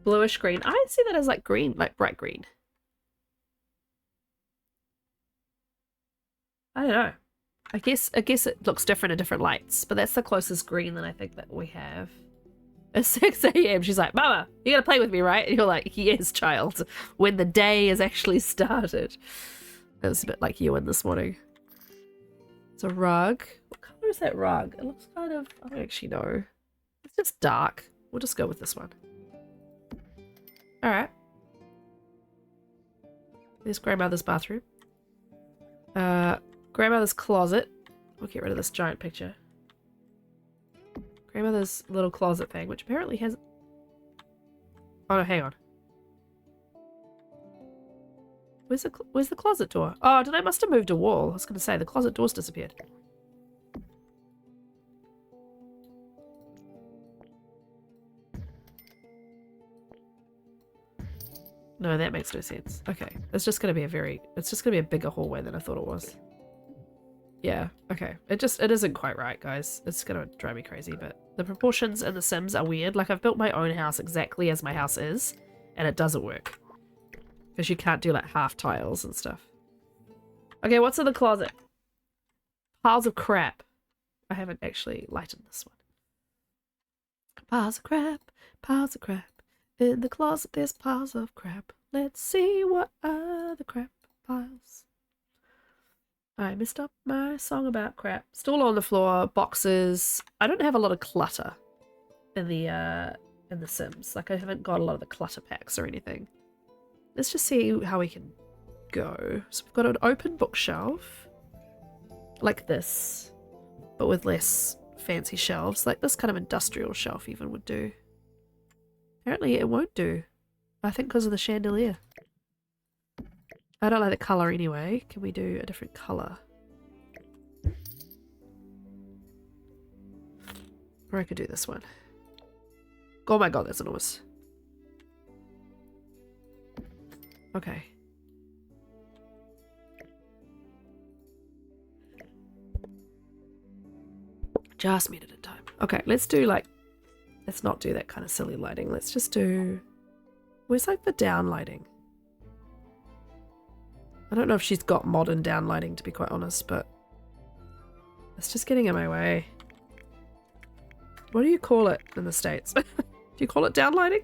Bluish green. I see that as like green, like bright green. I don't know. I guess it looks different in different lights, but that's the closest green that I think that we have. At 6 a.m. she's like, Mama, you gotta play with me, right? And you're like, yes, child. When the day has actually started. It was a bit like Ewan this morning. It's a rug. What color is that rug? It looks kind of, I don't actually know. It's just dark. We'll just go with this one. Alright. There's grandmother's bathroom. Grandmother's closet. We'll get rid of this giant picture. Grandmother's little closet thing, which apparently has... Oh no, hang on. Where's the closet door? Oh, I must have moved a wall. I was going to say, the closet door's disappeared. No, that makes no sense. Okay, it's just going to be a bigger hallway than I thought it was. Yeah, okay. It isn't quite right, guys. It's going to drive me crazy, but the proportions in The Sims are weird. Like, I've built my own house exactly as my house is, and it doesn't work. Because you can't do like half tiles and stuff. Okay, what's in the closet? Piles of crap. I haven't actually lightened this one. Piles of crap, piles of crap. In the closet there's piles of crap. Let's see what are the crap piles. I messed up my song about crap. Still on the floor, boxes. I don't have a lot of clutter in the Sims. Like, I haven't got a lot of the clutter packs or anything. Let's just see how we can go. So we've got an open bookshelf. Like this. But with less fancy shelves. Like this kind of industrial shelf even would do. Apparently it won't do. I think because of the chandelier. I don't like the colour anyway. Can we do a different colour? Or I could do this one. Oh my god, that's enormous. Okay. Just made it in time. Okay, let's do like... Let's not do that kind of silly lighting. Let's just do... Where's like the down lighting? I don't know if she's got modern down lighting, to be quite honest, but... It's just getting in my way. What do you call it in the States? Do you call it down lighting?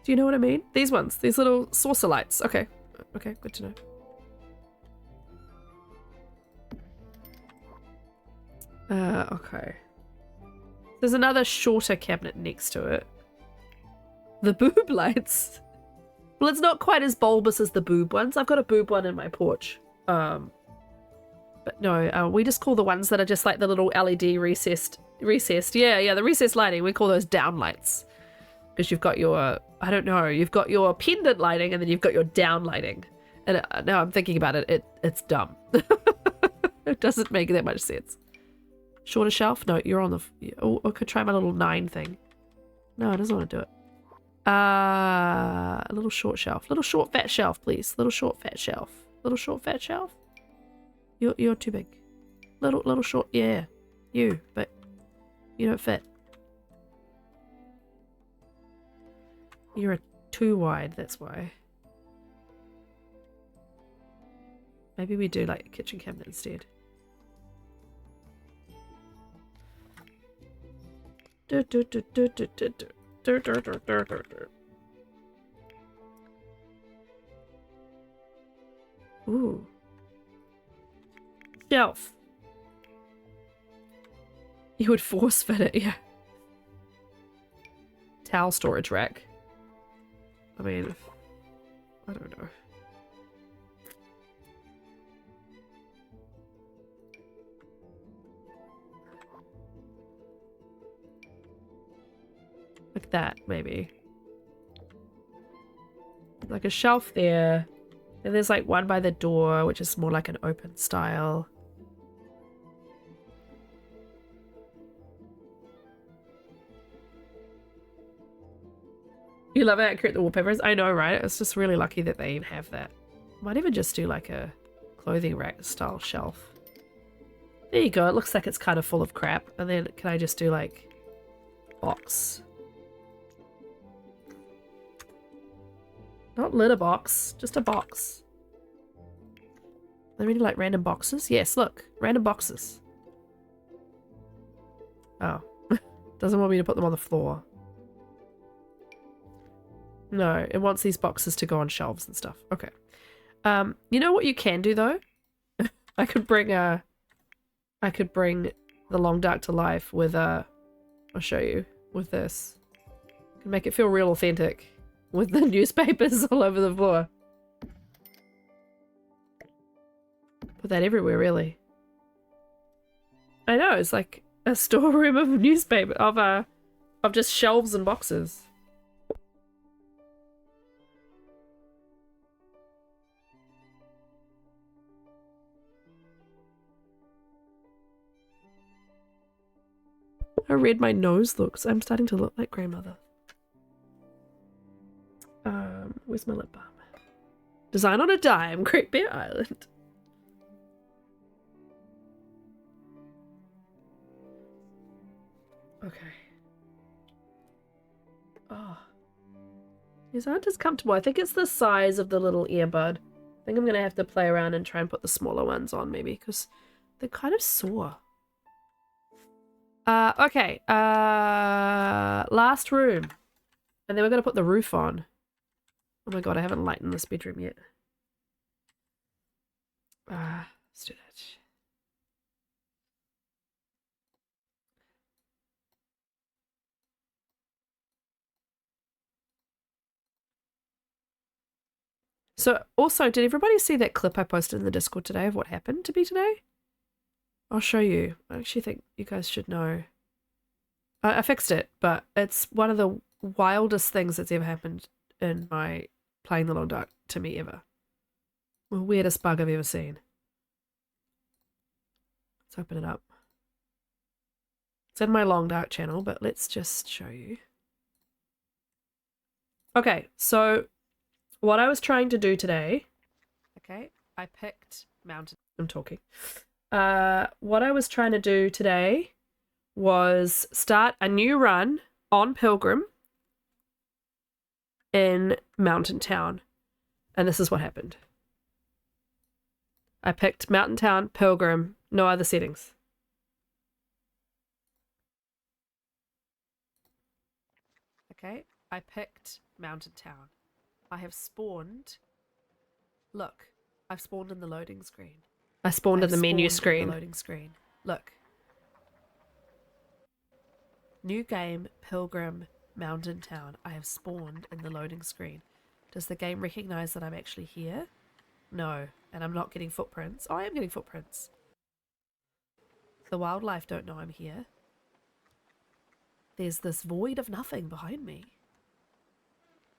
Do you know what I mean? These ones. These little saucer lights. Okay. Okay, good to know. Okay. There's another shorter cabinet next to it. The boob lights. Well, it's not quite as bulbous as the boob ones. I've got a boob one in my porch. But no, we just call the ones that are just like the little LED recessed. Yeah, the recessed lighting. We call those down lights. Because you've got your, I don't know, you've got your pendant lighting and then you've got your down lighting. And now I'm thinking about it, it's dumb. It doesn't make that much sense. Shorter shelf? No, you're on the... Oh, I could try my little 9 thing. No, it doesn't want to do it. A little short shelf. Little short fat shelf, please. Little short fat shelf. Little short fat shelf? You're too big. Little short... Yeah. You, but you don't fit. You're a too wide, that's why. Maybe we do like a kitchen cabinet instead. Ooh. Shelf. You would force fit it, yeah. Towel storage rack. I mean, I don't know. Like that, maybe. Like a shelf there. And there's like one by the door, which is more like an open style. You love how accurate the wallpaper is? I know, right? It's just really lucky that they even have that. Might even just do like a clothing rack style shelf. There you go. It looks like it's kind of full of crap. And then can I just do like box? Not litter box, just a box. Are there any like random boxes? Yes, look. Random boxes. Oh. Doesn't want me to put them on the floor. No, it wants these boxes to go on shelves and stuff. Okay. You know what you can do though? I could bring the Long Dark to life with I'll show you with this. I can make it feel real authentic with the newspapers all over the floor. Put that everywhere, really. I know, it's like a storeroom of newspaper of just shelves and boxes. How red my nose looks. I'm starting to look like grandmother. Where's my lip balm? Design on a dime, Great Bear Island. Okay. Oh. These aren't as comfortable. I think it's the size of the little earbud. I think I'm going to have to play around and try and put the smaller ones on maybe because they're kind of sore. Okay. Last room. And then we're going to put the roof on. Oh my god, I haven't lightened this bedroom yet. Let's do that. So, also, did everybody see that clip I posted in the Discord today of what happened to me today? I'll show you. I actually think you guys should know. I fixed it, but it's one of the wildest things that's ever happened in my playing the Long Dark to me ever. The weirdest bug I've ever seen. Let's open it up. It's in my Long Dark channel, but let's just show you. Okay, so what I was trying to do today, okay, I picked mountain. I'm talking. What I was trying to do today was start a new run on Pilgrim in Mountain Town. And this is what happened. I picked Mountain Town, Pilgrim, no other settings. Okay, I picked Mountain Town. I have spawned. Look, I've spawned in the loading screen. I spawned in the menu screen. The loading screen. Look. New game, Pilgrim, Mountain Town. I have spawned in the loading screen. Does the game recognize that I'm actually here? No, and I'm not getting footprints. Oh, I am getting footprints. The wildlife don't know I'm here. There's this void of nothing behind me.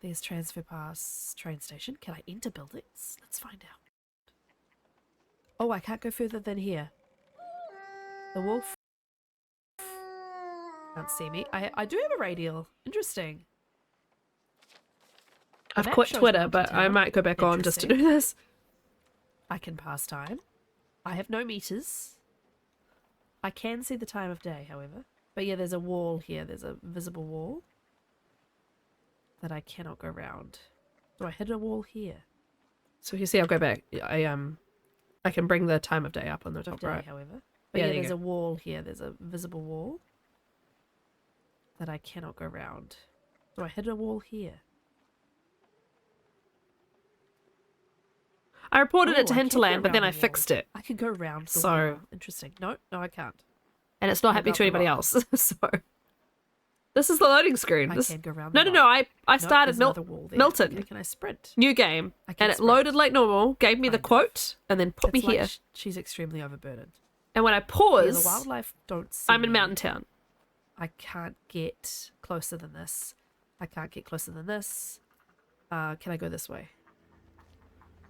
There's transfer pass train station. Can I enter buildings? Let's find out. Oh, I can't go further than here. The wolf can't see me. I do have a radial. Interesting. I've quit Twitter, but I might go back on just to do this. I can pass time. I have no meters. I can see the time of day, however. But yeah, there's a wall here. There's a visible wall that I cannot go around. Do I hit a wall here? So you see, I'll go back. I can bring the time of day up on the top right, however. But yeah, there's a wall here. There's a visible wall that I cannot go around. Do I hit a wall here? I reported it to Hinterland, but then I fixed it. I can go around. So interesting. No, I can't. And it's not happening to anybody else. So this is the loading screen. I can go around. No. I started Milton. Okay, can I sprint? New game, and it loaded like normal. Gave me the quote, and then put me here. She's extremely overburdened. And when I pause, the wildlife don't see I'm in Mountain Town. I can't get closer than this. I can't get closer than this. Can I go this way?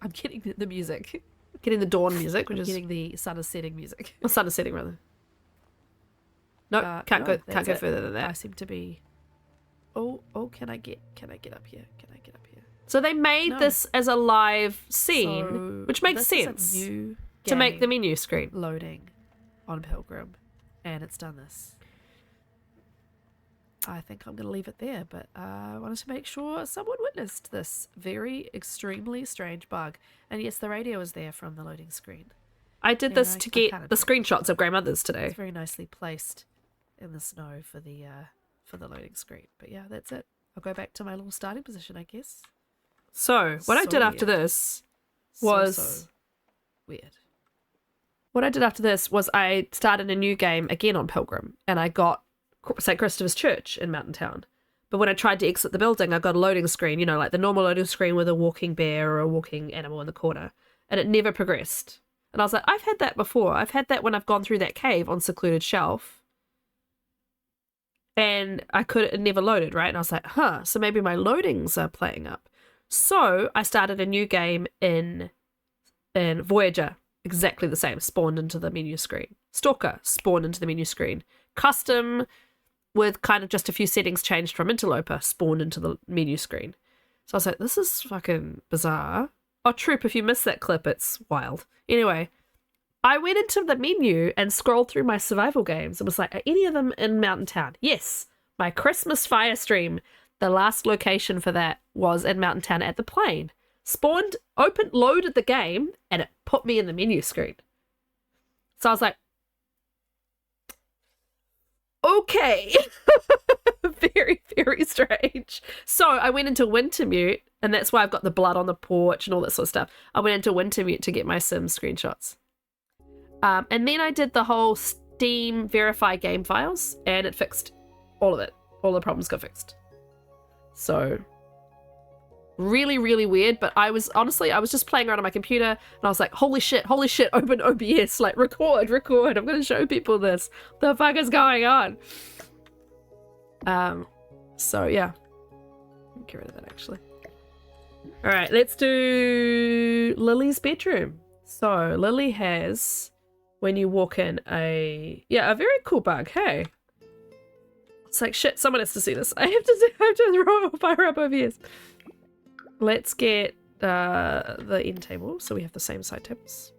I'm getting the music. I'm getting the dawn music, which is getting the sun is setting music. Or sun is setting rather. No, can't go further than that. I seem to be. Oh, can I get up here? Can I get up here? So they made this as a live scene, which makes sense to make the menu screen loading on Pilgrim, and it's done this. I think I'm going to leave it there, but I wanted to make sure someone witnessed this very extremely strange bug. And yes, the radio is there from the loading screen. I did this to get the screenshots of grandmothers today. It's very nicely placed in the snow for the loading screen. But yeah, that's it. I'll go back to my little starting position, I guess. So what I did after this was so weird. What I did after this was I started a new game again on Pilgrim, and I got St. Christopher's Church in Mountain Town. But when I tried to exit the building, I got a loading screen, like the normal loading screen with a walking bear or a walking animal in the corner. And it never progressed. And I was like, I've had that before. I've had that when I've gone through that cave on Secluded Shelf. And it never loaded, right? And I was like, so maybe my loadings are playing up. So I started a new game in Voyager. Exactly the same. Spawned into the menu screen. Stalker spawned into the menu screen. Custom with kind of just a few settings changed from Interloper spawned into the menu screen. So I was like, this is fucking bizarre. Oh, Troop, if you missed that clip, it's wild. Anyway, I went into the menu and scrolled through my survival games and was like, are any of them in Mountain Town? Yes, my Christmas Fire stream the last location for that was in Mountain Town at the plane. Spawned, opened, loaded the game, and it put me in the menu screen. So I was like, okay. Very, very strange. So I went into Wintermute, and that's why I've got the blood on the porch and all that sort of stuff. I went into Wintermute to get my Sims screenshots. And then I did the whole Steam verify game files, and it fixed all of it. All the problems got fixed. So really, really weird. But I was just playing around on my computer, and I was like, holy shit, open OBS, like record. I'm going to show people this. The fuck is going on? So yeah. Get rid of that actually. All right, let's do Lily's bedroom. So Lily has, when you walk in, a very cool bug. Hey, it's like shit. Someone has to see this. I have to fire up OBS. Let's get the end table so we have the same side tables.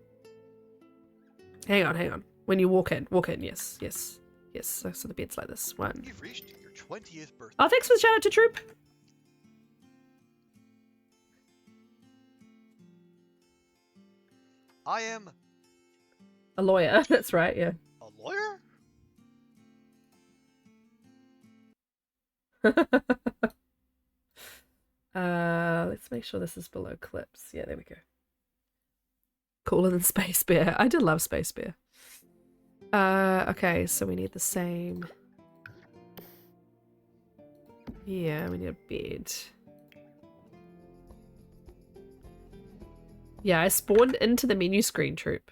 Hang on. When you walk in. Yes. So the bed's like this. One. You've reached your 20th birthday. Oh, thanks for the shout out to Troop. I am A lawyer. That's right. Yeah. a lawyer? Let's make sure this is below clips. Yeah, there we go. Cooler than Space Bear. I did love Space Bear. Okay, so we need the same. Yeah, we need a bed. Yeah, I spawned into the menu screen, Troop.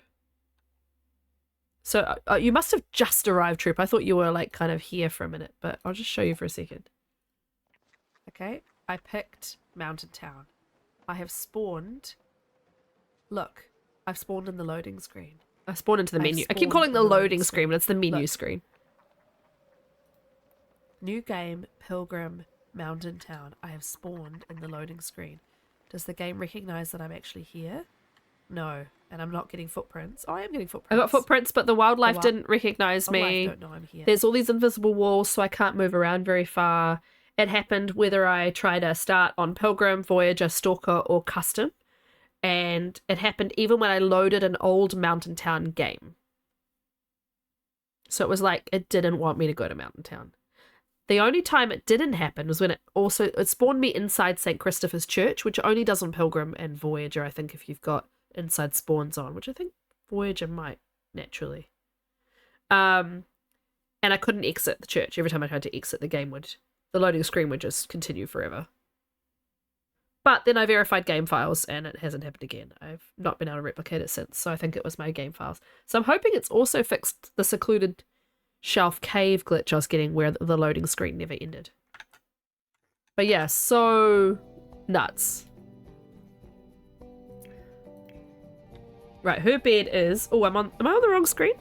So you must have just arrived, Troop. I thought you were like kind of here for a minute, but I'll just show you for a second. Okay, I picked Mountain Town. I have spawned. Look, I've spawned in the loading screen. I spawned into the menu. I keep calling it the loading screen, but it's the menu screen. New game, Pilgrim, Mountain Town. I have spawned in the loading screen. Does the game recognize that I'm actually here? No, and I'm not getting footprints. Oh, I am getting footprints. I got footprints, but the wildlife didn't recognize me. Wildlife don't know I'm here. There's all these invisible walls, so I can't move around very far. It happened whether I try to start on Pilgrim, Voyager, Stalker, or Custom. And it happened even when I loaded an old Mountain Town game. So it was like, it didn't want me to go to Mountain Town. The only time it didn't happen was when it spawned me inside St. Christopher's Church, which only does on Pilgrim and Voyager, I think, if you've got inside spawns on, which I think Voyager might, naturally. And I couldn't exit the church. Every time I tried to exit, the loading screen would just continue forever. But then I verified game files, and it hasn't happened again. I've not been able to replicate it since, so I think it was my game files. So I'm hoping it's also fixed the secluded shelf cave glitch I was getting where the loading screen never ended. But yeah, so nuts. Right, her bed is... Oh, am I on the wrong screen?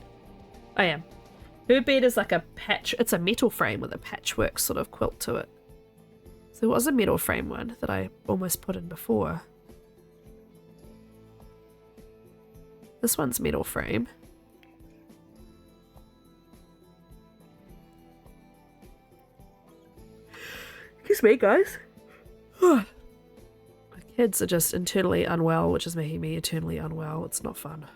I am. Her bed is like a patch... It's a metal frame with a patchwork sort of quilt to it. So there was a metal frame one that I almost put in before. This one's metal frame. Excuse me, guys. My kids are just internally unwell, which is making me eternally unwell. It's not fun.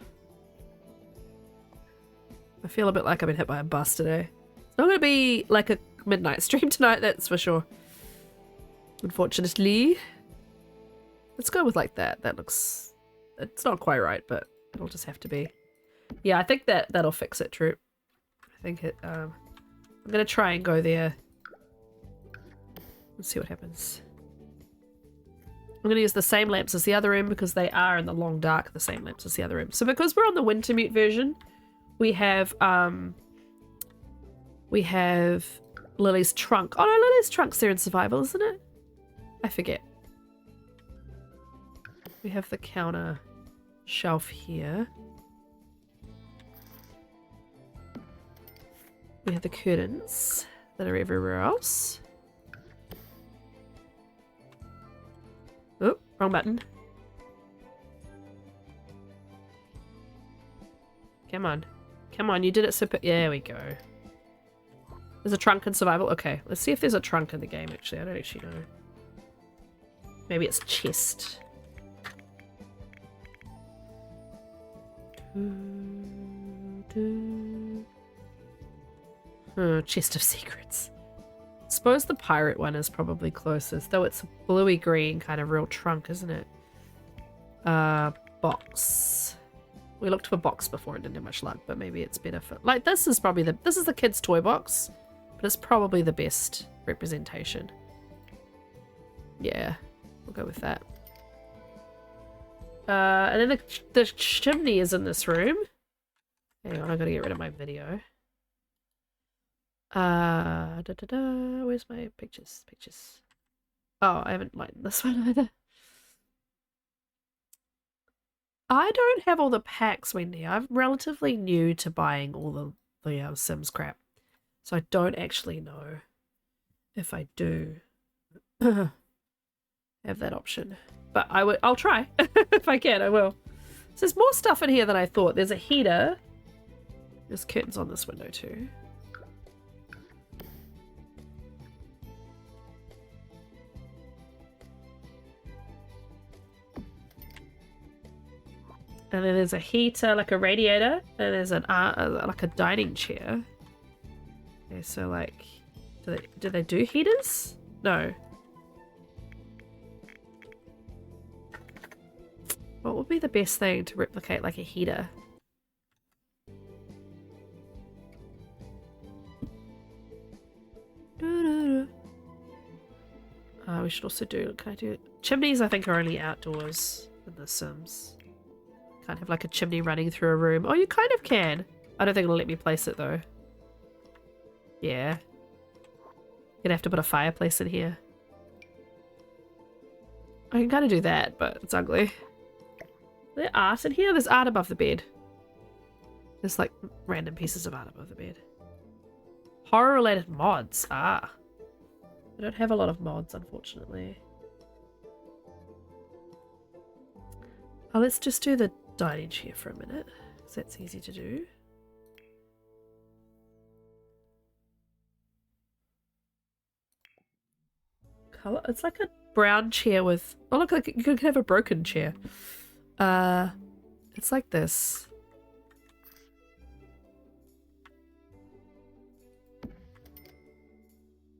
I feel a bit like I've been hit by a bus today. It's not going to be like a midnight stream tonight, that's for sure. Unfortunately. Let's go with like that. That looks... It's not quite right, but it'll just have to be. Yeah, I think that'll fix it, Troop. I think it... I'm going to try and go there. Let's see what happens. I'm going to use the same lamps as the other room because they are in the long dark, the same lamps as the other room. So because we're on the Wintermute version, we have Lily's trunk. Oh no, Lily's trunk's there in survival, isn't it? I forget. We have the counter shelf here. We have the curtains that are everywhere else. Oh, wrong button. Come on. Come on, you did it super... There we go. There's a trunk in survival? Okay, let's see if there's a trunk in the game, actually. I don't actually know. Maybe it's chest. Chest of secrets. Suppose the pirate one is probably closest, though it's a bluey green kind of real trunk, isn't it? Box. We looked for box before and didn't have much luck, but maybe it's better for... Like, this is probably the... This is the kid's toy box, but it's probably the best representation. Yeah, we'll go with that. And then the chimney is in this room. Hang on, I gotta get rid of my video. Where's my pictures? Pictures. Oh, I haven't lightened this one either. I don't have all the packs, Wendy. I'm relatively new to buying all the Sims crap. So I don't actually know if I do have that option. But I'll try. If I can, I will. So there's more stuff in here than I thought. There's a heater. There's curtains on this window too. And then there's a heater, like a radiator, and there's an like a dining chair. Okay, so like, do they do heaters? No. What would be the best thing to replicate like a heater? We should also do, can I do, chimneys I think are only outdoors in The Sims. Can't have like a chimney running through a room. Oh, you kind of can. I don't think it'll let me place it though. Yeah. Gonna have to put a fireplace in here. I can kind of do that, but it's ugly. Is there art in here? There's art above the bed. There's like random pieces of art above the bed. Horror related mods. Ah. I don't have a lot of mods, unfortunately. Oh, let's just do the dining chair for a minute, because that's easy to do. Color? It's like a brown chair with... Oh, look, like you could have a broken chair. It's like this.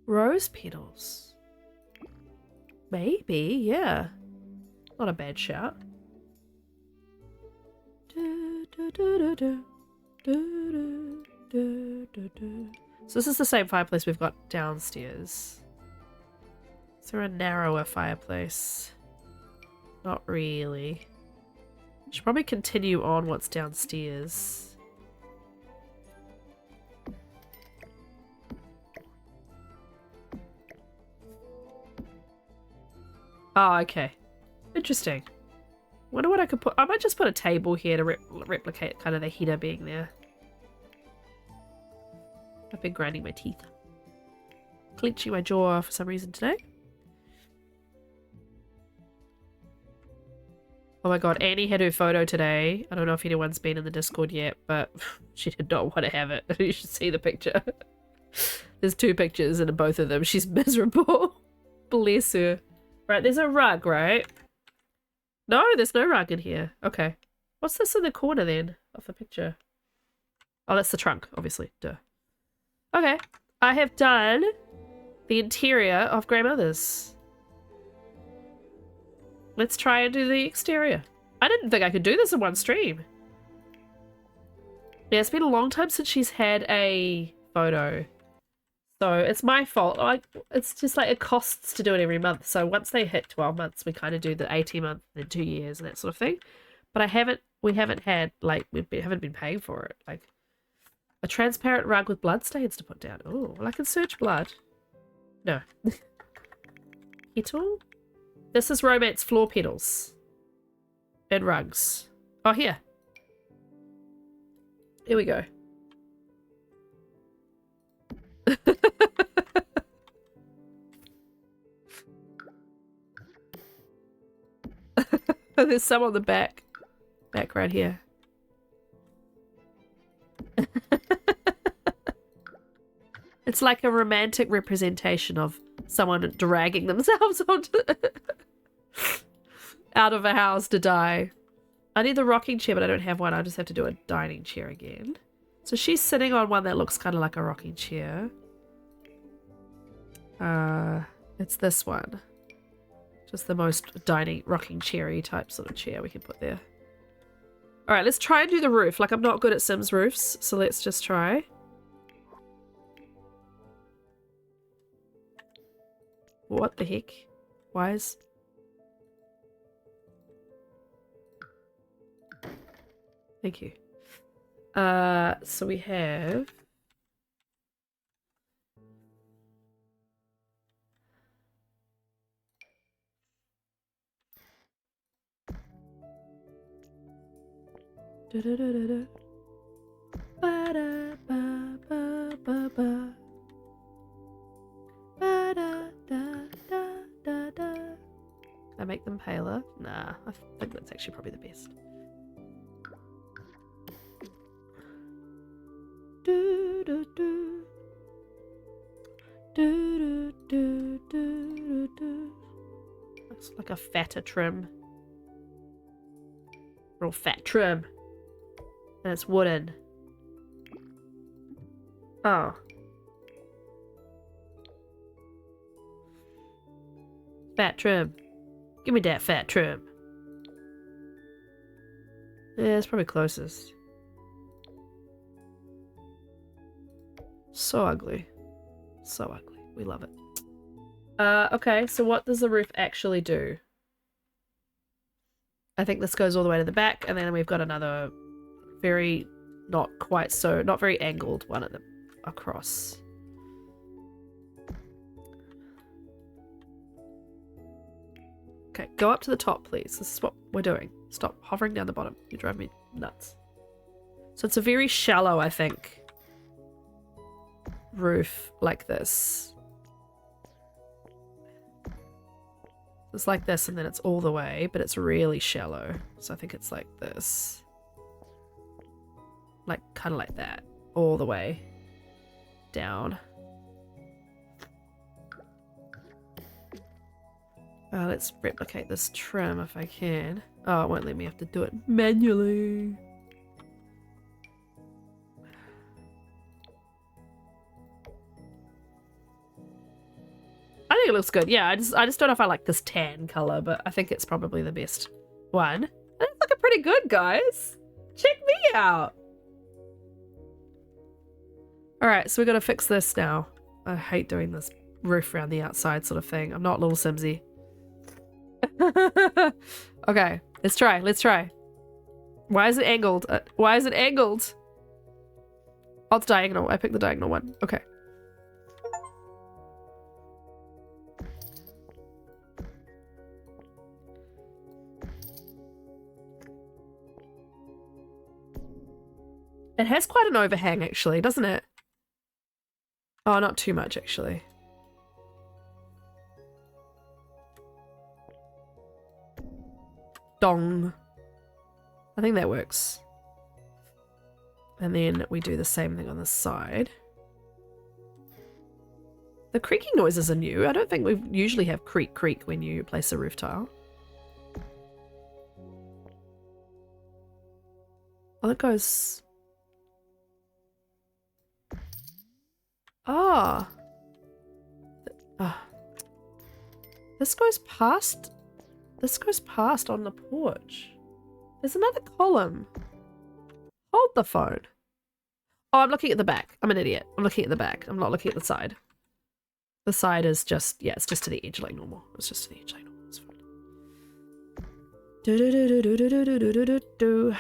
Rose petals. Maybe, yeah. Not a bad shout. So this is the same fireplace we've got downstairs. Is there a narrower fireplace? Not really. Should probably continue on what's downstairs. Oh, okay. Interesting. Wonder what I could put. I might just put a table here to replicate kind of the heater being there. I've been grinding my teeth. Clenching my jaw for some reason today. Oh my god, Annie had her photo today. I don't know if anyone's been in the Discord yet, but she did not want to have it. You should see the picture. There's two pictures and in both of them she's miserable. Bless her. Right, there's a rug, right? No, there's no rug in here. Okay. What's this in the corner then of the picture? Oh, that's the trunk, obviously. Duh. Okay. I have done the interior of Grandmother's. Let's try and do the exterior. I didn't think I could do this in one stream. Yeah, it's been a long time since she's had a photo. So it's my fault. It's just like it costs to do it every month. So once they hit 12 months, we kind of do the 18 month, then 2 years and that sort of thing. But we haven't had, like, haven't been paying for it. Like a transparent rug with blood stains to put down. Oh, well, I can search blood. No. Petal? This is romance floor petals. And rugs. Oh, here. Here we go. There's some on the back right here. It's like a romantic representation of someone dragging themselves onto out of a house to die. I need the rocking chair, but I don't have one. I just have to do a dining chair again. So she's sitting on one that looks kind of like a rocking chair. It's this one. Just the most dining rocking cherry type sort of chair we can put there. All right, let's try and do the roof. Like, I'm not good at Sims roofs, so let's just try. What the heck? Why is... Thank you. So we have... Da-da-da-da-da. Ba-da-ba-ba-ba-ba. Ba-da-da-da-da-da. Can I make them paler? Nah, I think that's actually probably the best. Do-do-do. Do-do-do-do-do-do. Looks like a fatter trim. Real fat trim. And it's wooden. Oh. Fat trim. Give me that fat trim. Yeah, it's probably closest. So ugly. So ugly. We love it. Okay, so what does the roof actually do? I think this goes all the way to the back, and then we've got another very not very angled one at the across. Okay, go up to the top, please. This is what we're doing. Stop hovering down the bottom. You drive me nuts. So it's a very shallow, I think, roof like this. It's like this, and then it's all the way, but it's really shallow. So I think it's like this. Like, kind of like that. All the way down. Let's replicate this trim if I can. Oh, it won't let me have to do it manually. I think it looks good. Yeah, I just don't know if I like this tan color, but I think it's probably the best one. That's looking pretty good, guys. Check me out. All right, so we got to fix this now. I hate doing this roof around the outside sort of thing. I'm not little Simsy. Okay, let's try. Let's try. Why is it angled? Why is it angled? Oh, it's diagonal. I picked the diagonal one. Okay. It has quite an overhang, actually, doesn't it? Oh, not too much, actually. Dong. I think that works. And then we do the same thing on the side. The creaking noises are new. I don't think we usually have creak creak when you place a roof tile. Oh, it goes... Ah. This goes past on the porch. There's another column. Hold the phone. Oh, I'm looking at the back. I'm an idiot. I'm looking at the back. I'm not looking at the side. The side is just, yeah, it's just to the edge like normal. It's just to the edge like normal. It's fine. Do do do do do do do do do do do.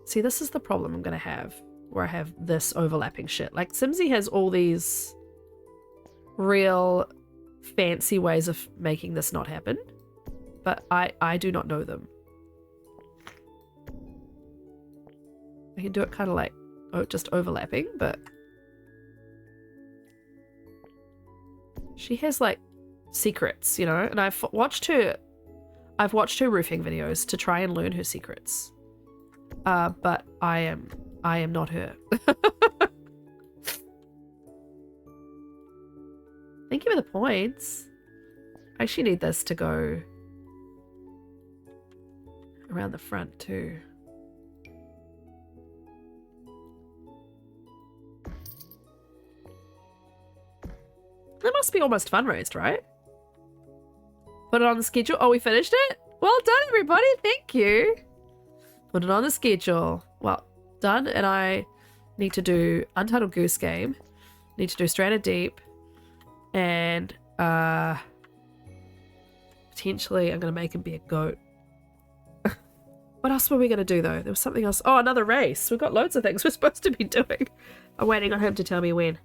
See, this is the problem I'm gonna have, where I have this overlapping shit. Like, Simsy has all these real fancy ways of making this not happen, but I do not know them. I can do it kind of like, oh, just overlapping, but she has like secrets, you know, and I've watched her roofing videos to try and learn her secrets. But I am not her. Thank you for the points. I actually need this to go around the front too. That must be almost fundraised, right? Put it on the schedule. Oh, we finished it? Well done, everybody. Thank you. Put it on the schedule. Well done. And I need to do Untitled Goose Game. Need to do Stranded Deep. And potentially I'm going to make him be a goat. What else were we going to do, though? There was something else. Oh, another race. We've got loads of things we're supposed to be doing. I'm waiting on him to tell me when.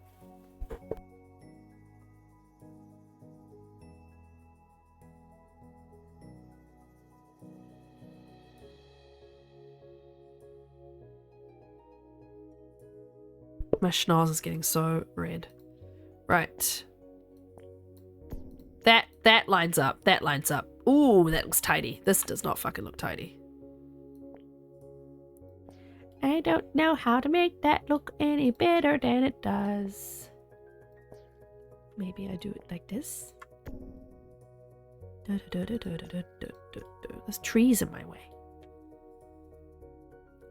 My schnoz is getting so red. Right. That lines up. That lines up. Ooh, that looks tidy. This does not fucking look tidy. I don't know how to make that look any better than it does. Maybe I do it like this. There's trees in my way.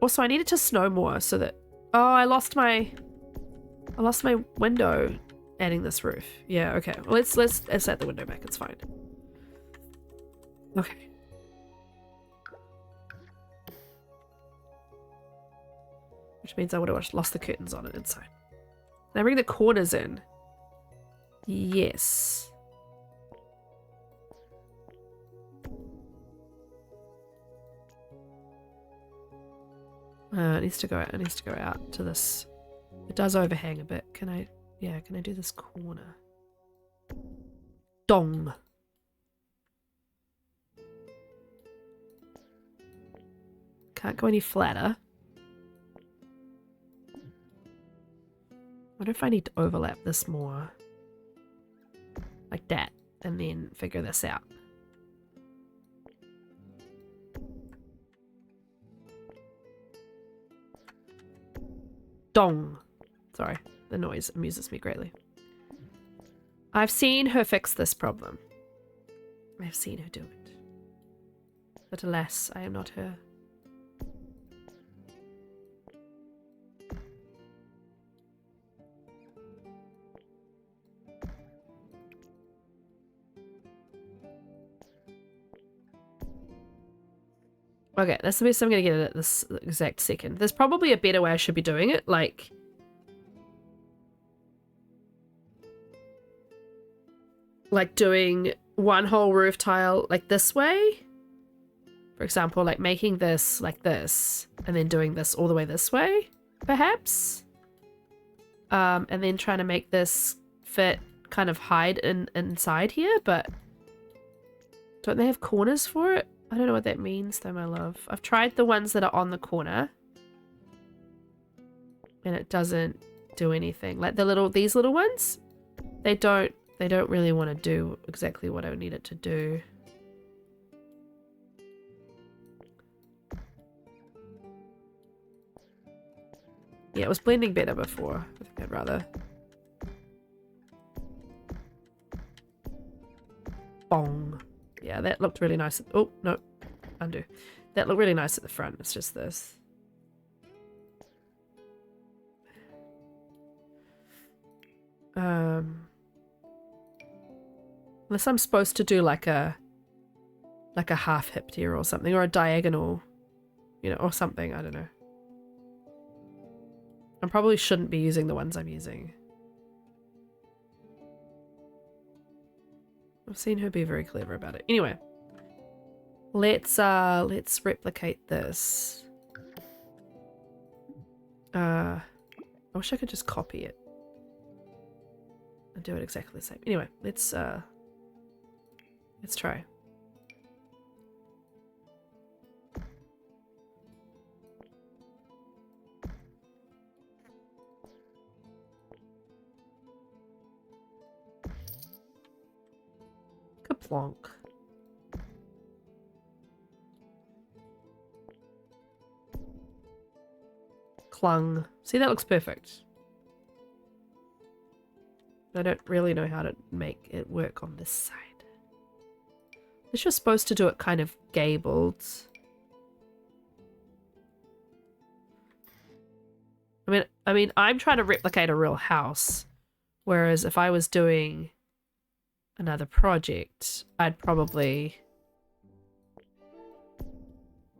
Also, I needed to snow more so that... Oh, I lost my window adding this roof. Yeah, okay. Well, let's set the window back. It's fine. Okay. Which means I would have lost the curtains on it inside. Now bring the corners in. Yes. It needs to go out. It needs to go out to this. It does overhang a bit. Can I do this corner? Dong. Can't go any flatter. I wonder if I need to overlap this more. Like that. And then figure this out. Dong. Sorry, the noise amuses me greatly. I've seen her fix this problem. I've seen her do it. But alas, I am not her. Okay, that's the best I'm gonna get it at this exact second. There's probably a better way I should be doing it, like... doing one whole roof tile like this way. For example, like making this like this, and then doing this all the way this way, perhaps. And then trying to make this fit, kind of hide inside here, but... Don't they have corners for it? I don't know what that means though, my love. I've tried the ones that are on the corner. And it doesn't do anything. Like these little ones, they don't really want to do exactly what I would need it to do. Yeah, it was blending better before. I think I'd rather. Bong. Yeah, that looked really nice. Oh, no. Undo. That looked really nice at the front. It's just this. Unless I'm supposed to do like a half hip here or something, or a diagonal, you know, or something. I don't know. I probably shouldn't be using the ones I'm using. I've seen her be very clever about it. Anyway, let's replicate this. I wish I could just copy it and do it exactly the same. Anyway, let's try. Kaplonk. Clung. See, that looks perfect. I don't really know how to make it work on this side. It's just supposed to do it kind of gabled. I mean, I'm trying to replicate a real house, whereas if I was doing another project, I'd probably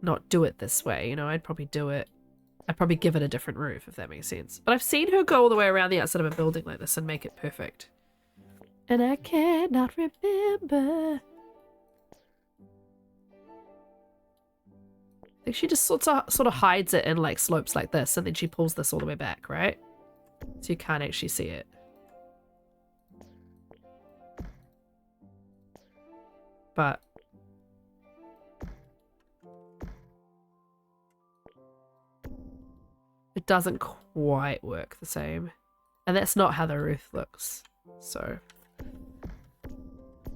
not do it this way, you know? I'd probably give it a different roof, if that makes sense. But I've seen her go all the way around the outside of a building like this and make it perfect. And I cannot remember. I think she just sort of hides it in like slopes like this, and then she pulls this all the way back, right? So you can't actually see it. But it doesn't quite work the same. And that's not how the roof looks. So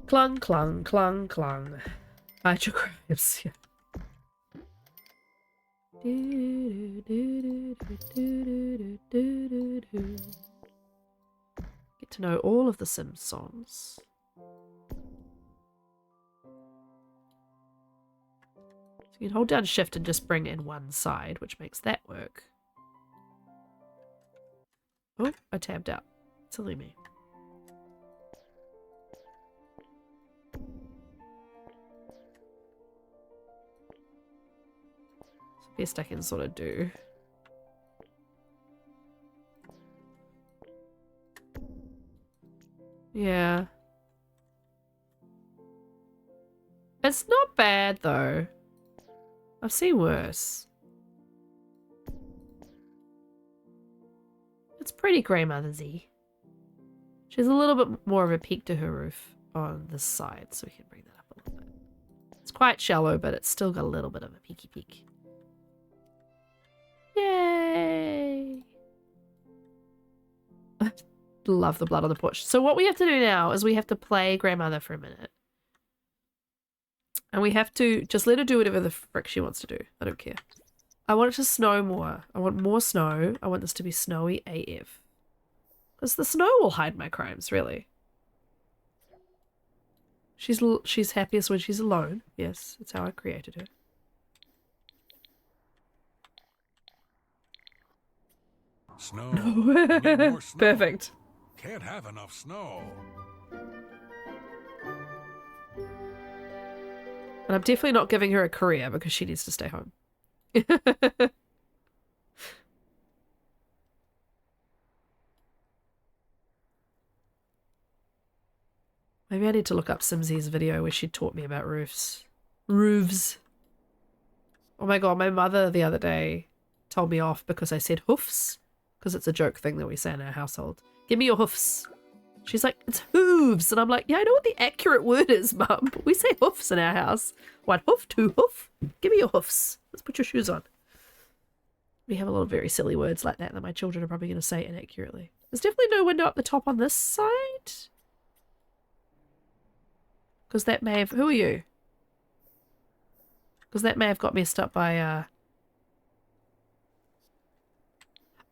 clung, clung, clung, clung. Hide your crabs, yeah. Get to know all of the Sims songs. So you can hold down shift and just bring in one side, which makes that work. Oh, I tabbed out. Silly me. Best I can sort of do. Yeah. It's not bad though. I've seen worse. It's pretty grandmothersy. She has a little bit more of a peak to her roof on this side, so we can bring that up a little bit. It's quite shallow, but it's still got a little bit of a peaky peak. Yay! Love the blood on the porch. So what we have to do now is we have to play grandmother for a minute. And we have to just let her do whatever the frick she wants to do. I don't care. I want it to snow more. I want more snow. I want this to be snowy AF. Because the snow will hide my crimes, really. She's happiest when she's alone. Yes, that's how I created her. Snow. We need more snow. Perfect. Can't have enough snow. And I'm definitely not giving her a career because she needs to stay home. Maybe I need to look up Simsy's video where she taught me about roofs. Roofs. Oh my god, my mother the other day told me off because I said hoofs. Because it's a joke thing that we say in our household. Give me your hoofs. She's like, it's hooves. And I'm like, yeah, I know what the accurate word is, Mum. But we say hoofs in our house. One hoof, two hoof. Give me your hoofs. Let's put your shoes on. We have a lot of very silly words like that that my children are probably going to say inaccurately. There's definitely no window up the top on this side. Because that may have... Who are you? Because that may have got messed up by...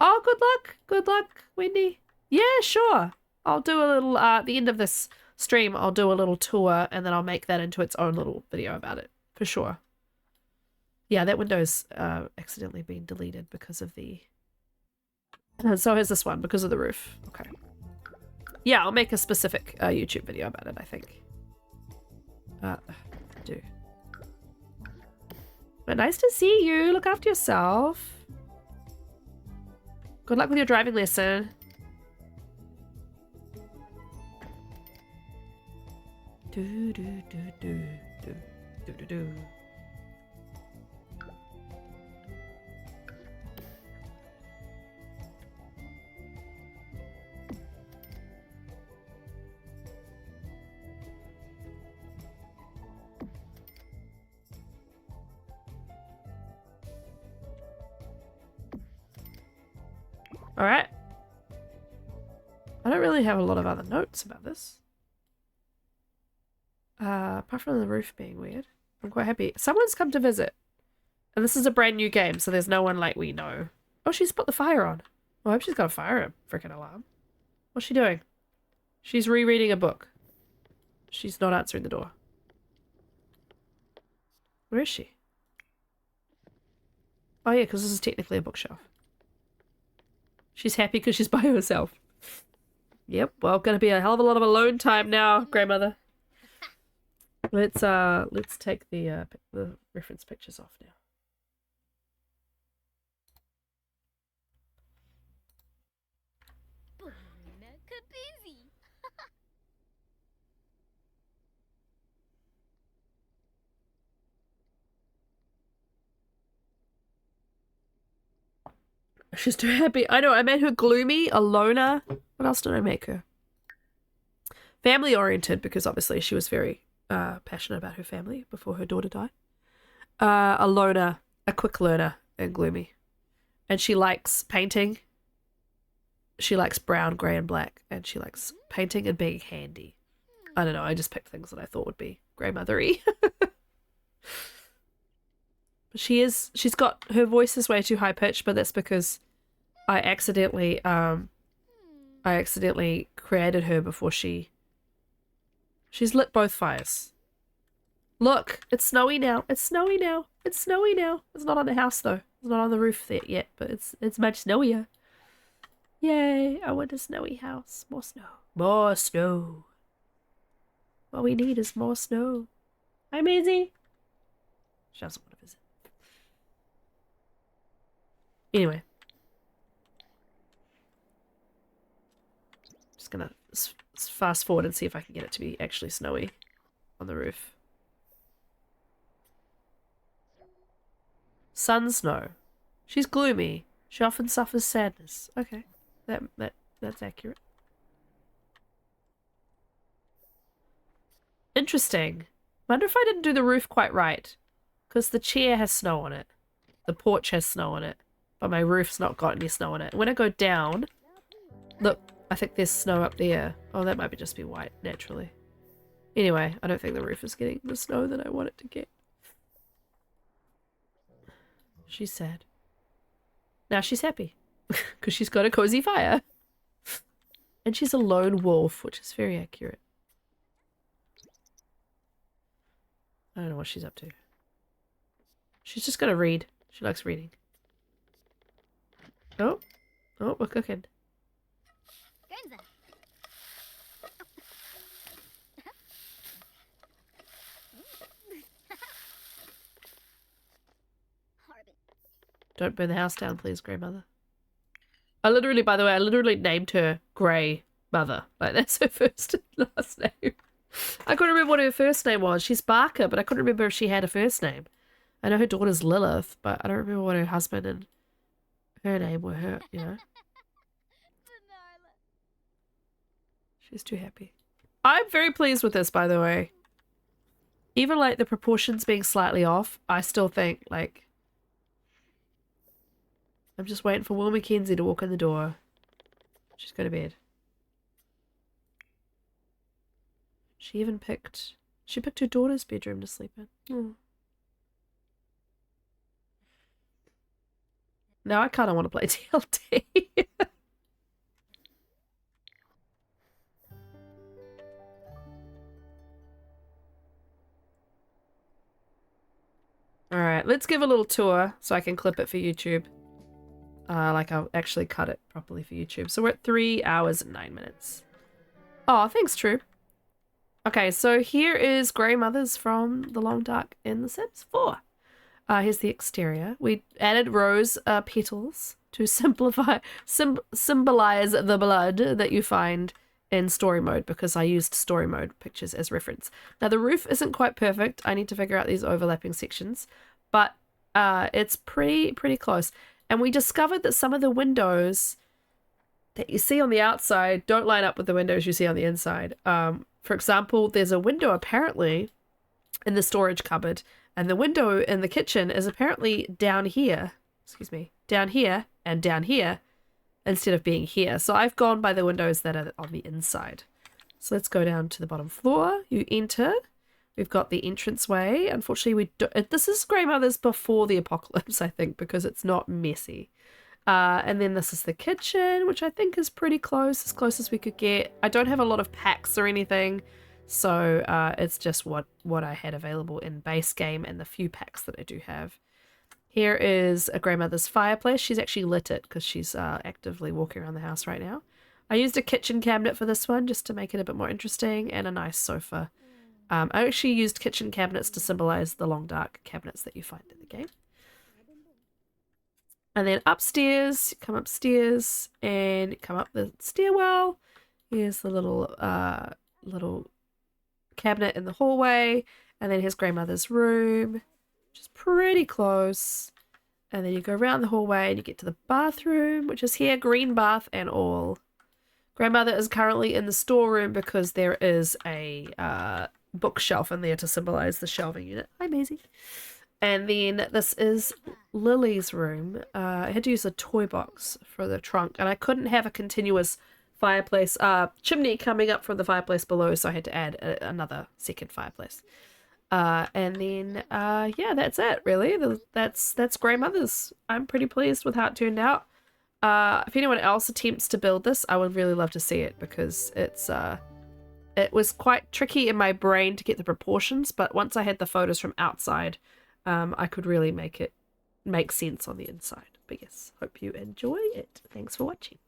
Oh, good luck. Good luck, Wendy. Yeah, sure. I'll do a little, at the end of this stream, I'll do a little tour and then I'll make that into its own little video about it. For sure. Yeah, that window's accidentally been deleted because of the... And so is this one, because of the roof. Okay. Yeah, I'll make a specific YouTube video about it, I think. Do. But nice to see you. Look after yourself. Good luck with your driving lesson. Do do do do do do do do. All right. I don't really have a lot of other notes about this. Apart from the roof being weird. I'm quite happy. Someone's come to visit. And this is a brand new game, so there's no one like we know. Oh, she's put the fire on. Well, I hope she's got a fire freaking alarm. What's she doing? She's rereading a book. She's not answering the door. Where is she? Oh yeah, because this is technically a bookshelf. She's happy because she's by herself. Yep, well, gonna be a hell of a lot of alone time now, grandmother. Let's take the reference pictures off now. She's too happy. I know, I made her gloomy, a loner. What else did I make her? Family oriented, because obviously she was very passionate about her family before her daughter died. A loner, a quick learner, and gloomy. And she likes painting. She likes brown, grey, and black. And she likes painting and being handy. I don't know, I just picked things that I thought would be grandmothery. She's got, her voice is way too high pitched, but that's because I accidentally created her before she's lit both fires. Look, it's snowy now. It's snowy now. It's snowy now. It's not on the house though. It's not on the roof yet, but it's much snowier. Yay, I want a snowy house. More snow. More snow. What we need is more snow. Hi, Maisie. She doesn't want to visit. Anyway. Just gonna fast forward and see if I can get it to be actually snowy on the roof. Sun snow. She's gloomy. She often suffers sadness. Okay. That's accurate. Interesting. Wonder if I didn't do the roof quite right. Because the chair has snow on it. The porch has snow on it. But my roof's not got any snow on it. When I go down... Look, I think there's snow up there. Oh, that might just be white, naturally. Anyway, I don't think the roof is getting the snow that I want it to get. She's sad. Now she's happy. Because she's got a cozy fire. And she's a lone wolf, which is very accurate. I don't know what she's up to. She's just gonna read. She likes reading. Oh. Oh, we're cooking. Don't burn the house down, please, grandmother. By the way, I literally named her Grey Mother. Like, that's her first and last name. I couldn't remember what her first name was. She's Barker, but I couldn't remember if she had a first name. I know her daughter's Lilith, but I don't remember what her husband and her name were, her, you know. She's too happy. I'm very pleased with this, by the way. Even, like, the proportions being slightly off, I still think, like... I'm just waiting for Will Mackenzie to walk in the door. She's go to bed. She picked her daughter's bedroom to sleep in. Oh. Now I kind of want to play TLD. Alright, let's give a little tour so I can clip it for YouTube. Like I'll actually cut it properly for YouTube. So we're at 3 hours and 9 minutes. Oh, thanks, True. Okay, so here is Grey Mothers from The Long Dark in The Sims 4. Here's the exterior. We added rose petals to symbolize the blood that you find in story mode, because I used story mode pictures as reference. Now the roof isn't quite perfect. I need to figure out these overlapping sections, but it's pretty close. And we discovered that some of the windows that you see on the outside don't line up with the windows you see on the inside. For example, there's a window apparently in the storage cupboard, and the window in the kitchen is apparently down here. Excuse me, down here and down here instead of being here. So I've gone by the windows that are on the inside. So let's go down to the bottom floor. You enter. We've got the entranceway. Unfortunately, this is Grey Mothers before the apocalypse, I think, because it's not messy. And then this is the kitchen, which I think is pretty close as we could get. I don't have a lot of packs or anything, so it's just what I had available in base game and the few packs that I do have. Here is a grandmother's fireplace. She's actually lit it because she's actively walking around the house right now. I used a kitchen cabinet for this one just to make it a bit more interesting, and a nice sofa. I actually used kitchen cabinets to symbolize the long dark cabinets that you find in the game. And then upstairs, come upstairs and come up the stairwell. Here's the little cabinet in the hallway, and then here's grandmother's room, which is pretty close. And then you go around the hallway and you get to the bathroom, which is here, green bath and all. Grandmother is currently in the storeroom because there is a bookshelf in there to symbolize the shelving unit. Hi, Maisie. And then this is Lily's room. I had to use a toy box for the trunk, and I couldn't have a continuous fireplace chimney coming up from the fireplace below, so I had to add another second fireplace. And then yeah, that's it really. That's grandmother's. I'm pretty pleased with how it turned out. If anyone else attempts to build this, I would really love to see it, because it was quite tricky in my brain to get the proportions, but once I had the photos from outside, I could really make it make sense on the inside. But yes, hope you enjoy it. Thanks for watching.